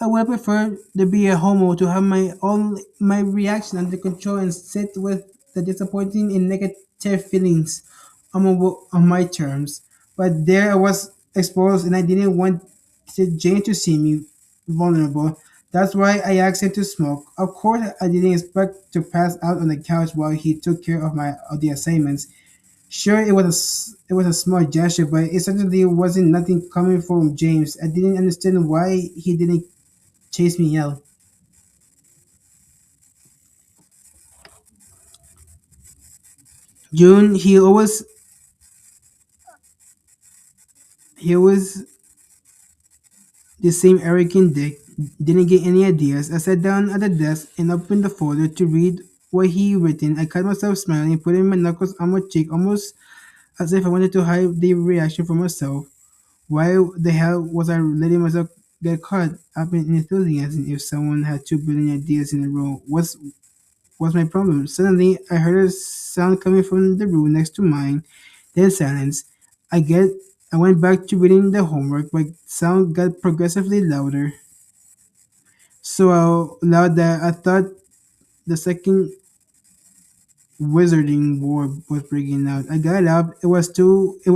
I would prefer to be a homo to have my reaction under control and sit with the disappointing and negative feelings on my terms. But there I was exposed and I didn't want Jane to see me vulnerable. That's why I asked him to smoke. Of course I didn't expect to pass out on the couch while he took care of the assignments. Sure, it was a small gesture, but it certainly wasn't nothing coming from James. I didn't understand why he didn't chase me out. June, he was the same arrogant dick. Didn't get any ideas. I sat down at the desk and opened the folder to read what he written. I caught myself smiling, putting my knuckles on my cheek, almost as if I wanted to hide the reaction from myself. Why the hell was I letting myself get caught up in enthusiasm if someone had 2 billion ideas in a row? What's my problem? Suddenly, I heard a sound coming from the room next to mine. Then silence. I get. I went back to reading the homework, but sound got progressively louder. So loud that I thought the second wizarding war was breaking out. I got up. It was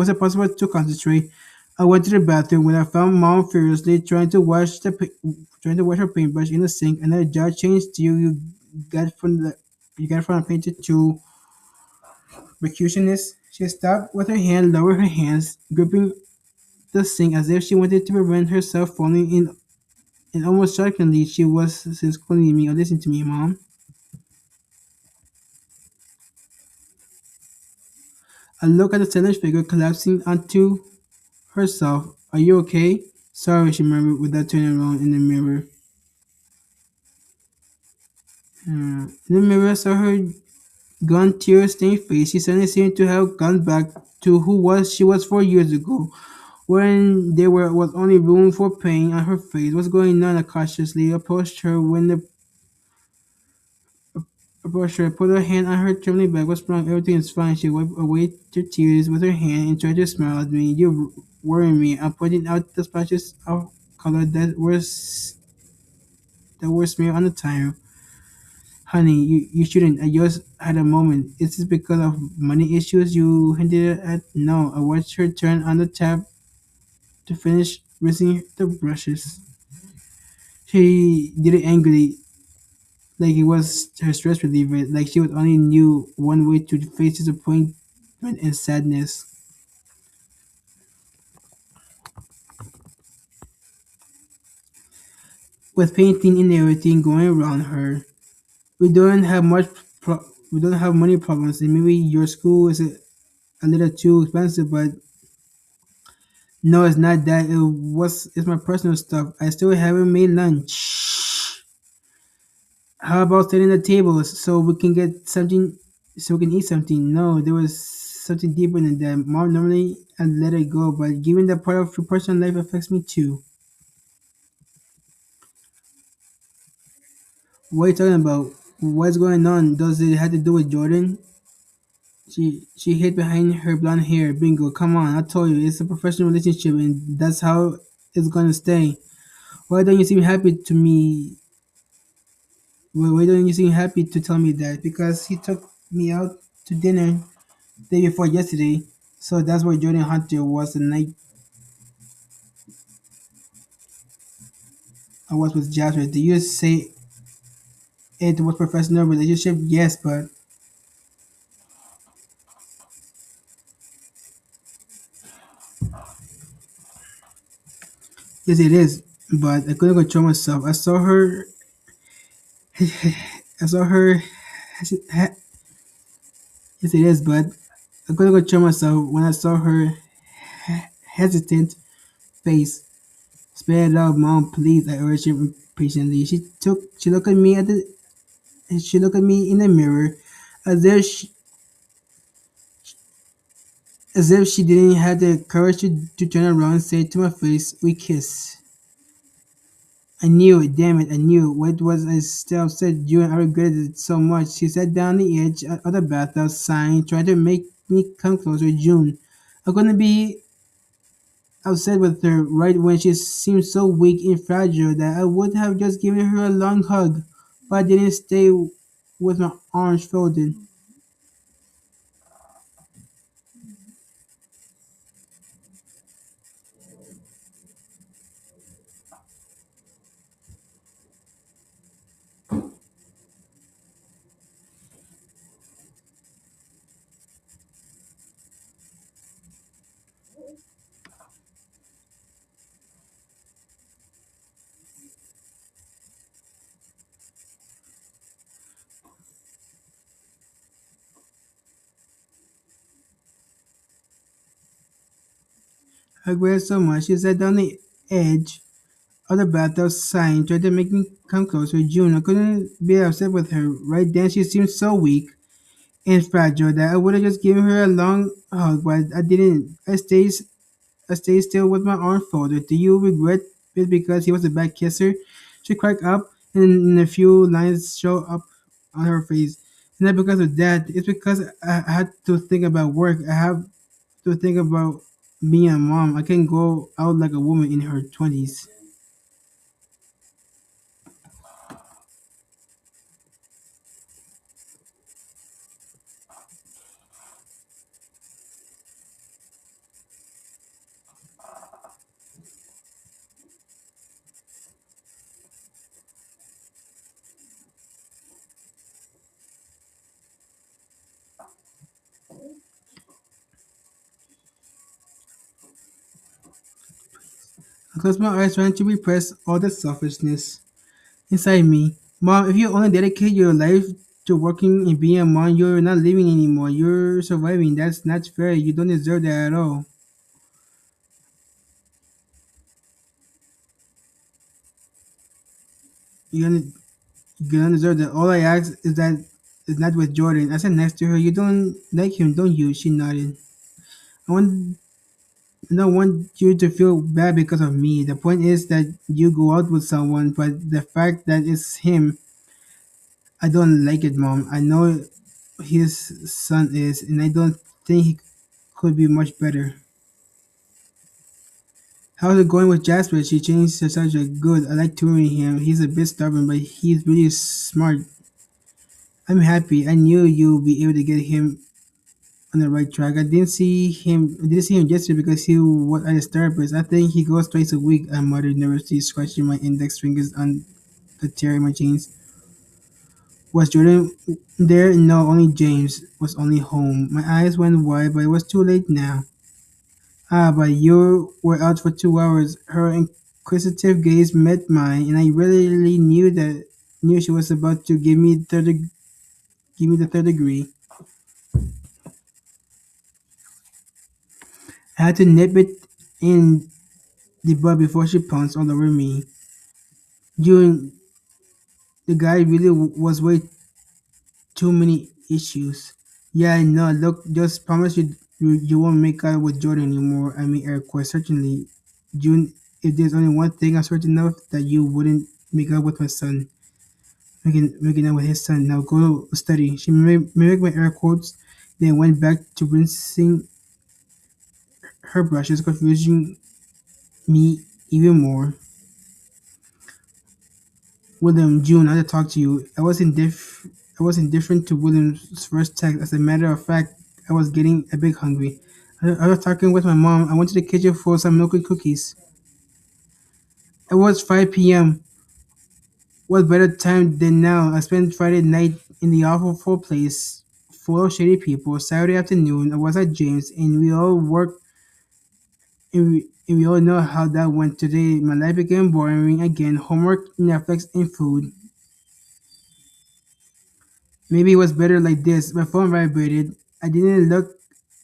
impossible to concentrate. I went to the bathroom when I found Mom furiously trying to wash her paintbrush in the sink. Another jar changed got from the you got from a painter to percussionist. She stopped with her hand, lowered her hands, gripping the sink as if she wanted to prevent herself falling in. And almost shockingly, she was since calling me or listen to me, Mom. I looked at the stylish figure collapsing onto herself. Are you okay? Sorry, she murmured without turning around in the mirror. In the mirror, I saw her gone tear-stained face. She suddenly seemed to have gone back to who was she was 4 years ago, when was only room for pain on her face. What's going on? I cautiously approached her, put her hand on her trembling back. What's wrong? Everything is fine. She wiped away her tears with her hand and tried to smile at me. You worry me. I'm pointing out the splashes of color that were smeared on the tile. Honey, you shouldn't. I just had a moment. Is this because of money issues you hinted at? No, I watched her turn on the tap to finish rinsing the brushes. She did it angrily, like it was her stress reliever, like she was only knew one way to face disappointment and sadness. with painting and everything going around her. We don't have much. We don't have money problems, and maybe your school is a little too expensive, but no, it's not that. It's my personal stuff. I still haven't made lunch. How about setting the tables so we can get something, so we can eat something? No, there was something deeper than that. Mom, normally I'd let it go, but given that part of your personal life affects me too. What are you talking about? What's going on? Does it have to do with Jordan? She hid behind her blonde hair. Bingo, come on, I told you, it's a professional relationship and that's how it's gonna stay. Why don't you seem happy to me? Why don't you seem happy to tell me that? Because he took me out to dinner day before yesterday. So that's where Jordan Hunter was the night I was with Jasper. Do you say it was professional relationship? Yes, but yes it is. But I couldn't control myself. I saw her yes it is, but I couldn't control myself when I saw her hesitant face. Spare it out, mom, please, I urged him impatiently. She looked at me she looked at me in the mirror as if she, as if she didn't have the courage to turn around and say to my face, we kiss. I knew it, damn it, I knew. What was I still upset you and I regretted it so much. She sat down the edge of the bathtub, sighing, trying to make me come closer. June. I'm gonna be upset with her right when she seemed so weak and fragile that I would have just given her a long hug, but I didn't stay with my arms folded. I regretted so much. She sat down the edge of the bathtub, sighing, tried to make me come closer. June, I couldn't be upset with her. Right then, she seemed so weak and fragile that I would have just given her a long hug, but I didn't. I stayed still with my arms folded. Do you regret it because he was a bad kisser? She cracked up, and a few lines showed up on her face. It's not because of that. It's because I had to think about work. I have to think about being a mom. I can't go out like a woman in her 20s. I closed my eyes trying to repress all the selfishness inside me. Mom, if you only dedicate your life to working and being a mom, you're not living anymore. You're surviving. That's not fair. You don't deserve that at all. You don't, you don't deserve that. All I ask is that is not with Jordan. I said next to her, you don't like him, don't you? She nodded. I want I don't want you to feel bad because of me. The point is that you go out with someone, but the fact that it's him, I don't like it, Mom. I know his son is, and I don't think he could be much better. How's it going with Jasper? She changed to such a good. I like touring him. He's a bit stubborn, but he's really smart. I'm happy. I knew you'd be able to get him on the right track. I didn't see him yesterday because he was at his therapist. I think he goes twice a week. I muttered nervously, scratching my index fingers on the tear in my jeans. Was Jordan there? No, only James was only home. My eyes went wide, but it was too late now. Ah, but you were out for 2 hours. Her inquisitive gaze met mine, and I really knew she was about to give me the third degree. I had to nip it in the bud before she pounced all over me. June, the guy really was way too many issues. Yeah, I know. Look, just promise you won't make out with Jordan anymore. I mean, air quotes. Certainly, June. If there's only one thing I'm certain of, that you wouldn't make out with my son. Making out with his son. Now go study. She mimicked my air quotes, then went back to rinsing her brushes, confusing me even more. William, June, I had to talk to you. I was indifferent to William's first text. As a matter of fact, I was getting a bit hungry. I was talking with my mom. I went to the kitchen for some milk and cookies. It was 5 p.m. What better time than now? I spent Friday night in the awful place full of shady people. Saturday afternoon, I was at James, and we all worked, and we all know how that went today. My life became boring again. Homework, Netflix, and food. Maybe it was better like this. My phone vibrated. I didn't look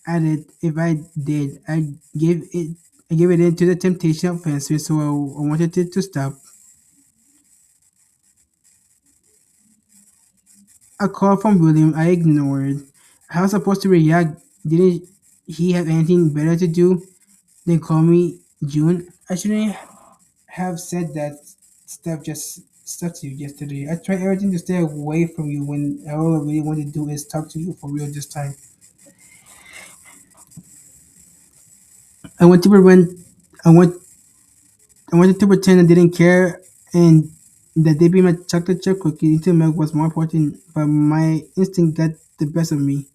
at it. If I did, I gave it into the temptation of answering, so I wanted it to stop. A call from William I ignored. How was I supposed to react? Didn't he have anything better to do than call me June? I shouldn't have said that stuff to you yesterday. I tried everything to stay away from you when all I really wanted to do is talk to you for real this time. I want to prevent I want I wanted to pretend I didn't care and that dipping my chocolate chip cookie into milk was more important, but my instinct got the best of me.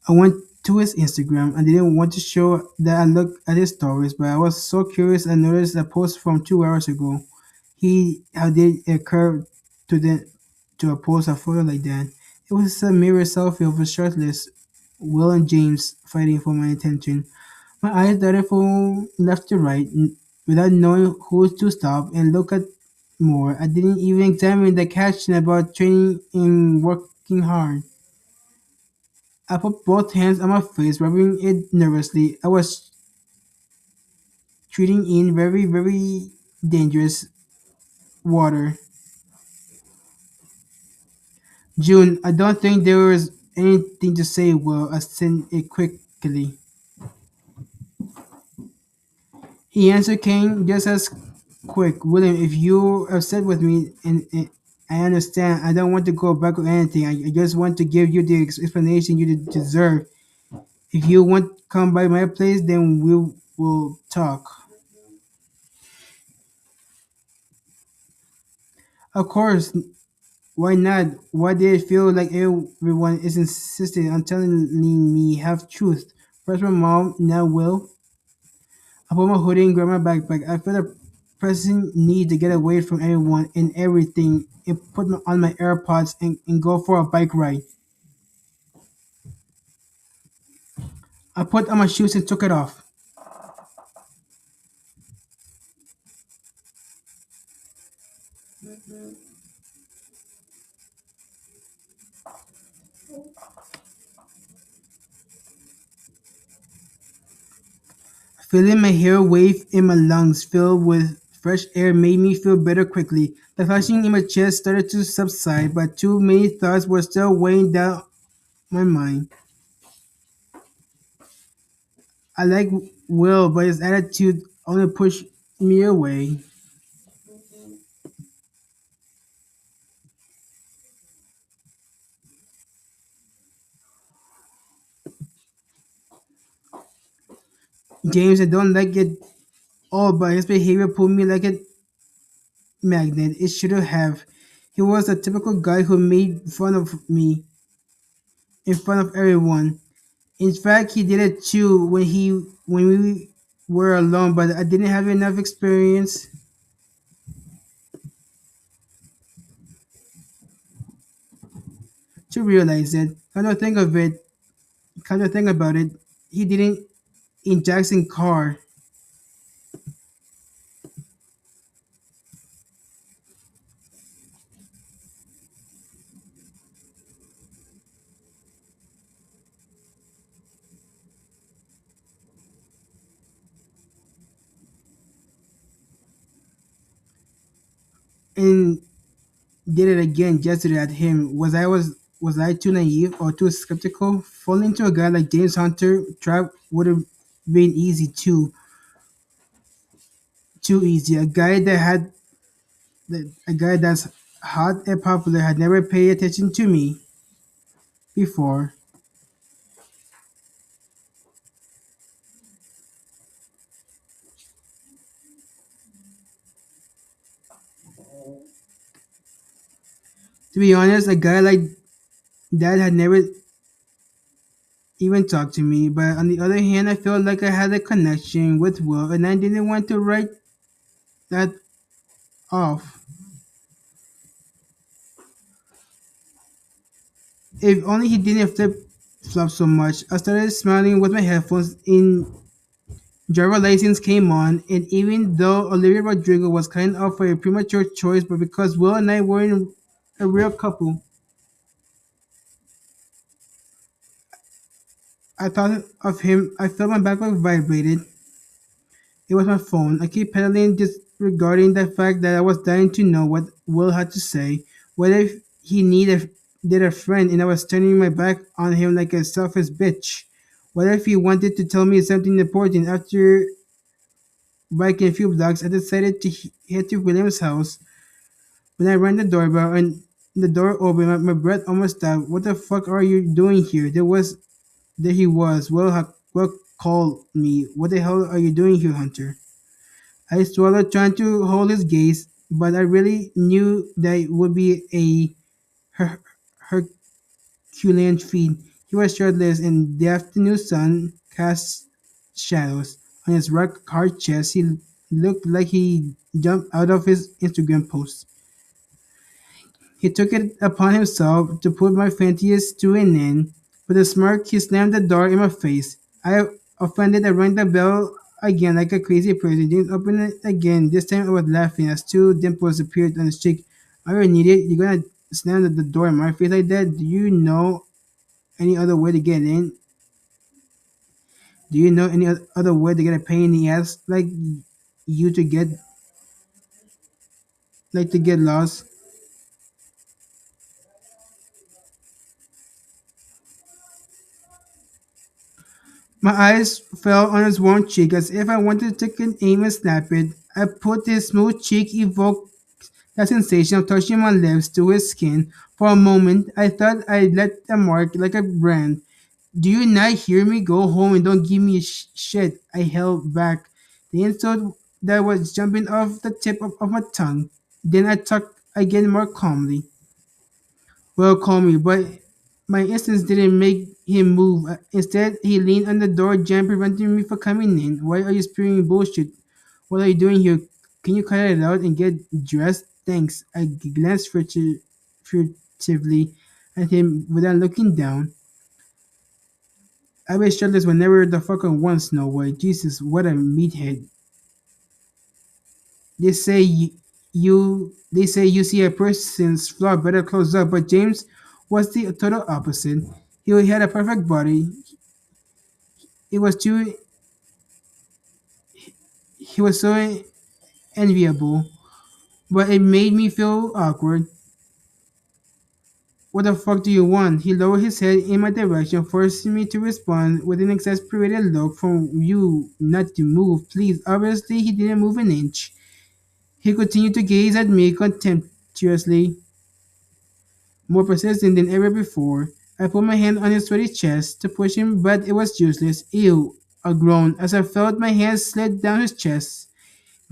I went to his Instagram. I didn't want to show that I looked at his stories, but I was so curious I noticed a post from 2 hours ago. How did it occur to post a photo like that? It was a mirror selfie of a shirtless Will and James fighting for my attention. My eyes darted from left to right without knowing who to stop and look at more. I didn't even examine the caption about training and working hard. I put both hands on my face, rubbing it nervously. I was treading in very dangerous water. June, I don't think there was anything to say. Well, I sent it quickly. He answered came just as quick. William, if you're upset with me, and I understand, I don't want to go back or anything. I just want to give you the explanation you deserve. If you want to come by my place, then we will talk. Of course, why not? Why did it feel like everyone is insisting on telling me half truth? First my mom, now Will. I put my hoodie and grabbed my backpack. I felt a pressing need to get away from everyone and everything and on my AirPods and go for a bike ride. I put on my shoes and took it off. Feeling my hair wave in my lungs filled with fresh air made me feel better quickly. The flushing in my chest started to subside, but too many thoughts were still weighing down my mind. I like Will, but his attitude only pushed me away. James, I don't like it all, but his behavior pulled me like a magnet. It should have. He was a typical guy who made fun of me in front of everyone. In fact, he did it too when we were alone, but I didn't have enough experience to realize it. Come to think about it, he didn't in Jackson's car. and did it again yesterday at him. Was I too naive or too skeptical? Falling into a guy like James Hunter trap would have been easy too easy. A guy that's hot and popular had never paid attention to me before. To be honest, a guy like that had never even talked to me. But on the other hand, I felt like I had a connection with Will, and I didn't want to write that off. If only he didn't flip flop so much. I started smiling with my headphones in. Driver license came on, and even though Olivia Rodrigo was kind of a premature choice, but because Will and I weren't a real couple, I thought of him. I felt my backpack vibrated. It was my phone. I keep pedaling, disregarding the fact that I was dying to know what Will had to say. What if he did a friend and I was turning my back on him like a selfish bitch? What if he wanted to tell me something important? After biking a few blocks, I decided to head to William's house. When I rang the doorbell and the door opened, my breath almost stopped. What the fuck are you doing here? There he was. Will called me. What the hell are you doing here, Hunter? I swallowed, trying to hold his gaze, but I really knew that it would be a her- Herculean feat. He was shirtless, and the afternoon sun cast shadows on his rock hard chest. He looked like he jumped out of his Instagram post. He took it upon himself to put my fancies to an end. With a smirk, he slammed the door in my face. I offended and rang the bell again like a crazy person. James opened it again. This time I was laughing as two dimples appeared on his cheek. Are you an idiot? You're gonna slam the door in my face like that? Do you know any other way to get in? Do you know any other way to get a pain in the ass like you to get lost? My eyes fell on his warm cheek as if I wanted to take an aim and snap it. I put his smooth cheek evoked that sensation of touching my lips to his skin. For a moment, I thought I left a mark like a brand. Do you not hear me? Go home and don't give me shit. I held back the insult that was jumping off the tip of my tongue. Then I talked again more calmly. Well, call me, but my instincts didn't make him move. Instead, he leaned on the door jamb, preventing me from coming in. Why are you spewing bullshit? What are you doing here? Can you cut it out and get dressed? Thanks. I glanced furtively at him without looking down. I was shirtless whenever the fuck I want, Snow White. Jesus, what a meathead. They say they say you see a person's flaw better close up, but James was the total opposite. He had a perfect body. It was too he was so enviable, but it made me feel awkward. What the fuck do you want? He lowered his head in my direction, forcing me to respond with an exasperated look from you not to move, please. Obviously, he didn't move an inch. He continued to gaze at me contemptuously, more persistent than ever before. I put my hand on his sweaty chest to push him, but it was useless. Ew, I groaned as I felt my hand slid down his chest.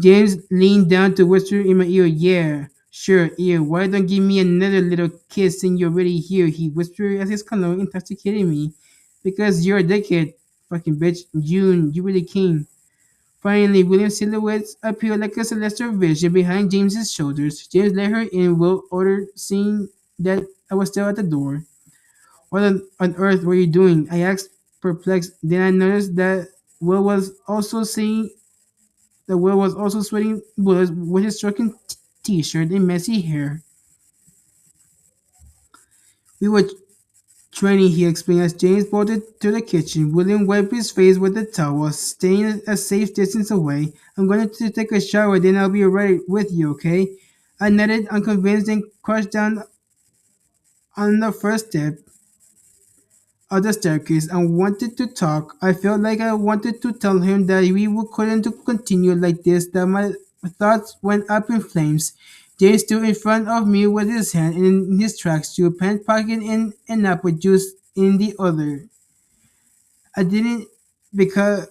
James leaned down to whisper in my ear, yeah, sure, ear. Why don't give me another little kiss and you're already here? He whispered as his cologne intoxicated me. Because you're a dickhead, fucking bitch. June, you really came. Finally, William's silhouette appeared like a celestial vision behind James's shoulders. James let her in, Will ordered, seeing that I was still at the door. What on earth were you doing? I asked, perplexed. Then I noticed that Will was also saying the Will was also sweating bullets with his striking t-shirt and messy hair. We were training, he explained as James bolted to the kitchen. William wiped his face with the towel, staying a safe distance away. I'm going to take a shower, then I'll be right with you, okay? I nodded, unconvinced, and crouched down on the first step of the staircase and wanted to talk. I felt like I wanted to tell him that couldn't continue like this, that my thoughts went up in flames. Jay stood in front of me with his hand in his tracksuit, pants pocket and an apple juice in the other. I didn't because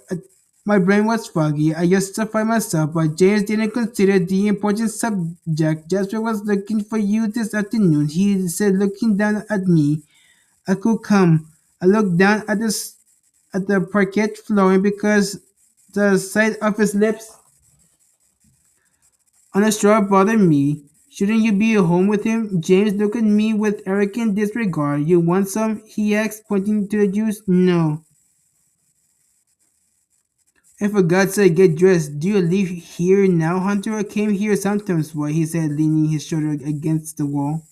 my brain was foggy. I justified myself, but James didn't consider the important subject. Jasper was looking for you this afternoon, he said, looking down at me. I could come. I looked down at at the parquet flooring because the sight of his lips on a straw bothered me. Shouldn't you be home with him? James looked at me with arrogant disregard. You want some? He asked, pointing to the juice. No. And for God's sake, get dressed. Do you live here now, Hunter? I came here sometimes. Why? He said, leaning his shoulder against the wall.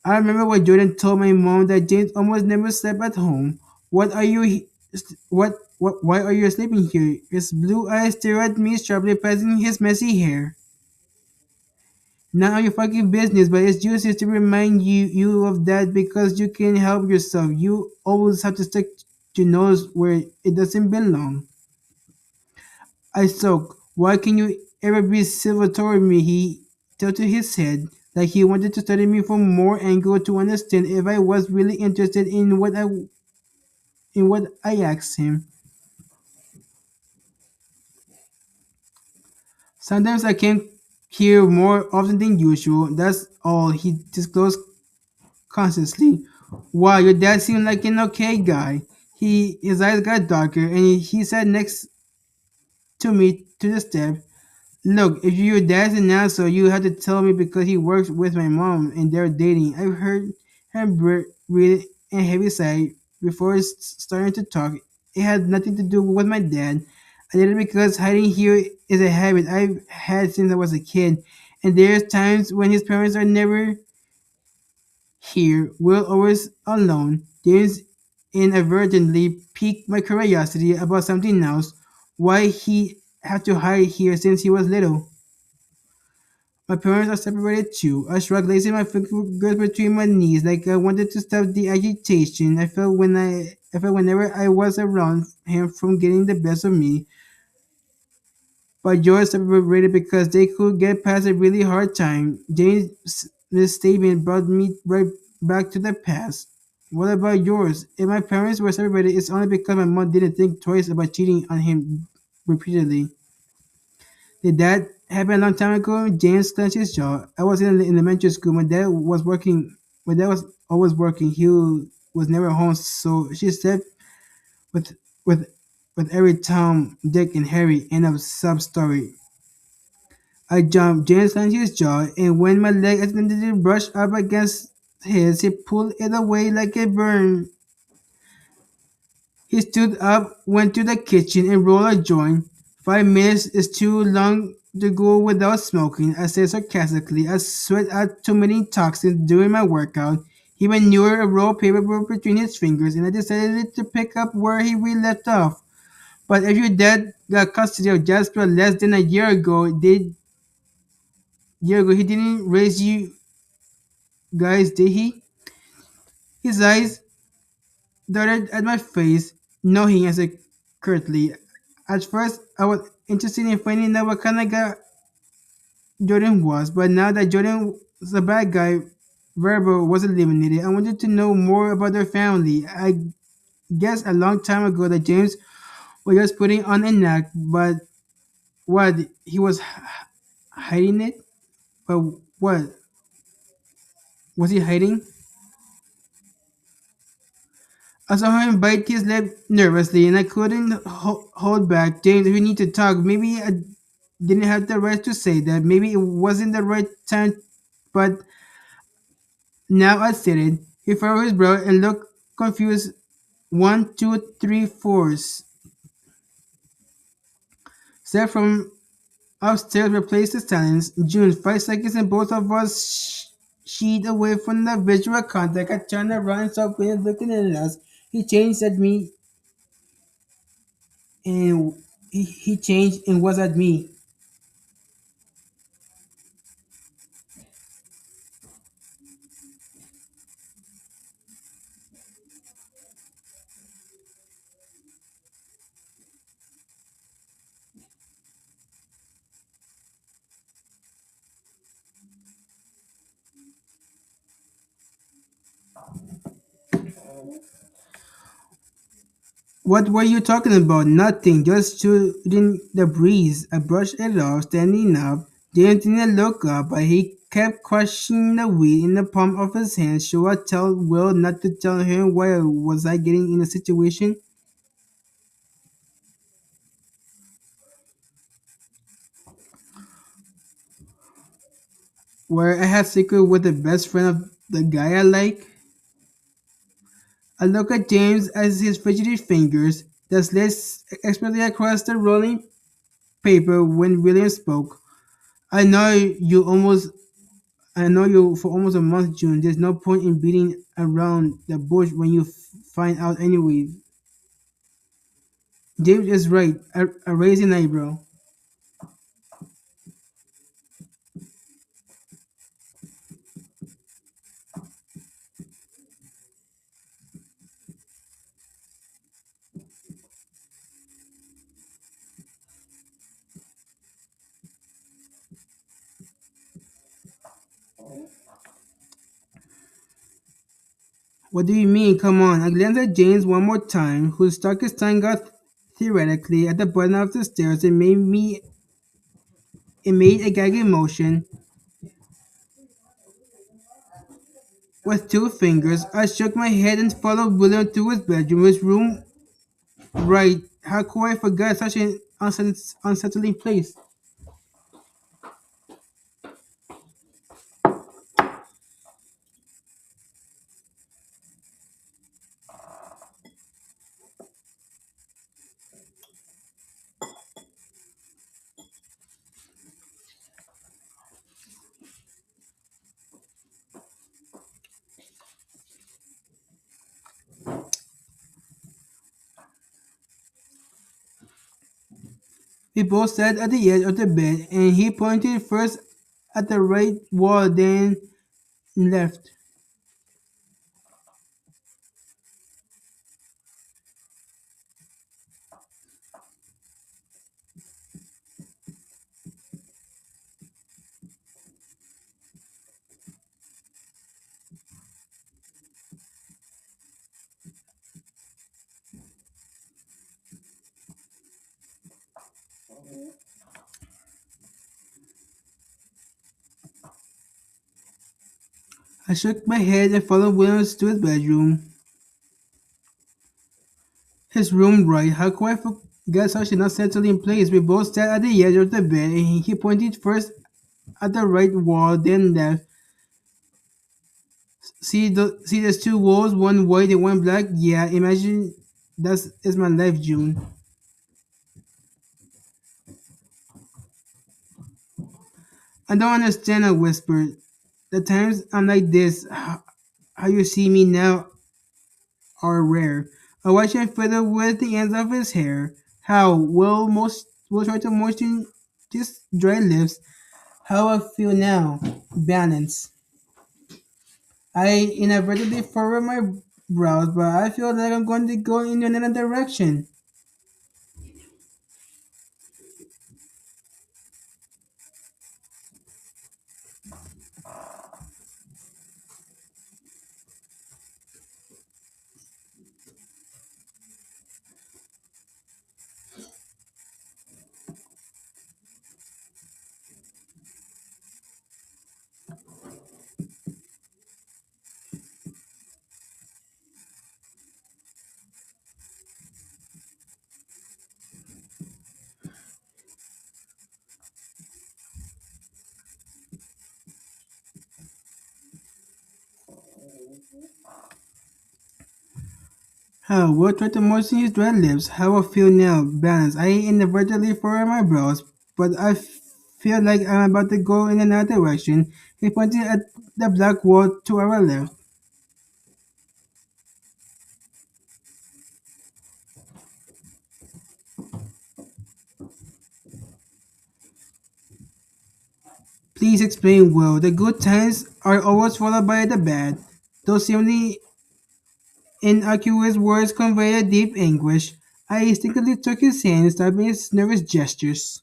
I remember what Jordan told my mom that James almost never slept at home. What are you? Why are you sleeping here? His blue eyes stare at me sharply, patting his messy hair. None of your fucking business, but it's just to remind you of that because you can't help yourself. You always have to stick your nose where it doesn't belong. I soak. Why can you ever be civil toward me? He tilted his head like he wanted to study me from more angle to understand if I was really interested in what I asked him. Sometimes I came here more often than usual. That's all he disclosed consciously. Wow, your dad seemed like an okay guy. His eyes got darker and he sat next to me to the step. Look, if your dad's an asshole, you have to tell me because he works with my mom and they're dating. I've heard him breathe a heavy sigh before starting to talk. It had nothing to do with my dad. I did it because hiding here is a habit I've had since I was a kid. And there's times when his parents are never here, we're always alone. James inadvertently piqued my curiosity about something else. Why he had to hide here since he was little. My parents are separated too. I shrugged, placing my fingers between my knees like I wanted to stop the agitation I felt whenever I was around him from getting the best of me. But George separated because they could get past a really hard time. James' statement brought me right back to the past. What about yours? If my parents were separated, it's only because my mom didn't think twice about cheating on him repeatedly. Did that happen a long time ago? James clenched his jaw. I was in elementary school. My dad was working. My dad was always working. He was never home. So she slept with with with every Tom, Dick, and Harry. End of sub story. I jumped. James clenched his jaw, and when my leg accidentally brushed up against his, he pulled it away like a burn. He stood up, went to the kitchen, and rolled a joint. 5 minutes is too long to go without smoking, I said sarcastically. I sweat out too many toxins during my workout. He maneuvered a roll of paper between his fingers, and I decided to pick up where we left off. But if your dad got custody of Jasper less than a year ago, he didn't raise you guys, did he? His eyes darted at my face. No, he answered curtly. At first, I was interested in finding out what kind of guy Jordan was, but now that Jordan was a bad guy, Verbo was eliminated. I wanted to know more about their family. I guess a long time ago that James was just putting on an act, but what? He was hiding it? But what? Was he hiding? I saw him bite his lip nervously, and I couldn't hold back. James, we need to talk. Maybe I didn't have the right to say that. Maybe it wasn't the right time, but now I said it. He furrowed his brow and looked confused. One, two, three, fours. Step from upstairs replaced the silence. June, 5 seconds, and both of us sheet away from the visual contact. I turned around and saw Glenn looking at us. He changed at me and he changed and was at me. What were you talking about? Nothing, just shooting the breeze. I brushed it off, standing up. Didn't even look up, but he kept crushing the wheat in the palm of his hand. Should I tell Will not to tell him why was I getting in a situation where I had secret with the best friend of the guy I like? I look at James as his fidgety fingers that slid expertly across the rolling paper when William spoke. I know you almost I know you for almost a month, June. There's no point in beating around the bush when you find out anyway. James is right. A raising eyebrow. What do you mean? Come on. I glanced at James one more time, who stuck his tongue out theoretically at the bottom of the stairs and made a gagging motion with two fingers. I shook my head and followed William to his bedroom. His room, right. How could I forget such an unsettling place? We both sat at the edge of the bed, and he pointed first at the right wall, then left. I shook my head and followed Williams to his bedroom. His room, right. How could I forget such an unsettling place? We both sat at the edge of the bed, and he pointed first at the right wall, then left. See there's two walls, one white and one black? Yeah, imagine that is my life, June. I don't understand, I whispered. The times I'm like this, how you see me now are rare. I watch him fiddle with the ends of his hair. How will try to moisten just dry lips. How I feel now. Balance. I inadvertently furrow my brows, but I feel like I'm going to go in another direction. How will try to moisten his dry lips. How I feel now. Balance. I inadvertently furrow my brows, but I feel like I'm about to go in another direction. He pointed at the black wall to our left. Please explain, Will. The good times are always followed by the bad. Those seemingly innocuous words conveyed a deep anguish. I instinctively took his hand, stopping his nervous gestures.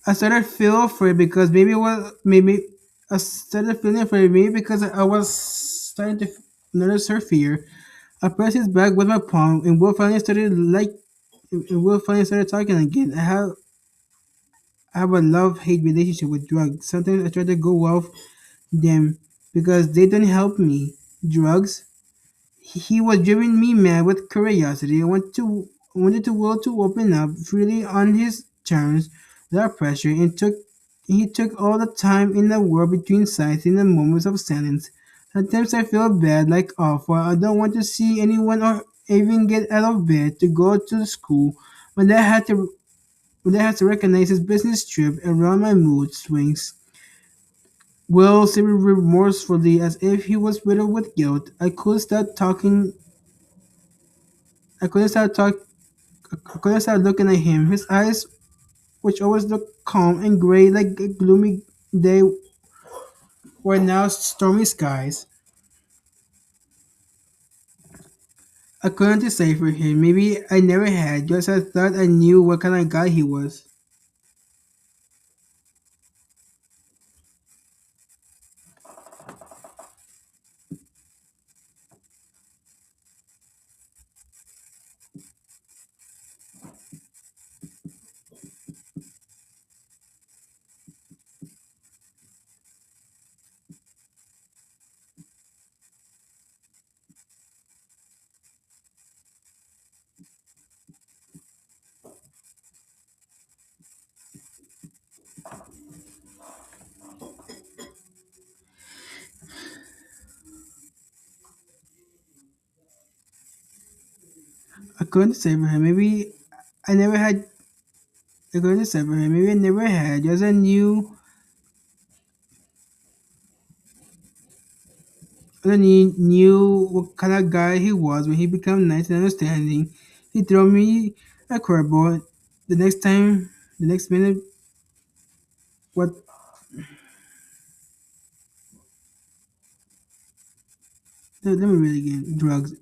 I started feeling afraid because maybe I started feeling afraid maybe because I was starting to notice her fear. I pressed his back with my palm, and Will finally started talking again. I have a love hate relationship with drugs. Sometimes I try to go off them because they don't help me. Drugs. He was driving me mad with curiosity. I wanted to will to open up freely on his terms without pressure, and took he took all the time in the world between sighs in the moments of silence. Sometimes I feel bad, like awful. I don't want to see anyone or even get out of bed to go to school. When I had to recognize his business trip around my mood swings. Will said remorsefully as if he was riddled with guilt. I couldn't stop talk I couldn't stop looking at him. His eyes, which always looked calm and gray like a gloomy day, were now stormy skies. I couldn't decipher him. Maybe I never had, just I thought I knew what kind of guy he was. I couldn't decipher him. I never had. I couldn't decipher him. Maybe I never had. Just I knew what kind of guy he was when he became nice and understanding. He threw me a curveball. The next minute, what? Let me read again. Drugs.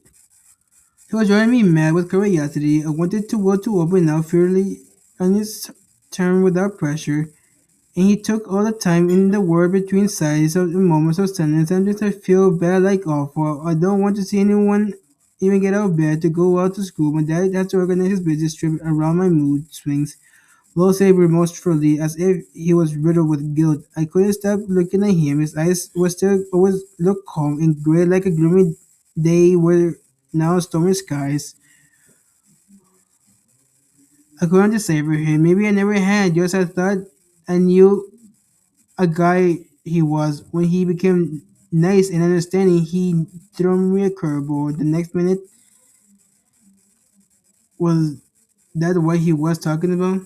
He was driving me mad with curiosity. I wanted to will to open up fairly on his term without pressure, and he took all the time in the world between sighs of the moments of silence. Sometimes I feel bad, like awful. I don't want to see anyone even get out of bed to go out to school. My dad had to organize his business trip around my mood swings. Will said remorsefully, as if he was riddled with guilt. I couldn't stop looking at him. His eyes were still always looked calm and gray like a gloomy day were now stormy skies. I couldn't decipher him. Maybe I never had, just I thought I knew a guy he was. When he became nice and understanding, he threw me a curveball. The next minute, was that what he was talking about?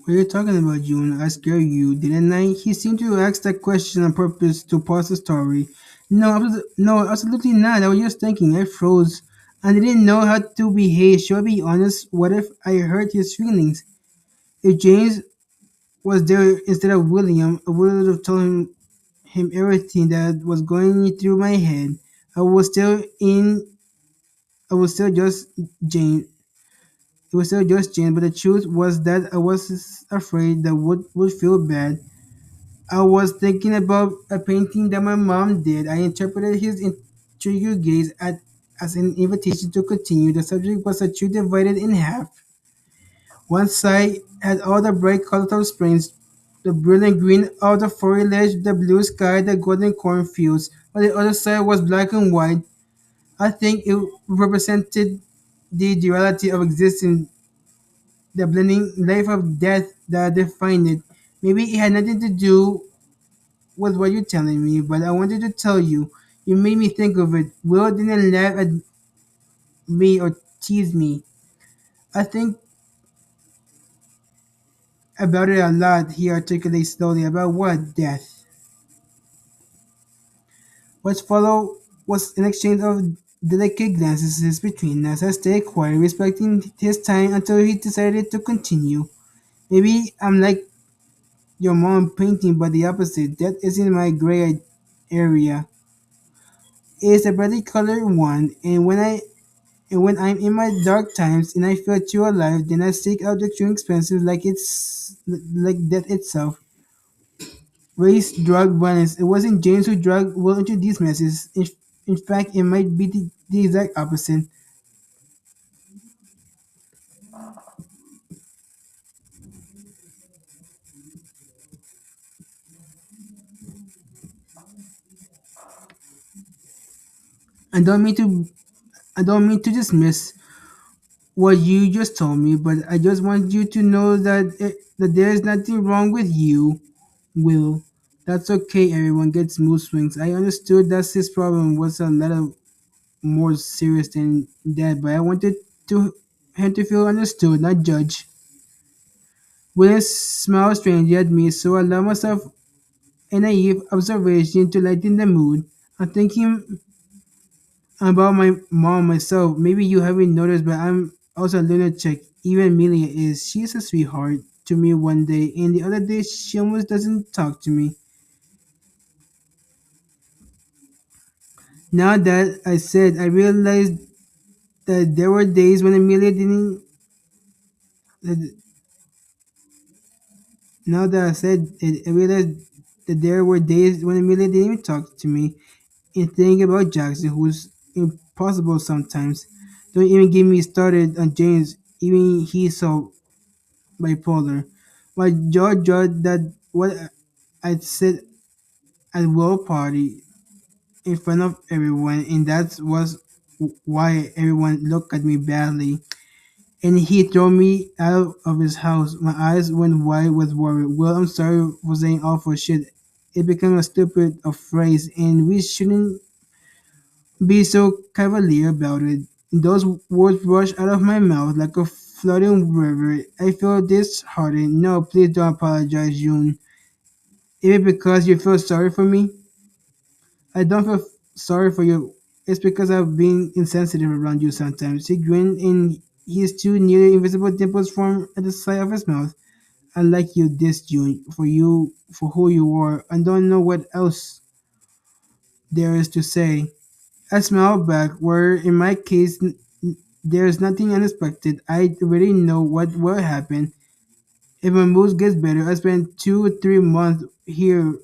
What are you talking about, June? I scared you, didn't I? He seemed to ask that question on purpose to pause the story. No, absolutely not. I was just thinking. I froze. I didn't know how to behave. Should I be honest? What if I hurt his feelings? If James was there instead of William, I would have told him everything that was going through my head. I was still in. I was still just James. It was still just James, but the truth was that I was afraid that would feel bad. I was thinking about a painting that my mom did. I interpreted his intrigued gaze as an invitation to continue. The subject was a tree divided in half. One side had all the bright colors of spring, the brilliant green of the foliage, the blue sky, the golden cornfields, while the other side was black and white. I think it represented the duality of existence, the blending life of death that defined it. Maybe it had nothing to do with what you're telling me, but I wanted to tell you. You made me think of it. Will didn't laugh at me or tease me. I think about it a lot, he articulates slowly. About what? Death. What followed was an exchange of delicate glances between us. I stayed quiet, respecting his time until he decided to continue. Maybe I'm like your mom painting, but the opposite. That isn't my gray area. It's a brightly colored one, and when I'm in my dark times and I feel too alive, then I seek out the true expensive like it's like death itself. Race, drug, violence. It wasn't James who drug Will into these messes. In fact, it might be the exact opposite. I don't mean to I don't mean to dismiss what you just told me, but I just want you to know that there is nothing wrong with you, Will. That's okay. Everyone gets mood swings. I understood that his problem was a little more serious than that, but I wanted to him to feel understood, not judged. William smiled strangely at me, so I allowed myself a naive observation to lighten the mood. I'm thinking about my mom myself. Maybe you haven't noticed, but I'm also a lunatic. Even Amelia is. She's a sweetheart to me one day, and the other day she almost doesn't talk to me. Now that I said, I realized that there were days when Amelia didn't. that- Now that I said it, I realized that there were days when Amelia didn't even talk to me. And thinking about Jackson, who's impossible sometimes. Don't even get me started on James. Even he's so bipolar. My jaw dropped that what I said at Will party in front of everyone, and that was why everyone looked at me badly. And he threw me out of his house. My eyes went wide with worry. Well, I'm sorry for saying awful shit. It became a stupid phrase, and we shouldn't be so cavalier about it. Those words rushed out of my mouth like a flooding river. I feel disheartened. No, please don't apologize, June. Is it because you feel sorry for me? I don't feel sorry for you. It's because I've been insensitive around you sometimes. He grinned and his two nearly invisible dimples formed at the side of his mouth. I like you this June for who you are. I don't know what else there is to say. I smiled back, where in my case there's nothing unexpected. I already know what will happen. If my mood gets better, I spend 2 or 3 months here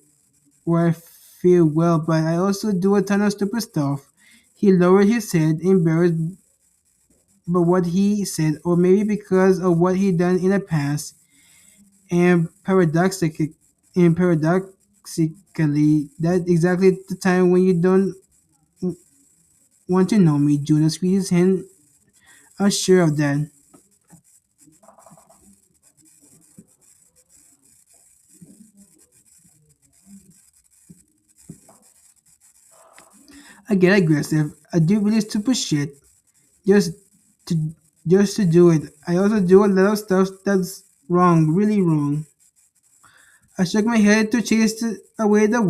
where I feel well, but I also do a ton of stupid stuff. He lowered his head, embarrassed by what he said, or maybe because of what he done in the past. And paradoxically, that's exactly the time when you don't want to know me. Juno squeezed his hand. I'm sure of that. I get aggressive. I do really stupid shit just to just to do it. I also do a lot of stuff that's wrong, really wrong. I shook my head to chase away those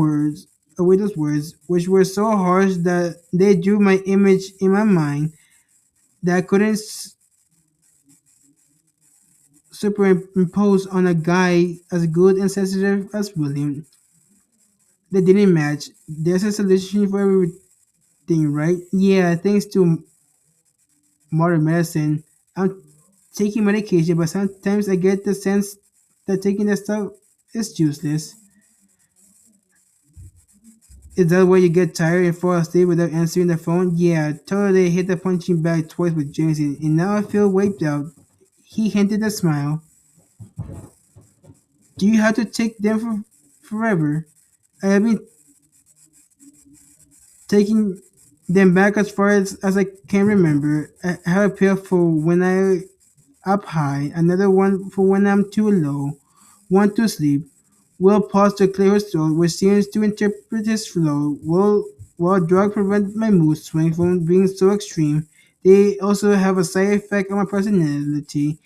words, which were so harsh that they drew my image in my mind that I couldn't superimpose on a guy as good and sensitive as William. They didn't match. There's a solution for everything, right? Yeah, thanks to modern medicine. I'm taking medication, but sometimes I get the sense that taking that stuff is useless. Is that why you get tired and fall asleep without answering the phone? Yeah, totally hit the punching bag twice with Jameson, and now I feel wiped out. He hinted a smile. Do you have to take them forever? I have been taking them back as far as I can remember. I have a pill for when I up high, another one for when I'm too low, one to sleep. Will paused to clear his throat, which seems to interpret his flow. While drugs prevent my mood swings from being so extreme, they also have a side effect on my personality.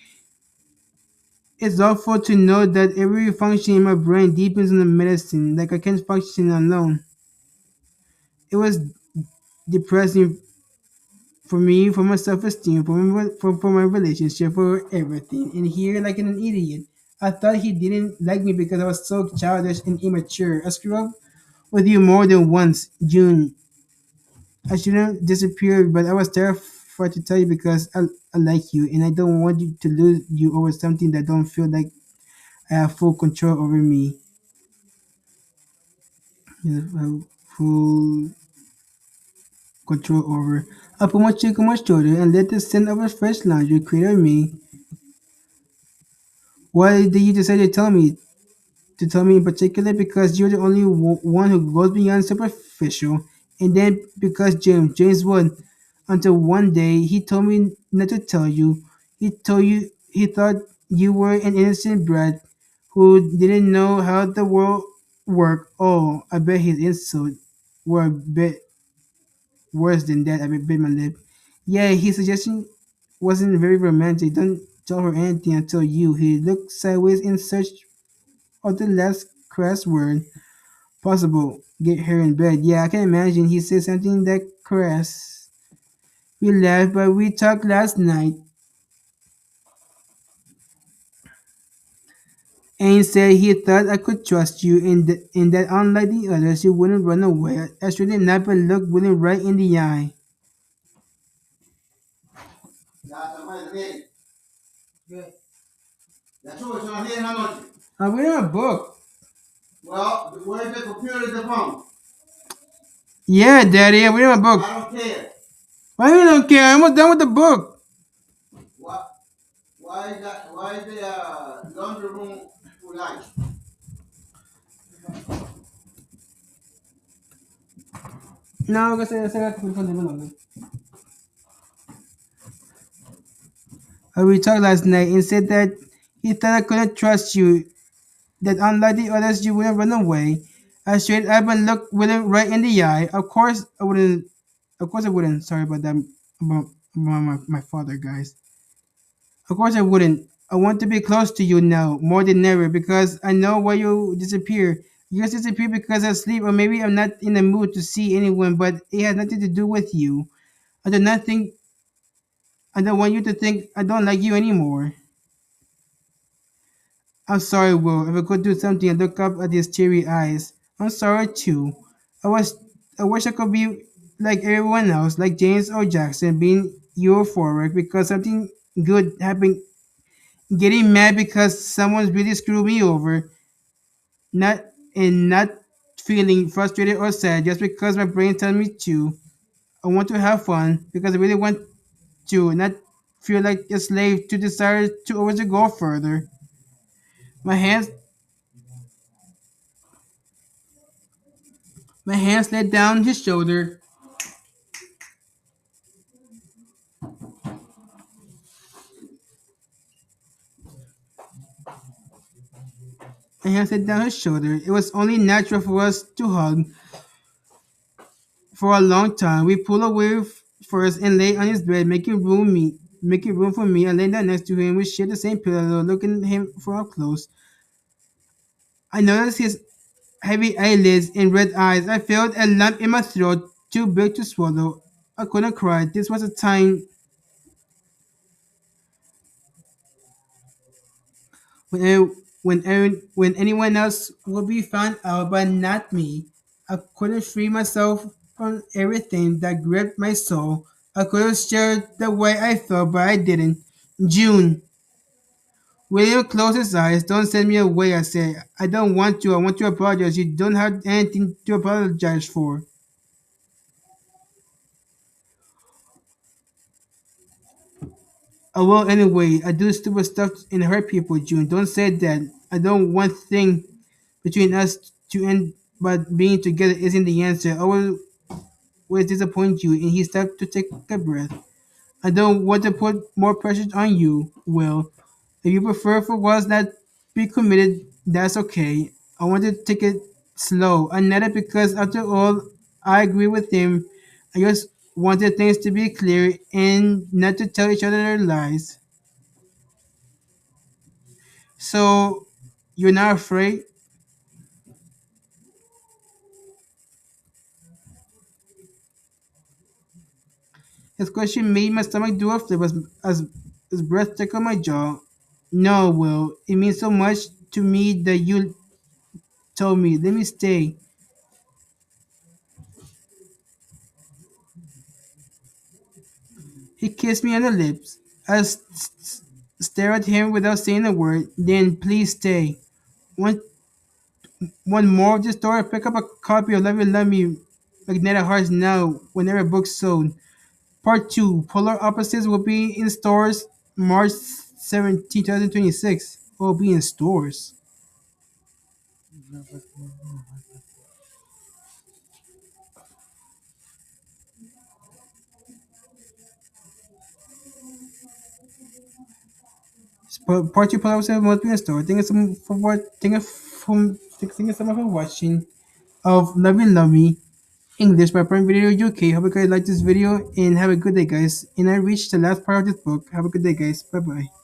It's awful to know that every function in my brain depends on the medicine, like I can't function alone. It was depressing for me, for my self-esteem, for my relationship, for everything. And here, like an idiot, I thought he didn't like me because I was so childish and immature. I screwed up with you more than once, June. I shouldn't disappear, but I was terrified to tell you because I like you, and I don't want you to lose you over something that don't feel like I have full control over me. You know, full control over. I put my cheek on my shoulder and let the scent of a fresh laundry create on me. Why did you decide to tell me? To tell me in particular because you're the only one who goes beyond superficial, and then because James would, until one day he told me not to tell you. He told you he thought you were an innocent brat who didn't know how the world worked. Oh, I bet his insults were a bit worse than that. I bit my lip. Yeah, his suggestion wasn't very romantic. Don't tell her anything until you. He looked sideways in search of the last crass word possible. Get her in bed. Yeah, I can imagine he said something that crass. We laughed, but we talked last night. And said he thought I could trust you and that unlike the others, you wouldn't run away. I should not, but looked William right in the eye. I'm reading a book. Well, where's the computer the phone? Yeah, Daddy, I'm reading a book. I don't care. Why you don't care? I'm almost done with the book. Why, why is that? Why is the laundry room full light? No, kasi nasa we talked last night and said that he thought I couldn't trust you, that unlike the others, you wouldn't run away. I straight up and looked William right in the eye. Of course, I wouldn't. Of course, I wouldn't. Sorry about that. About my father, guys. Of course, I wouldn't. I want to be close to you now, more than ever, because I know why you disappear. You just disappear because I sleep, or maybe I'm not in the mood to see anyone, but it has nothing to do with you. I do not think. I don't want you to think I don't like you anymore. I'm sorry, Will. If I could do something and look up at his teary eyes. I'm sorry too. I was I wish I could be like everyone else, like James or Jackson, being euphoric because something good happened, getting mad because someone's really screwed me over, not not feeling frustrated or sad just because my brain tells me to. I want to have fun because I really want to, not feel like a slave to desire to always go further. My hands my hands let down his shoulder. My hands let down his shoulder. It was only natural for us to hug for a long time. We pulled away first and lay on his bed, making room for me. I lay down next to him. We shared the same pillow, looking at him for up close. I noticed his heavy eyelids and red eyes. I felt a lump in my throat, too big to swallow. I couldn't cry. This was a time when when anyone else would be found out, but not me. I couldn't free myself from everything that gripped my soul. I could have shared the way I felt, but I didn't. June. William closed his eyes. Don't send me away, I said. I don't want to. I want to apologize. You don't have anything to apologize for. Oh, well, anyway, I do stupid stuff and hurt people, June. Don't say that. I don't want thing between us to end, but being together isn't the answer. I will always disappoint you. And he stopped to take a breath. I don't want to put more pressure on you, Will. If you prefer for once not be committed, that's okay. I want to take it slow. And not because after all, I agree with him. I just wanted things to be clear and not to tell each other lies. So you're not afraid? His question made my stomach do a flip as his breath tickled my jaw. No, Will, it means so much to me that you told me. Let me stay. He kissed me on the lips. Stared at him without saying a word. Then, please stay. One, one more of this story. Pick up a copy of Love You Love Me, Magnetic Hearts now, whenever books sold. Part 2, Polar Opposites will be in stores March 17, 2026. Will be in stores. Part 2, Polar Opposites must be in store. Thank you so much for thank you so much for watching of Love You Love Me. English by Prime Video UK. Hope you guys like this video and have a good day, guys. And I reached the last part of this book. Have a good day, guys. Bye bye.